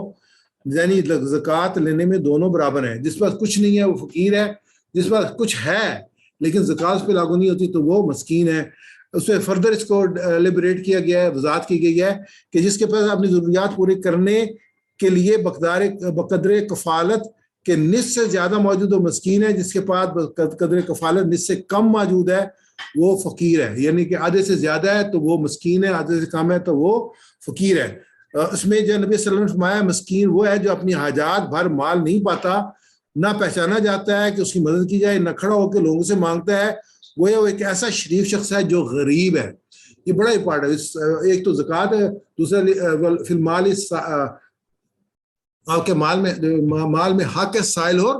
یعنی زکوٰۃ لینے میں دونوں برابر ہیں. جس پاس کچھ نہیں ہے وہ فقیر ہے, جس پاس کچھ ہے لیکن زکوٰۃ پہ لاگو نہیں ہوتی تو وہ مسکین ہے. اس پہ فردر اس کو لیبریٹ کیا گیا ہے, وضاحت کی گئی ہے کہ جس کے پاس اپنی ضروریات پوری کرنے کے لیے بقدر کفالت کے نصف سے زیادہ موجود وہ مسکین ہے. جس کے پاس قدر کفالت نصف سے کم موجود ہے وہ فقیر ہے. یعنی کہ آدھے سے زیادہ ہے تو وہ مسکین ہے, آدھے سے کم ہے تو وہ فقیر ہے. اس میں جو نبی صلی اللہ علیہ وسلم نے فرمایا مسکین وہ ہے جو اپنی حاجات بھر مال نہیں پاتا, نہ پہچانا جاتا ہے کہ اس کی مدد کی جائے, نہ کھڑا ہو کے لوگوں سے مانگتا ہے. وہ ایک ایسا شریف شخص ہے جو غریب ہے. یہ بڑا امپورٹنٹ ہے. ایک تو زکوٰۃ ہے, دوسرا فی المال آپ کے مال میں حق ہے سائل اور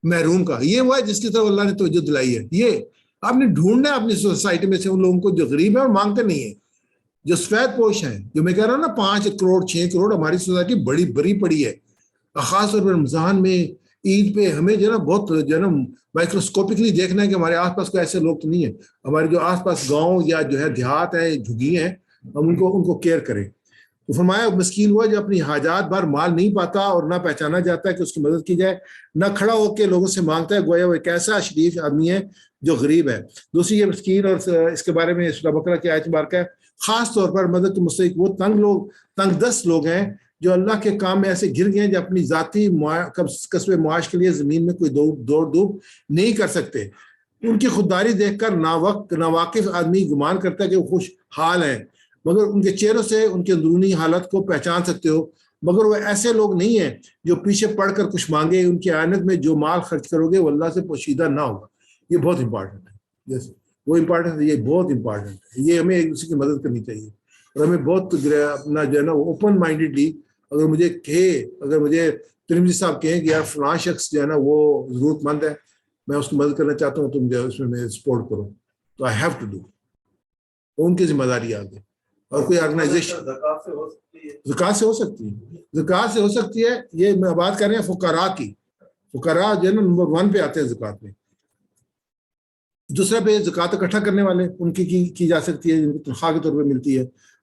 محروم کا. یہ وہ ہے جس کی طرف اللہ نے توجہ دلائی ہے. یہ آپ نے ڈھونڈنا ہے اپنی سوسائٹی میں سے ان لوگوں کو جو غریب ہیں اور مانگتے نہیں ہیں, جو سفید پوش ہیں. جو میں کہہ رہا ہوں نا 5 کروڑ 6 کروڑ ہماری سوسائٹی بڑی بری پڑی ہے. خاص طور پر رمضان میں عید پہ ہمیں جو ہے نا بہت جو ہے نا مائکروسکوپکلی دیکھنا ہے کہ ہمارے آس پاس کوئی ایسے لوگ تو نہیں ہیں. ہمارے جو آس پاس گاؤں یا جو ہے دیہات ہیں جھگی ہیں, ہم ان کو کیئر کریں. تو فرمایا مسکین ہوا جو اپنی حاجات بھر مال نہیں پاتا اور نہ پہچانا جاتا ہے کہ اس کی مدد کی جائے, نہ کھڑا ہو کے لوگوں سے مانگتا ہے. گویا وہ ایک ایسا شریف آدمی ہے جو غریب ہے. دوسری یہ مسکین اور اس کے بارے میں سورہ بقرہ کی آیت مبارکہ ہے خاص طور پر مدد کے مستحق وہ تنگ دست لوگ ہیں جو اللہ کے کام میں ایسے گر گئے ہیں جو اپنی ذاتی کسب معاش کے لیے زمین میں کوئی دوڑ دھوپ نہیں کر سکتے. ان کی خودداری دیکھ کر ناواقف آدمی گمان کرتا ہے کہ وہ خوش حال ہیں, مگر ان کے چہروں سے ان کے اندرونی حالت کو پہچان سکتے ہو. مگر وہ ایسے لوگ نہیں ہیں جو پیچھے پڑ کر کچھ مانگے. ان کی آئینت میں جو مال خرچ کرو گے وہ اللہ سے پوشیدہ نہ ہوگا. یہ بہت امپارٹنٹ ہے. وہ امپارٹنٹ ہے, یہ بہت امپارٹنٹ ہے. یہ ہمیں ایک دوسرے کی مدد کرنی چاہیے اور ہمیں بہت اپنا جو ہے نا اوپن مائنڈیڈلی اگر مجھے ترمذی صاحب کہیں کہ یار فلاں شخص جو ہے نا وہ ضرورت مند ہے, میں اس کی مدد کرنا چاہتا ہوں, تم جو ہے اس میں سپورٹ کرو, تو آئی ہیو ٹو ڈو. ان کی ذمہ داری آگے. اور کوئی آرگنائزیشن زکوٰۃ سے ہو سکتی ہے. یہ میں بات کر رہے ہیں فقراء کی. فقراء جو ہے نا نمبر 1 پہ آتے ہیں زکوٰۃ میں. دوسرا پہ زکوٰۃ اکٹھا کرنے والے ان کی جا سکتی ہے, جن کو تنخواہ کے طور پہ ملتی ہے.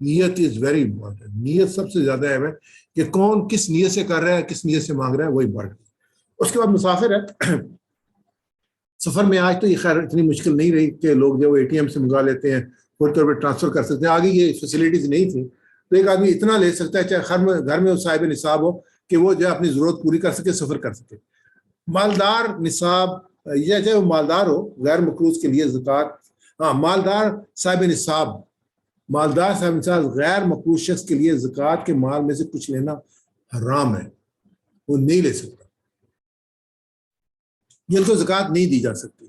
نیت از ویری امپورٹنٹ. نیت سب سے زیادہ اہم ہے کہ کون کس نیت سے کر رہا ہے, کس نیت سے مانگ رہا ہے, وہ امپورٹنٹ. اس کے بعد مسافر ہے. سفر میں آج تو یہ خیر اتنی مشکل نہیں رہی کہ لوگ جو اے ٹی ایم سے منگا لیتے ہیں فوری طور پہ ٹرانسفر کر سکتے ہیں. آگے یہ فیسلٹیز نہیں تھی تو ایک آدمی اتنا لے سکتا ہے چاہے گھر میں صاحب نصاب ہو کہ وہ جو اپنی ضرورت پوری کر سکے, سفر کر سکے. مالدار نصاب یا چاہے وہ مالدار ہو, غیر مقروض کے لیے زکوٰۃ, ہاں مالدار صاحب نصاب غیر مقروض شخص کے لیے زکوٰۃ کے مال میں سے کچھ لینا حرام ہے, وہ نہیں لے سکتا. جن کو زکوٰۃ نہیں دی جا سکتی,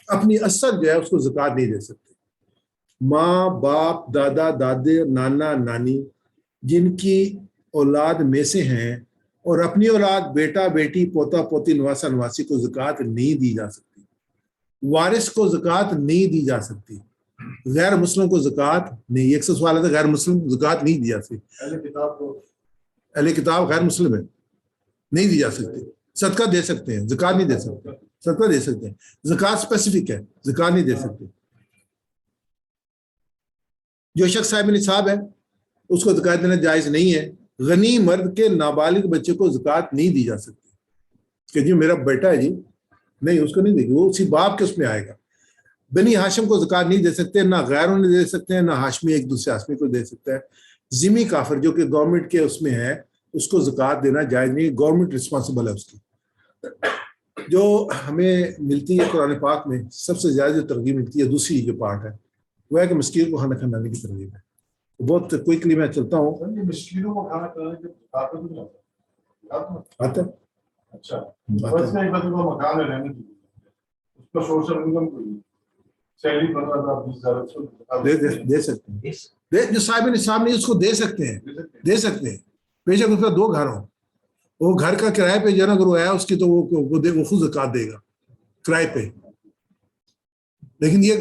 اپنی اصل جو ہے اس کو زکوٰۃ نہیں دے سکتے. ماں باپ دادا دادے نانا نانی جن کی اولاد میں سے ہیں اور اپنی اولاد بیٹا بیٹی پوتا پوتی نواسا نواسی کو زکوٰۃ نہیں دی جا سکتی. وارث کو زکوٰۃ نہیں دی جا سکتی. غیر مسلم کو زکوٰۃ نہیں. ایک سوال ہے غیر مسلم زکوٰۃ نہیں دی جا سکتی. اہل کتاب غیر مسلم ہے, نہیں دی جا سکتی. صدقہ دے سکتے ہیں, زکوٰۃ نہیں دے سکتے. صدقہ دے سکتے ہیں, زکوٰۃ اسپیسیفک ہے, زکوٰۃ نہیں دے سکتے. جو شخص صاحب نصاب ہے اس کو زکوٰۃ دینا جائز نہیں ہے. غنی مرد کے نابالغ بچے کو زکوٰۃ نہیں دی جا سکتی کہ جی میرا بیٹا ہے جی, نہیں اس کو نہیں دے گی, وہ اسی باپ کے اس میں آئے گا. بنی ہاشم کو زکوٰۃ نہیں دے سکتے, نہ غیروں نے دے سکتے ہیں, نہ ہاشمی ایک دوسرے ہاشمی کو دے سکتا ہے. ذمہ کافر جو کہ گورنمنٹ کے اس میں ہے اس کو زکوٰۃ دینا جائز نہیں, گورنمنٹ رسپانسبل ہے اس کی. جو ہمیں ملتی ہے قرآن پاک میں سب سے زیادہ جو ترغیب ملتی ہے, دوسری جو پارٹ ہے وہ ہے کہ مسکین کو کھانا کھلانے کی ترغیب ہے. بہت کوئکلی میں چلتا ہوں. مسکینوں کو کھانا کھلانے کے آتا ہے. اچھا, بس میں ایک بندے کو مکان ہے رہنے کی, اس کا سورس آف انکم کوئی سیلری 15,000 دے سکتے ہیں. جو صاحب نصاب نہیں اس کو دے سکتے ہیں, دے سکتے ہیں. بے شک اس کا 2 گھر ہوں, وہ گھر کا کرائے پہ جو ہے نا اگر وہ آیا اس کی تو وہ خود زکوٰۃ دے گا کرائے پہ. لیکن یہ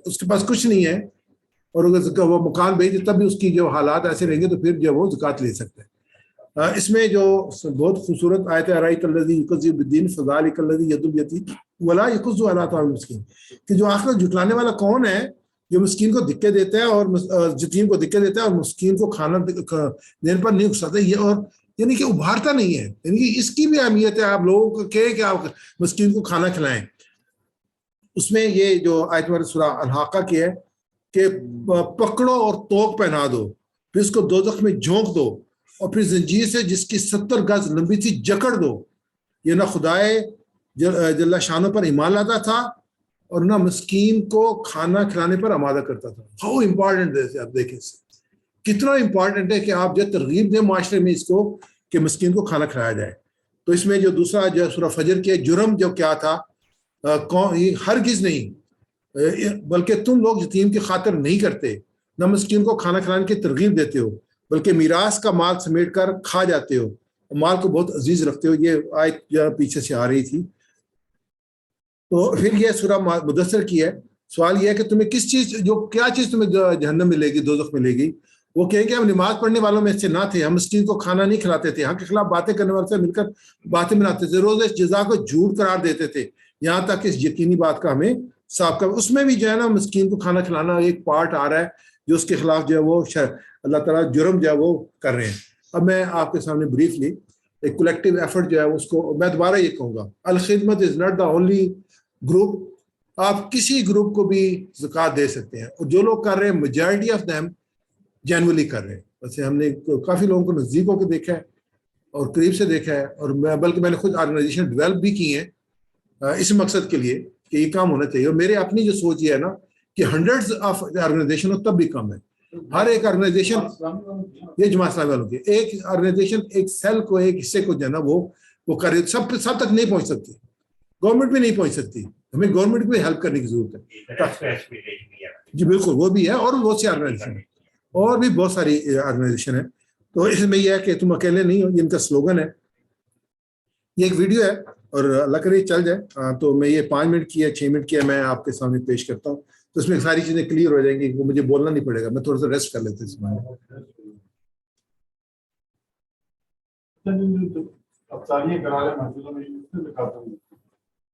اس کے پاس کچھ نہیں ہے اور اگر وہ مکان بھیج دے تب بھی اس کی جو حالات ایسے رہیں گے تو پھر جو وہ زکوٰۃ لے سکتے ہیں. اس میں جو بہت خوبصورت آیت ہے ارائیت الذی یکذب بالدین فذلک الذی یدعو الیتیم ولا یحض علی طعام المسکین, کہ جو آخرت جھٹلانے والا کون ہے, جو مسکین کو دھکے دیتا ہے اور یتیم کو دھکے دیتا ہے اور مسکین کو کھانا دینے پر نہیں اکساتا. یہ اور یعنی کہ ابھارتا نہیں ہے, یعنی کہ اس کی بھی اہمیت ہے آپ لوگوں کو کہ آپ مسکین کو کھانا کھلائیں. اس میں یہ جو آیت نمبر سورہ الحاقہ کی ہے کہ پکڑو اور توق پہنا دو, پھر اس کو دوزخ میں جھونک دو اور پھر زنجیر سے جس کی 70 گز لمبی تھی جکڑ دو. یہ نہ خدائے جل شانوں پر ایمان لاتا تھا اور نہ مسکین کو کھانا کھلانے پر آمادہ کرتا تھا. ہاؤ امپورٹنٹ ہے, آپ دیکھیں کتنا امپورٹنٹ ہے کہ آپ جو ترغیب دیں معاشرے میں اس کو کہ مسکین کو کھانا کھلایا جائے. تو اس میں جو دوسرا جو سورہ فجر کے جرم جو کیا تھا, ہرگز نہیں, بلکہ تم لوگ یتیم کی خاطر نہیں کرتے, نہ مسکین کو کھانا کھلانے کی ترغیب دیتے ہو, بلکہ میراث کا مال سمیٹ کر کھا جاتے ہو, مال کو بہت عزیز رکھتے ہو. یہ آیت جو پیچھے سے آ رہی تھی. تو پھر یہ سورہ مدثر کی ہے. سوال یہ ہے کہ تمہیں کس چیز کیا چیز تمہیں جہنم ملے گی, دوزخ ملے گی. وہ کہیں کہ ہم نماز پڑھنے والوں میں سے نہ تھے, ہم مسکین کو کھانا نہیں کھلاتے تھے, حق کے خلاف باتیں کرنے والے سے مل کر باتیں بناتے تھے, روز اس جزا کو جھوٹ قرار دیتے تھے, یہاں تک اس یقینی بات کا ہمیں صاف کر. اس میں بھی جو ہے نا مسکین کو کھانا کھلانا ایک پارٹ آ رہا ہے جو اس کے خلاف جو ہے وہ اللہ تعالیٰ جرم جو ہے وہ کر رہے ہیں. اب میں آپ کے سامنے بریفلی ایک کولیکٹیو ایفرٹ جو ہے اس کو میں دوبارہ یہ کہوں گا, Alkhidmat is not the only group. آپ کسی گروپ کو بھی زکوٰۃ دے سکتے ہیں, اور جو لوگ کر رہے ہیں میجارٹی آف دیم جینولی کر رہے ہیں. ویسے ہم نے کافی لوگوں کو نزدیک ہو کے دیکھا ہے اور قریب سے دیکھا ہے, اور بلکہ میں نے خود آرگنائزیشن ڈیولپ بھی کی ہیں اس مقصد کے لیے کہ یہ کام ہونا چاہیے. اور میرے اپنی جو سوچ یہ ہے نا کہ ہنڈریڈز آف آرگنائزیشن ہو تب بھی کم ہے. ہر ایک آرگنائزیشن, یہ جماعت اسلامی والوں کی ایک آرگنائزیشن ایک سیل کو ایک حصے کو جو ہے نا وہ کرے, سب تک نہیں پہنچ سکتی, گورنمنٹ بھی نہیں پہنچ سکتی, ہمیں گورنمنٹ بھی ہیلپ کرنے کی ضرورت ہے. جی بالکل وہ بھی ہے, اور بہت سی آرگنائزیشن ہے, اور بھی بہت ساری آرگنائزیشن ہے. تو اس میں یہ ہے کہ تم اکیلے نہیں ہو, یہ ان کا سلوگن ہے. یہ ایک ویڈیو ہے اور اللہ کرے چل جائے تو میں یہ 5 منٹ کی ہے 6 منٹ کی ہے, میں آپ کے سامنے پیش کرتا ہوں. تو اس میں ساری چیزیں کلیئر ہو جائیں گی, وہ مجھے بولنا نہیں پڑے گا, میں تھوڑا سا ریسٹ کر لیتا اس میں.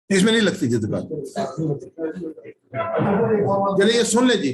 اس میں نہیں لگتی جد بات. چلیے یہ سن لیں جی.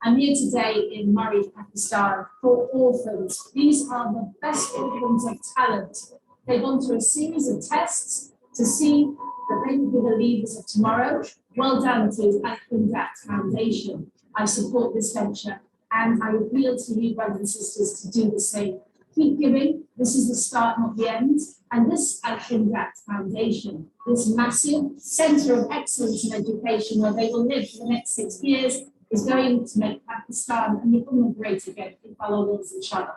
I'm here today in Murray, Pakistan for orphans. These are the best orphans of talent. They've gone through a series of tests to see that they will be the leaders of tomorrow. Well done to Al-Khimdat Foundation. I support this venture and I appeal to you, brothers and sisters, to do the same. Keep giving. This is the start, not the end. And this Al-Khimdat Foundation, this massive centre of excellence in education where they will live for the next 6 years, is going to make Pakistan and the Ummah great again, if Allah wills, inshallah.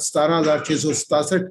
17,667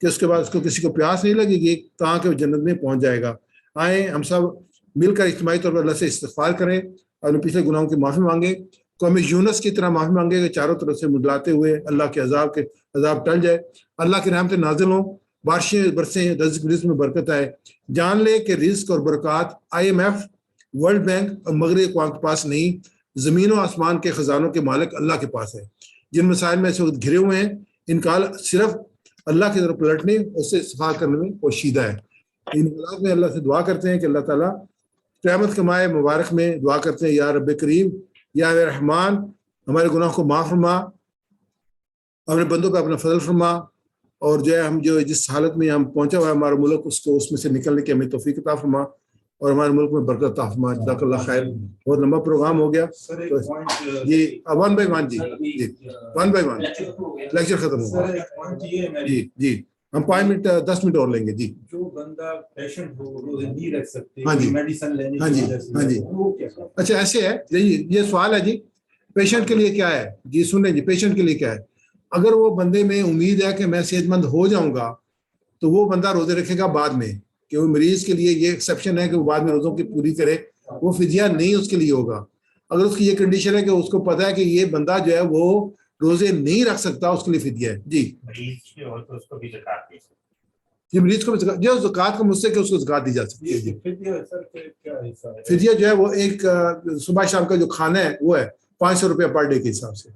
کہ اس کے بعد اس کو کسی کو پیاس نہیں لگے گی تاکہ وہ جنت میں پہنچ جائے گا. آئیں ہم سب مل کر اجتماعی طور پر اللہ سے استغفار کریں اور اپنے پچھلے گناہوں کی معافی مانگیں. قوم یونس کی طرح معافی مانگے کہ چاروں طرف سے مدلاتے ہوئے اللہ کے عذاب ٹل جائے, اللہ کی رحمتیں نازل ہوں, بارشیں برسیں, رزق میں برکت آئے. جان لے کہ رزق اور برکات IMF, ورلڈ بینک اور مغربی اقوام کے پاس نہیں, زمین و آسمان کے خزانوں کے مالک اللہ کے پاس ہے. جن مسائل میں اس وقت گھرے ہوئے ہیں ان کا صرف اللہ کی طرف پلٹنے اس سے استفاع کرنے میں پوشیدہ ہے. ان حالات میں اللہ سے دعا کرتے ہیں کہ اللہ تعالیٰ قیامت کے ماہ مبارک میں دعا کرتے ہیں یا رب کریم یا رحمان ہمارے گناہ کو معاف فرما, اپنے بندوں پہ اپنا فضل فرما, اور جو ہے ہم جو جس حالت میں ہم پہنچا ہوا ہے ہمارا ملک اس کو اس میں سے نکلنے کی ہمیں توفیق عطا فرما اور ہمارے ملک میں برکت عطا فرما. جزاک اللہ خیر. بہت لمبا پروگرام ہو گیا جی. 1 by 1 جی 1 by 1 لیکچر ختم ہو گیا جی. ہم 5 منٹ 10 منٹ اور لیں گے جی. جو بندہ پیشنٹ ہو وہ نہیں رکھ سکتے ہاں جی میڈیسن لینے ہاں جی ہاں جی. اچھا ایسے ہے یہ سوال ہے جی, پیشنٹ کے لیے کیا ہے جی, سنیں جی, پیشنٹ کے لیے کیا ہے. اگر وہ بندے میں امید ہے کہ میں صحت مند ہو جاؤں گا تو وہ بندہ روزے رکھے گا بعد میں, کہ وہ مریض کے لیے یہ ایکسیپشن ہے کہ وہ بعد میں روزوں کی پوری کرے, وہ فدیہ نہیں اس کے لیے ہوگا. اگر اس کی یہ کنڈیشن ہے کہ اس کو پتا ہے کہ یہ بندہ جو ہے وہ روزے نہیں رکھ سکتا, اس کے لیے فدیہ ہے جی. یہ مریض کو بھی جو زکوٰۃ کا مجھ کہ اس کو زکوٰۃ دی جا سکتی ہے جی. فدیہ جو ہے وہ ایک صبح شام کا جو کھانا ہے وہ ہے 500 روپیہ پر ڈے کے حساب سے,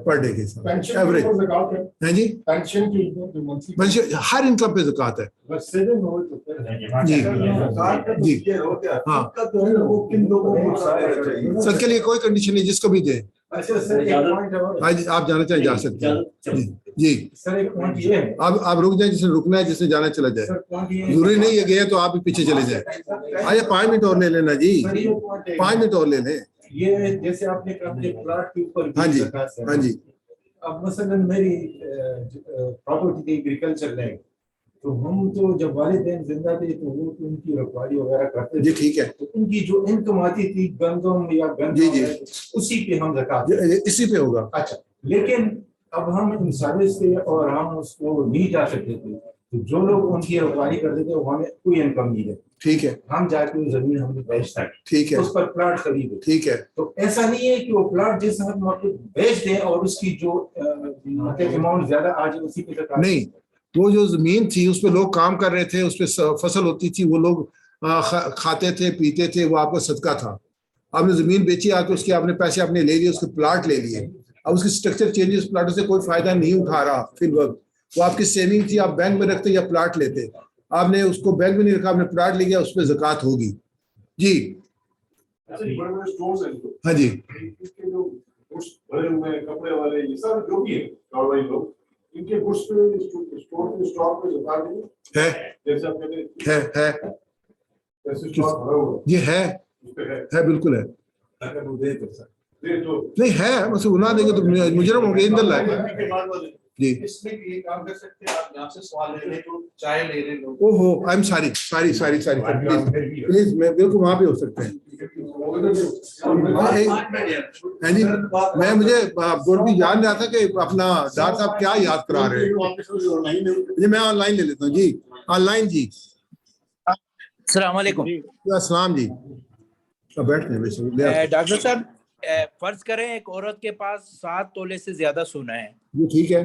پر ڈے کے حساب سے ایوریج ہے جی. ہر انکم پہ زکوٰۃ ہے جی جی. ہاں سب کے لیے کوئی کنڈیشن نہیں, جس کو بھی دے آپ جانا چاہیں جا سکتے ہیں جی. آپ رک جائیں, جس نے رکنا ہے جس نے جانا چلا جائے, ضروری نہیں ہے گیا تو آپ بھی پیچھے چلے جائیں. آئیے 5 منٹ اور لے لینا جی, 5 منٹ اور لے لیں. یہ جیسے آپ نے اپنے پلاٹ کے اوپر ہاں جی ہاں جی. اب مثلاً میری پراپرٹی تھی ایگریکلچر لینڈ, تو ہم تو جب والدین زندہ تھے تو وہ ان کی رکھوالی وغیرہ کرتے تھے جی. ٹھیک ہے. تو ان کی جو انکم آتی تھی گندم یا گندم جی اسی پہ ہم زکوٰۃ اسی پہ ہوگا. اچھا, لیکن اب ہم انسانیت سے اور ہم اس کو نہیں جا سکتے تھے, تو جو لوگ ان کی رکھوالی کرتے تھے وہ ہمیں کوئی انکم نہیں ہے. ٹھیک ہے. ہم جا کے زمین ہم نے بیچتا ہے, ٹھیک ہے, اس پر پلاٹ خریدے. ٹھیک ہے. تو ایسا نہیں ہے کہ وہ پلاٹ جس ہم بیچ دیں اور اس کی جو اماؤنٹ زیادہ آ جائے اسی پہ نہیں. وہ جو زمین تھی اس پہ لوگ کام کر رہے تھے, اس پہ فصل ہوتی تھی, وہ لوگ کھاتے تھے پیتے تھے, وہ آپ کا صدقہ تھا. آپ نے زمین بیچی, آ کے اس کے آپ نے پیسے آپ نے لے لیے, اس کے پلاٹ لے لیے. اب اس کی اسٹرکچر چینج, اس پلاٹوں سے کوئی فائدہ نہیں اٹھا رہا فی الوقت. وہ آپ کی سیونگ تھی, آپ بینک میں رکھتے یا پلاٹ لیتے. آپ نے اس کو بینک میں نہیں رکھا, آپ نے پلاٹ لے گیا, اس پہ زکوٰۃ ہوگی جی. ہاں جی. کپڑے والے یہ سب جو بھی ہے ان کے گڈس پہ اسٹور پہ اسٹاک پہ زکوٰۃ ہے جیسے آپ کہتے ہیں ہے جیسے اسٹاک بھرا ہوا یہ ہے بالکل ہے. نہیں ہے بس گناہ دیں گے تو مجرم ہوں گے اندر لائے جی. اس میں یہ کام کر سکتے ہیں آپ, یہاں سے سوال لے لیں تو چائے لے لیں لوگ. اوہو آئی ایم ساری پلیز میں بالکل وہاں پہ ہو سکتے ہیں جی. میں مجھے بورڈ کی یاد نہیں آتا کہ اپنا ڈاکٹر صاحب کیا یاد کرا رہے ہیں جی. میں آن لائن لے لیتا ہوں جی, آن لائن جی. السلام علیکم. السلام جی. ڈاکٹر صاحب فرض کریں ایک عورت کے پاس 7 تولے سے زیادہ سونا ہے جی. ٹھیک ہے.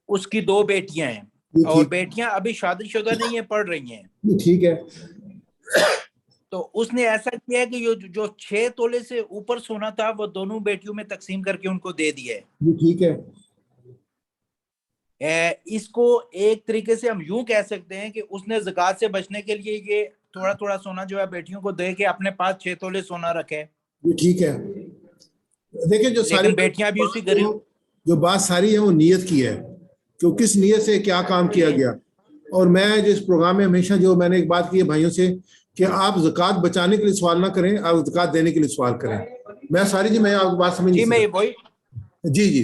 اس کی 2 بیٹیاں ہیں اور بیٹیاں ابھی شادی شدہ نہیں ہیں, پڑھ رہی ہیں. ٹھیک ہے. تو اس نے ایسا کیا ہے کہ جو 6 تولے سے اوپر سونا تھا وہ دونوں بیٹیوں میں تقسیم کر کے ان کو دے دیا ہے. ٹھیک ہے. اس کو ایک طریقے سے ہم یوں کہہ سکتے ہیں کہ اس نے زکوٰۃ سے بچنے کے لیے یہ تھوڑا تھوڑا سونا جو ہے بیٹیوں کو دے کے اپنے پاس 6 تولے سونا رکھے. ٹھیک ہے. دیکھیں جو ساری بیٹیاں بھی اسی غریب, جو بات ساری ہے وہ نیت کی ہے کہ کس نیت سے کیا کام کیا گیا. اور میں جس پروگرام میں ہمیشہ جو میں نے ایک بات کی ہے بھائیوں سے کہ آپ زکوٰۃ بچانے کے لیے سوال نہ کریں, آپ زکوٰۃ دینے کے لیے سوال کریں. میں ساری جی میں آپ کو بات سمجھ جی جی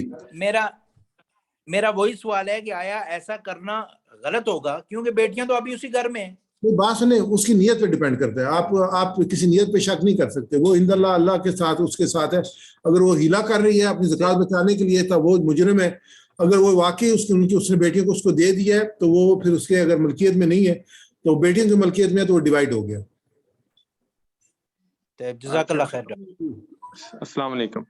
میرا وہی سوال ہے کہ آیا ایسا کرنا غلط ہوگا کیونکہ بیٹیاں تو ابھی اسی گھر میں ہیں. بات سنیں, اس کی نیت پہ ڈیپینڈ کرتا ہے. آپ کسی نیت پہ شک نہیں کر سکتے. وہ عند اللہ کے ساتھ اس کے ساتھ ہے. اگر وہ ہیلا کر رہی ہے اپنی زکوٰۃ بچانے کے لیے تو وہ مجرم ہے. اگر وہ واقعی اس نے بیٹیوں کو اس کو دے دیا ہے تو وہ پھر اس کے اگر ملکیت میں نہیں ہے تو بیٹیوں کی ملکیت میں ہے تو وہ ڈیوائڈ ہو گیا. جزاک اللہ خیر. السلام علیکم.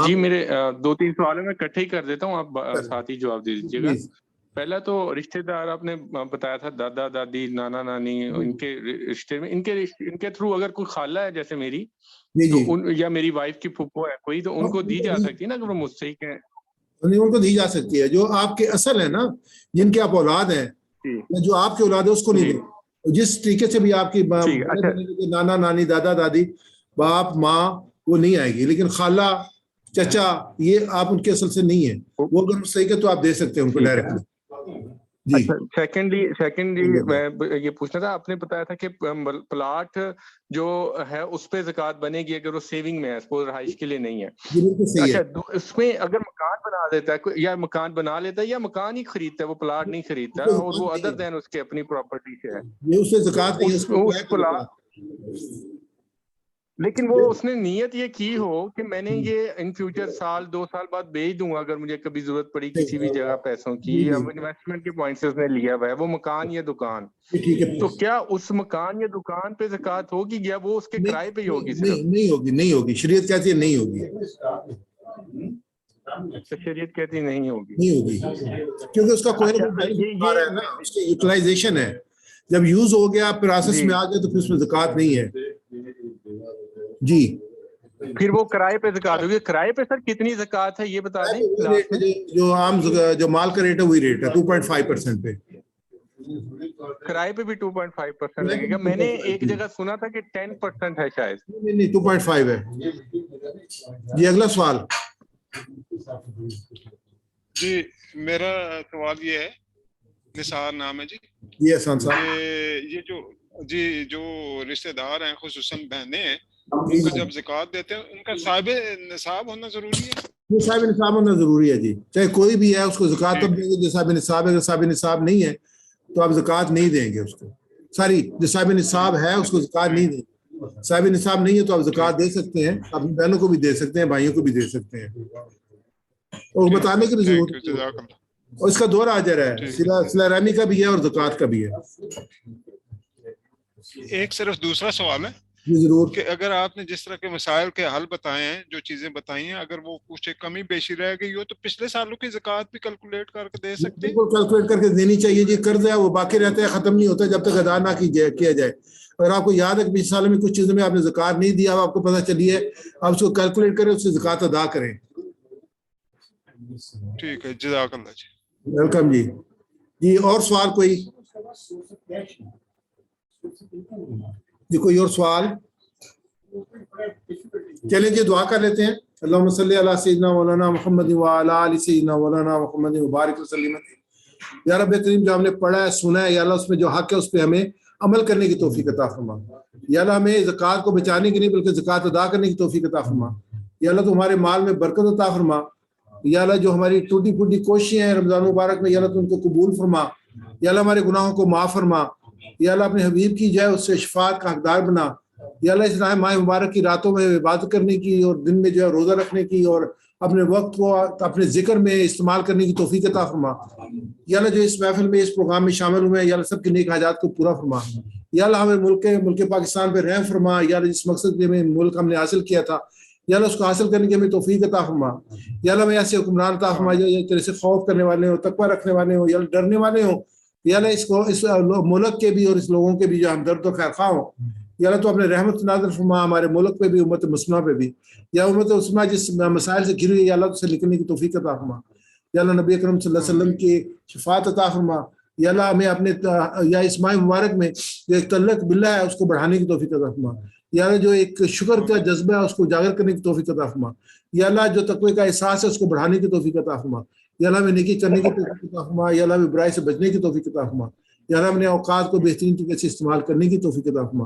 جی میرے 2-3 سوال میں اکٹھے ہی کر دیتا ہوں, آپ ساتھ ہی جواب دے دیجیے گا. پہلا تو رشتہ دار آپ نے بتایا تھا, دادا دادی نانا نانی, ان کے رشتے میں ان کے تھرو اگر کوئی خالہ ہے جیسے میری تو یا میری وائف کی پھپھو ہے کوئی, تو ان کو دی جا سکتی ہے نا اگر وہ مستحق ہیں؟ ان کو دی جا سکتی ہے. جو آپ کے اصل ہے نا, جن کے آپ اولاد ہیں, جو آپ کے اولاد ہے اس کو نہیں دیں. جس طریقے سے بھی آپ کی نانا نانی دادا دادی باپ ماں وہ نہیں آئے گی, لیکن خالہ چچا یہ آپ ان کے اصل سے نہیں ہیں, وہ اگر مستحق ہے تو آپ دے سکتے ہیں ان کو ڈائریکٹلی. جی سیکنڈلی میں یہ پوچھنا تھا, آپ نے بتایا تھا کہ پلاٹ جو ہے اس پہ زکوٰۃ بنے گی اگر وہ سیونگ میں ہے, سپوز رہائش کے لیے نہیں ہے. اچھا, اس میں اگر مکان بنا دیتا ہے یا مکان بنا لیتا ہے یا مکان ہی خریدتا ہے, وہ پلاٹ نہیں خریدتا اور وہ ادر دین اس کے اپنی پراپرٹی سے ہے, لیکن وہ اس نے نیت یہ کی ہو کہ میں نے یہ ان فیوچر 1-2 سال بعد بیچ دوں گا اگر مجھے کبھی ضرورت پڑی کسی بھی جگہ پیسوں کی, یا انویسٹمنٹ کے پوائنٹ سے اس نے لیا ہوا ہے وہ مکان یا دکان, تو کیا اس مکان یا دکان پہ زکوٰۃ ہوگی یا وہ اس کے کرائے پہ ہی ہوگی؟ نہیں ہوگی. شریعت کہتی ہے نہیں ہوگی. شریعت کہتی نہیں ہوگی. نہیں ہوگی کیونکہ اس کا کوئی نہ اس کی یوٹیلائزیشن ہے. جب یوز ہو گیا پروسیس میں آ گیا تو پھر اس میں زکوٰۃ نہیں ہے. جی پھر وہ کرائے پہ زکوٰۃ ہوگی. کرائے پہ سر کتنی زکوٰۃ ہے یہ بتا دیں. جو عام جو مال کا ریٹ ہے وہی ریٹ ہے 2.5% پہ. کرائے پہ بھی 2.5% لگے گا. میں نے ایک جگہ سنا تھا کہ 10% ہے شاید. نہیں 2.5 ہے. جی اگلا سوال. جی میرا سوال یہ ہے, نثار نام ہے جی. جی احسان صاحب. یہ جو رشتہ دار ہیں خصوصاً بہنیں ہیں, ان کو جب زکوٰۃ دیتے ہیں ان کا صاحب نصاب ہونا ضروری ہے؟ صاحب نصاب ہونا ضروری ہے جی. چاہے کوئی بھی ہے اس کو زکوٰۃ تب دیں گے جو صاحب نصاب ہے. اگر صاحب نصاب نہیں ہے تو آپ زکوٰۃ نہیں دیں گے اس کو. جو صاحب نصاب ہے اس کو زکوٰۃ نہیں دیں گے. صاحب نصاب نہیں ہے تو آپ زکوٰۃ دے سکتے ہیں, اپنی بہنوں کو بھی دے سکتے ہیں, بھائیوں کو بھی دے سکتے ہیں. اور بتانے کی بھی ضرورت ہے, اور اس کا دور اجر ہے, صلہ رحمی کا بھی ہے اور زکوٰۃ کا بھی ہے. ایک صرف دوسرا سوال ہے ضرور کہ اگر آپ نے جس طرح کے مسائل کے حل بتائے ہیں, جو چیزیں بتائی ہیں, اگر وہ کچھ کمی بیشی رہ گئی ہو تو پچھلے سالوں کی زکوٰۃ بھی کیلکولیٹ کر کے دے سکتے ہیں. کیلکولیٹ کر کے دینی چاہیے جی. قرض ہے وہ باقی رہتا ہے, ختم نہیں ہوتا جب تک ادا نہ کیا جائے. اگر آپ کو یاد ہے کہ پچھلے سال میں کچھ چیزوں میں آپ نے زکوٰۃ نہیں دیا, آپ کو پتہ چلی ہے, آپ اس کو کیلکولیٹ کریں, اس سے زکوٰۃ ادا کریں. ٹھیک ہے, جزاک اللہ جی. ویلکم جی. جی اور سوال کوئی؟ جی کوئی اور سوال؟ چلیں جی دعا کر لیتے ہیں. اللہم صلی علی سیدنا مولانا محمد وعلی آل سیدنا مولانا محمد وبارک وسلم. یا رب کریم جو ہم نے پڑھا ہے سنا ہے, یا اللہ اس میں جو حق ہے اس پہ ہمیں عمل کرنے کی توفیق عطا فرما. یا اللہ ہمیں زکوٰۃ کو بچانے کی نہیں بلکہ زکوٰۃ ادا کرنے کی توفیق عطا فرما. یا اللہ تو ہمارے مال میں برکت عطا فرما. یا اللہ جو ہماری ٹوٹی پھوٹی کوششیں ہیں رمضان مبارک میں, یا اللہ تو ان کو قبول فرما. یا اللہ ہمارے گناہوں کو معاف فرما. یا اللہ اپنے حبیب کی جائے اس سے شفاعت کا حقدار بنا. یا اللہ اس ماہ مبارک کی راتوں میں عبادت کرنے کی اور دن میں جو ہے روزہ رکھنے کی اور اپنے وقت کو اپنے ذکر میں استعمال کرنے کی توفیق عطا فرما. یا اللہ جو اس محفل میں اس پروگرام میں شامل ہوئے ہیں, یا اللہ سب کے نیک حاجات کو پورا فرما. یا اللہ ہمیں ملک پاکستان پہ رحم فرما. یا اللہ جس مقصد کے ملک ہم نے حاصل کیا تھا, یا اللہ اس کو حاصل کرنے کی ہمیں توفیق عطا فرما. یا اللہ ہمیں ایسے حکمران عطا فرما جو تیرے سے خوف کرنے والے ہوں, تقویٰ رکھنے والے ہوں, یا اللہ ڈرنے والے ہوں. یا اللہ اس ملک کے بھی اور اس لوگوں کے بھی جو ہمدرد و خیرخواہ ہوں. یا اللہ تو اپنے رحمت نازل فرما ہمارے ملک پہ بھی, امت مسلمہ پہ بھی. یا امت مسلمہ جس مسائل سے گھری ہوئی, یا اللہ تو سے نکلنے کی توفیق عطا فرما. یا اللہ نبی اکرم صلی اللہ علیہ وسلم کی شفاعت عطا فرما. یا اللہ ہمیں اپنے یا اس ماہ مبارک میں جو ایک تعلق باللہ ہے اس کو بڑھانے کی توفیق عطا فرما. یا اللہ جو ایک شکر کا جذبہ ہے اس کو اجاگر کرنے کی توفیق عطا فرما. یا اللہ جو تقوی کا احساس ہے اس کو بڑھانے کی توفیق عطا فرما. یا اللہ ہمیں نیکی کرنے کی توفیق عطا فرما. یا اللہ ہمیں برائی سے بچنے کی توفیق عطا فرما. یا اللہ ہمیں اوقات کو بہترین طریقے سے استعمال کرنے کی توفیق عطا فرما.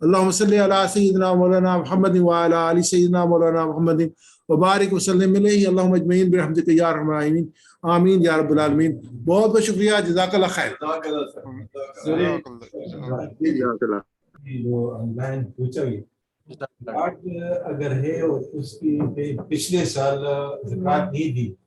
اللہم صلی علی سیدنا مولانا محمد وعلی آل سیدنا مولانا محمد وبارک وسلم علیہ اللہم اجمعین برحمتک یا ارحم الراحمین. آمین یا رب العالمین. بہت بہت شکریہ. جزاک اللہ خیر. جو آن لائن پوچھا گیا اگر ہے اور اس کی پچھلے سال زکوٰۃ نہیں دی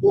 2